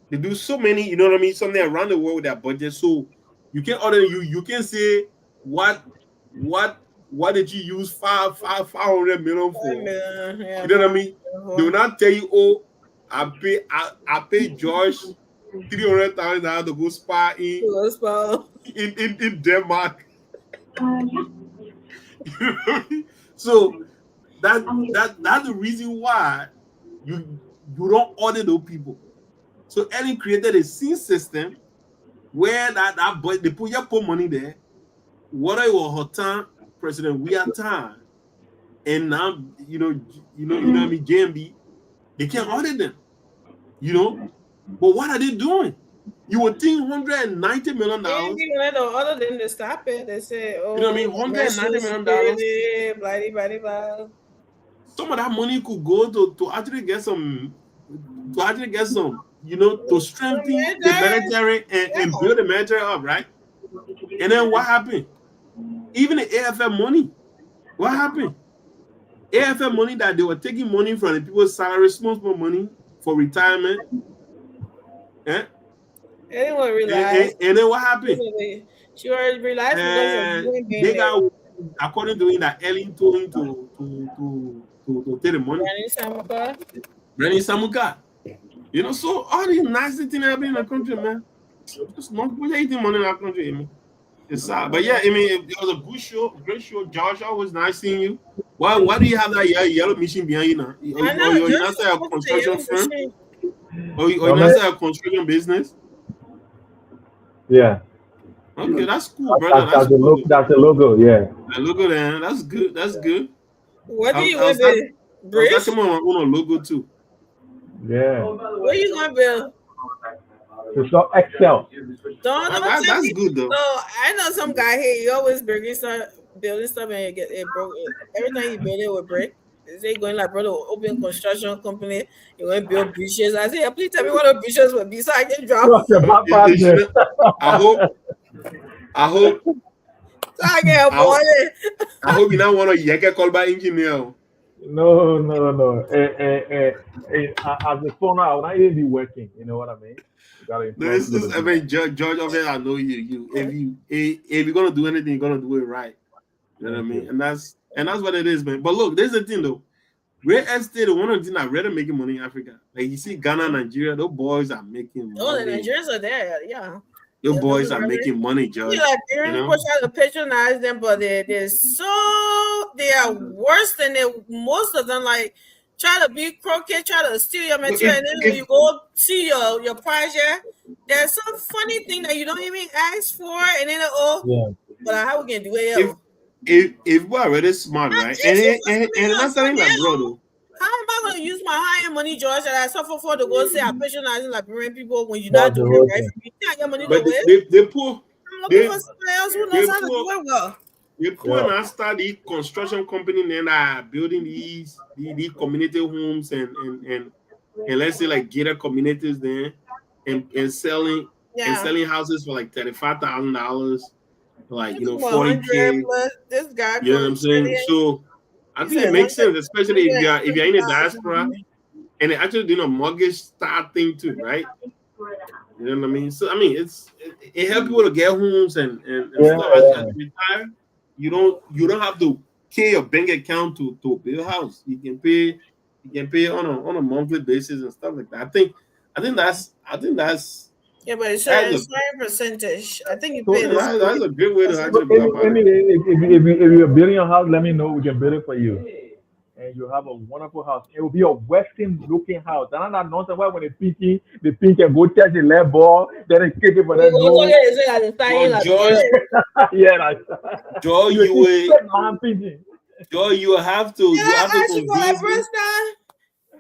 They do so many, you know what I mean, something around the world with their budget. So you can't audit. You can say what did you use 500 million for? Yeah. You know what I mean? They will not tell you, oh, I pay George $300,000 to go spa in Denmark. So that's the reason why you don't audit those people. So Ellen created a SIN system where that boy they put money there. Whether it was her time, President Weah time, and now you know what I mean, JMB, they can't audit them. You know, but what are they doing? You would think $190 million. Other than to stop it, they say, oh, you know what I mean, $190 million. Blah. Some of that money could go to actually get some, you know, to strengthen the military and build the military up, right? And then what happened? Even the AFL money, what happened? AFL money that they were taking money from the people's salary, small money, for retirement. Eh? Anyone realized? And then what happened? She already realized because of They got, according to him, that Ellen told him to take the money. Granny Samuka. You know, so all these nasty things happening in the country, man. Just not put anything money in our country, I mean. It's sad. But yeah, I mean, it was a good show, great show. Josh, always nice seeing you. Why do you have that yellow machine behind you now? You're not a construction firm? Or you're not a construction business? Yeah. Okay, that's cool, brother. That's the logo. That's the logo, yeah. The logo there, that's good. That's good. What do you want to build? That's on a logo too. Yeah. What you gonna build? It's not Excel. That's good though. No, I know some guy here. He always building stuff and it broke. Every time he build it with brick. Is he going like, brother, open construction company? You want to build bridges? I say, please tell me what the bridges will be so I can drop. I hope. So I can afford it. I hope you not want to get called by engineer. No. As a phone, I will not even be working. You know what I mean? I mean, George, I know you. If you're gonna do anything, you're gonna do it right. You know what I mean? And that's what it is, man. But look, there's the thing though. Real estate, one of the things I really making money in Africa. Like you see Ghana, Nigeria, those boys are making money. Oh, the Nigerians are there, yeah. Those boys are making money, George. Yeah, people try to patronize them, but they are worse than most of them. Like try to be crooked, try to steal your material, and then when you go see your project, there's some funny thing that you don't even ask for, and then but how we can do it? If we're already smart, right? And that's something like bro. How am I going to use my high-end money, George, that I suffer for to go say I'm patronizing Liberian people when you're not doing it right? You can't get money to waste. They poor. I'm looking for somebody else who knows how to do it well. They poor and start the construction company and are building these community homes and let's say like gated communities there and selling houses for like $35,000, like $40K. This guy, you know what I'm saying? So I think it makes sense, especially if you're in the diaspora and they're actually doing a mortgage start thing too, right? You know what I mean? So I mean, it helps people to get homes and stuff. As you retire, you don't have to pay your bank account to build a house. You can pay on a monthly basis and stuff like that. I think that's yeah, but it's a certain percentage. I think you pay. That's a good way to actually go about it. If you're building a house, let me know. We can build it for you, and you have a wonderful house. It will be a Western-looking house. And I'm not nonsense. Why when the pink can go touch the lead ball, then they keep it for that. George, you have to convince me.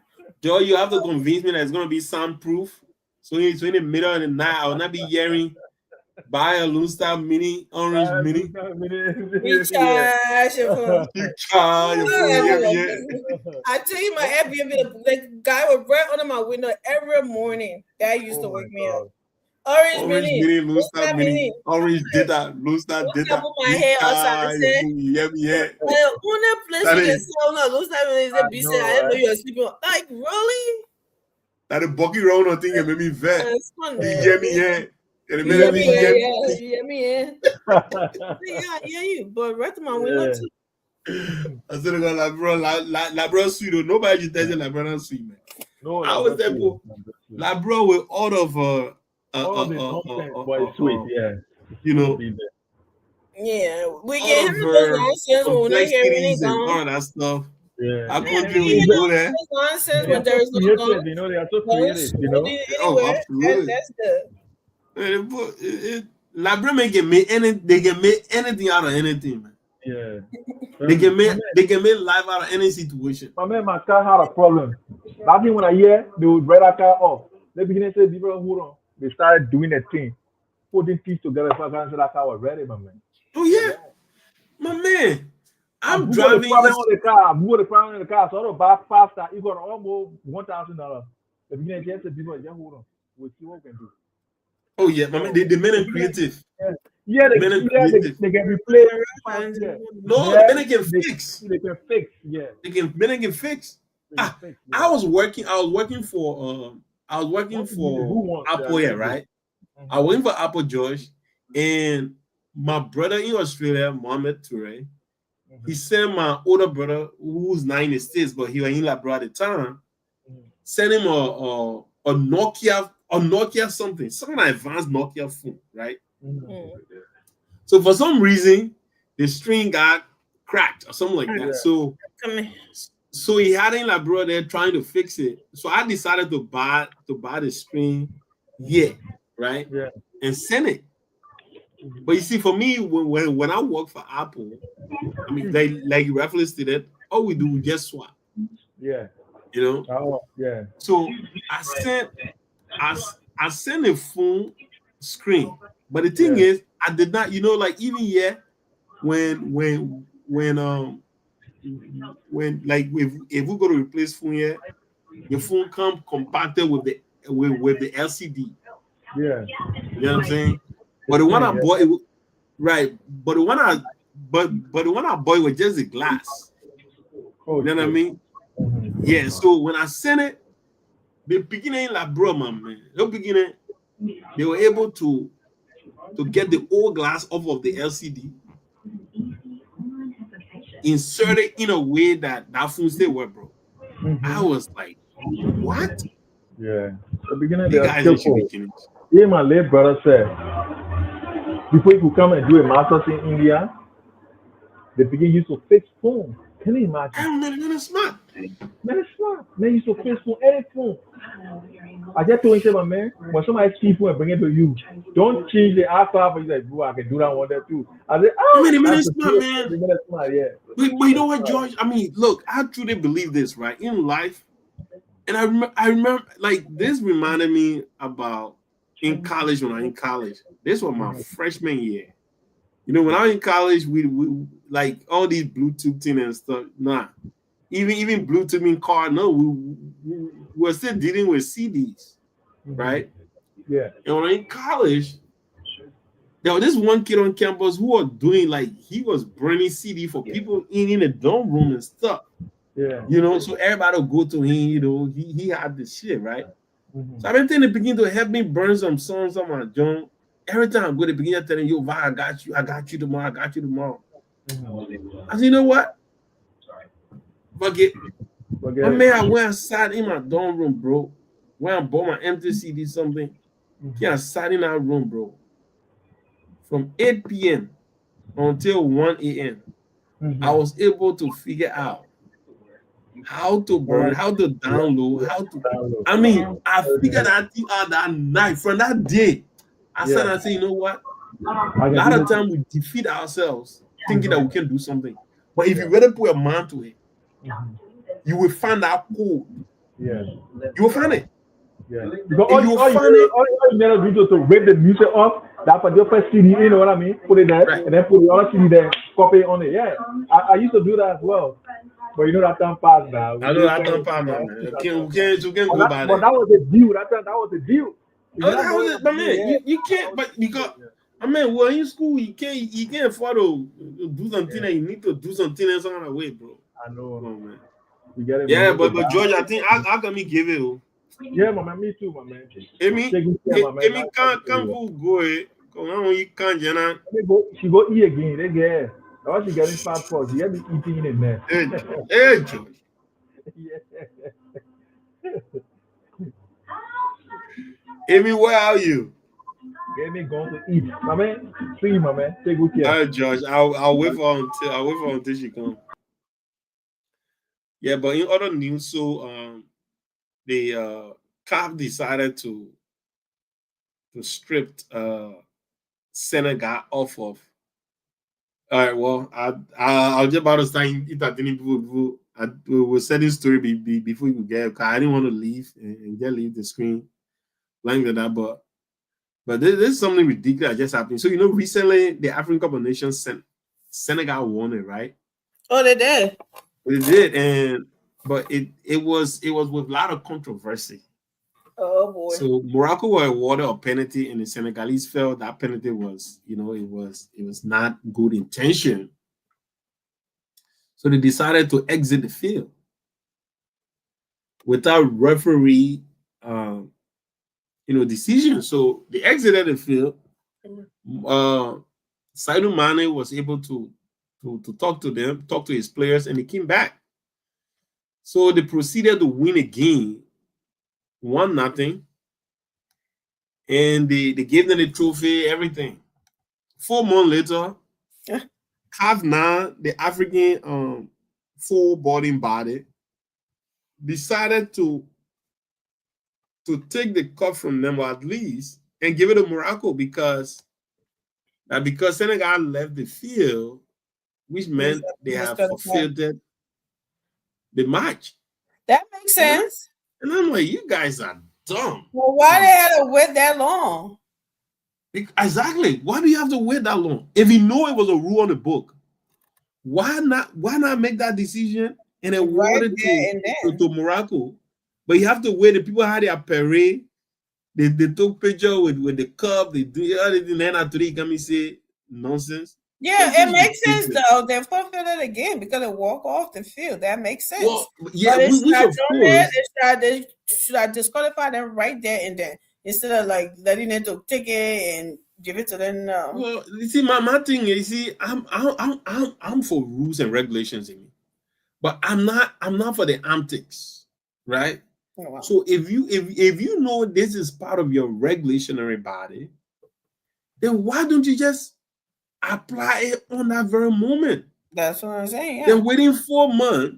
Joe, you have to convince me that it's gonna be soundproof. So it's in the middle of the night. I will not be hearing buy a Lone Star Mini, Orange Mini. I tell you, my Airbnb, the guy was right under my window every morning. That used to wake me up. Orange Mini, Lone Star Mini, Orange data, Lone Star data. I put my hair outside and say, one place you can sell now, Lone Star Mini is a busy. I didn't know you were sleeping. Like, really? That the bucky round on thing and made me vet. It's fun, man. You get me here. Yeah, but right to my window too. I said, bro, sweet. Nobody just tells you, bro, sweet, man. No, I was there, bro, with all of but sweet, yeah. You know. Yeah, we get those nonsense when we're not hearing it and all that stuff. Yeah. I couldn't really do that. Nonsense when there is no creative, you know, they are so creative, you know. Oh, absolutely. That's good. Librarian they can make anything out of anything, man. Yeah. They can make life out of any situation. My man, my car had a problem. Back when I hear they would write a car off. They begin to say, people, hold on. They started doing a thing, putting things together so I can say that car was ready, my man. Oh yeah, my man. I'm driving. The problem in the car. So I don't buy faster. You got almost $1,000. The beginning just said, people, just hold on. We'll see what we can do. Oh yeah, my man. They made it creative. Yeah, they can replay. No, the men can fix. They can fix. Yeah. Men can fix. I was working for Apple here, right? I was working for Apple George, and my brother in Australia, Mohammed Toure, he sent my older brother, who's 9 in the States, but he was in Labrador at the time, sent him a Nokia something, some advanced Nokia phone, right? So for some reason, the string got cracked or something like that. So he had in Labrador there trying to fix it. So I decided to buy the string, right? Yeah. And send it. But you see, for me, when I work for Apple, I mean, like you referenced stated, all we do, we just swap. Yeah. You know? Oh, yeah. So I sent a phone screen. But the thing is, I did not, like even here, when like if we go to replace phone here, the phone come compacted with the LCD. Yeah. You know what I'm saying? But the one I bought, right? But the one I bought was just the glass. You know what I mean? Yeah. So when I sent it, the beginning, like bro, man, the beginning, they were able to get the old glass off of the LCD, insert it in a way that phone still work, bro. I was like, what? Yeah. The beginning, you guys should be kidding. Yeah, my late brother said, before you could come and do a master's in India, the beginning used to fix phone. Can you imagine? I remember, man, it's smart. Man, it's smart. Man, used to fix phone, any phone. I just told him, man, when somebody see phone and bring it to you, don't change the alpha for you. Like, bro, I can do that one there too. I said, it's smart, man. Smart, yeah. But you know what, George? I mean, look, I truly believe this, right? In life, and I remember, like, this reminded me about in college, when I was in college. This was my freshman year. You know, when I was in college, we like all these Bluetooth thing and stuff. Nah, even Bluetooth in car. No, we were still dealing with CDs, right? Yeah. And when I was in college, there was this one kid on campus who was doing like he was burning CD for people in the dorm room and stuff. Yeah. You know, so everybody would go to him. You know, he had this shit, right? So I've been thinking to begin to help me burn some songs on my joint. Every time I go to begin telling you, "Va, I got you tomorrow. I said, you know what? Fuck it. I went outside in my dorm room, bro. When I bought my empty CD something, I sat in that room, bro. From 8 p.m. until 1 a.m. I was able to figure out how to burn, how to download, I mean, I figured that thing out that night. From that day, I said, you know what? A lot of time we defeat ourselves thinking that we can do something. But if you really put a mind to it, you will find that code. Yeah. You will find it. Yeah. Because all you never do to rip the music off, that for your first CD, you know what I mean? Put it there, and then put the other CD there, copy it on it. Yeah. I used to do that as well. But you know that time passed now. I know that time passed, man. You can't go by that. But that was a deal. That was a deal. That was it, but man, you can't. But because I mean, well, in school, you can't afford to do something that you need to do something else on the way, bro. I know. Oh, man. Yeah, but George, I think I can me give it. Yeah, my man, me too, my man. Amy can't go ahead. Come on, you can't, Jenna. She go eat again. They get. Now she getting fat for. She get eating in there. Hey, George. Amy, where are you? Amy going to eat, my man. See, my man. Take good care. All right, George. I'll wait for her until she comes. Yeah, but in other news, so the CAF decided to strip Senegal off of. All right, well, I was just about to start entertaining people. We were setting story before you could get it, because I didn't want to leave and just leave the screen like that. But this is something ridiculous that just happened. So, you know, recently the African Cup of Nations Senegal won it, right? Oh, they did. They did, but it was with a lot of controversy. Oh boy! So Morocco were awarded a penalty, and the Senegalese felt that penalty was, it was not good intention. So they decided to exit the field. without referee, decision. So they exited the field. Sadio Mane was able to talk to his players, and he came back. So they proceeded to win a game, 1-0, and they gave them the trophy, everything. 4 months later, CAF, the African full boarding body, decided to take the cup from them, or at least, and give it to Morocco because Senegal left the field, which meant they have fulfilled the match. That makes sense. And I'm like, you guys are dumb. Well, why they had to wait that long? Exactly. Why do you have to wait that long? If you know it was a rule on the book, why not make that decision and award it to Morocco? But you have to wait. The people had their parade. They took picture with the cup. They do everything. Then after they come and say nonsense. Yeah, it makes sense though. They fulfilled it again because they walk off the field. That makes sense. Well, yeah, but they should I disqualify them right there and then instead of like letting them to take it and give it to them? No. Well, you see, my thing is, I'm for rules and regulations in me, but I'm not for the antics, right? Oh, wow. So if you know this is part of your regulationary body, then why don't you just apply it on that very moment? That's what I'm saying. Yeah. Then waiting 4 months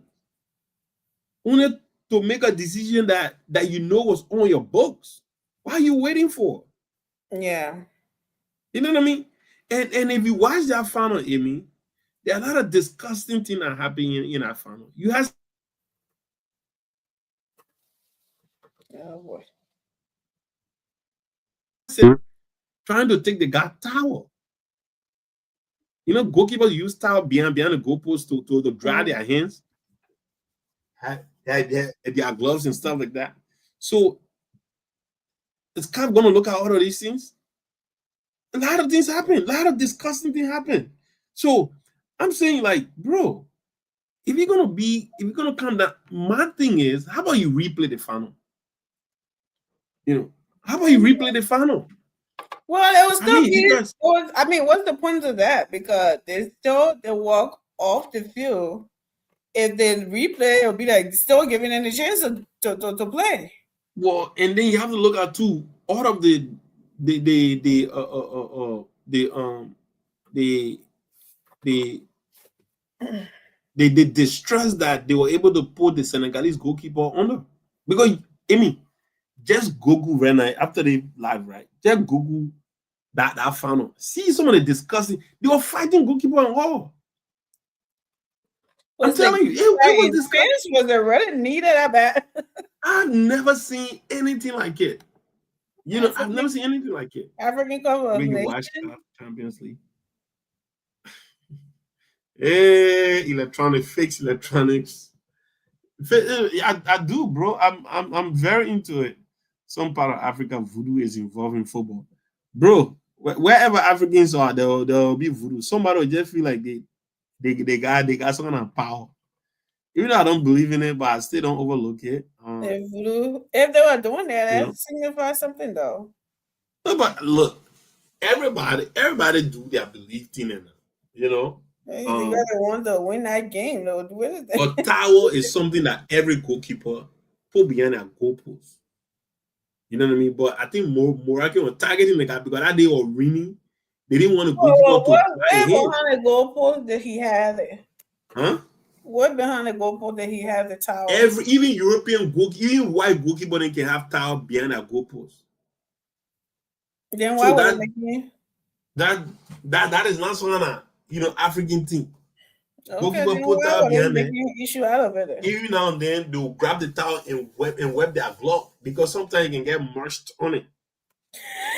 only to make a decision that you know was on your books. Why are you waiting for? Yeah. You know what I mean? And if you watch that final, Amy, there are a lot of disgusting things that happen in that final. You have trying to take the guy towel. You know, goalkeepers use towel behind the goalpost to dry their hands, their gloves and stuff like that. So is CAF going to look at all of these things? A lot of things happen. A lot of disgusting things happen. So I'm saying, like, bro, if you're gonna come down, my thing is, how about you replay the final? You know, how about you replay the final? Well, it was still what's the point of that? Because they walk off the field. If they replay, it'll be like still giving them a chance to play. Well, and then you have to look at too, all of the distress that they were able to put the Senegalese goalkeeper under. Because just Google right now after they live, right? Just Google that final. See some of the disgusting. They were fighting goalkeeper and all. I'm telling you, it was disgusting. Was it really needed? I bet. I've never seen anything like it. You know, I've never seen anything like it. African Cup of Nations. Watch Champions League. Hey, electronics. I do, bro. I'm very into it. Some part of Africa, voodoo is involved in football, bro. Wherever Africans are, there'll be voodoo. Somebody will just feel like they got some kind of power. Even though I don't believe in it, but I still don't overlook it. If they were doing that, that signifies something, though. No, but look, everybody do their belief thing, you know. You gotta want to win that game, though. But towel is something that every goalkeeper put behind their goalpost. You know what I mean? But I think Morocco was targeting the guy because that day was raining. They didn't want to go what behind the goalpost did he have it? Huh? What behind the goalpost did he have the towel? Even European even white goalkeeper they can have towel behind their goalpost. Then why would they make that is not some kind of African thing. Okay, goalkeeper put towel behind it. Issue out of it. Even now and then they'll grab the towel and web their glove because sometimes you can get mushed on it.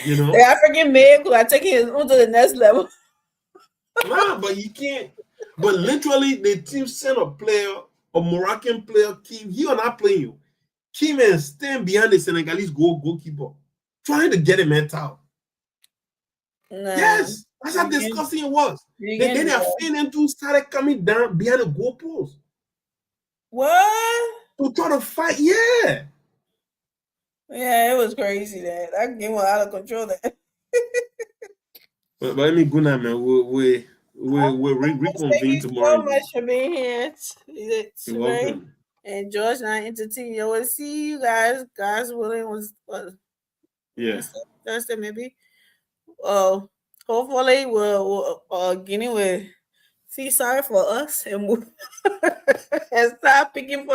You know, the African man who are taking it onto the next level. Nah, but you can't. But literally, the team sent a Moroccan player, Kim. He or not playing you. Kim and stand behind the Senegalese goalkeeper, trying to get him a towel. Nah, yes, that's how disgusting it was. Then their fan and two started coming down behind the goalpost. What? to try to fight. Yeah. Yeah, it was crazy that game was out of control. That But I mean, good night, man. We'll reconvene thank you tomorrow. so much for being here. It's You're very welcome. and George and I entertain. I will see you guys. God's willing was Yeah. Thursday maybe. Hopefully we'll Guinea will see sorry for us and move and start picking for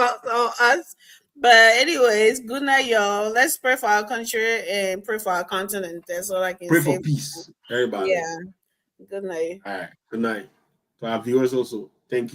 us. But anyways, good night, y'all. Let's pray for our country and pray for our continent. That's all I can Pray say. for peace, everybody. Yeah. Good night. All right. Good night. To our viewers also.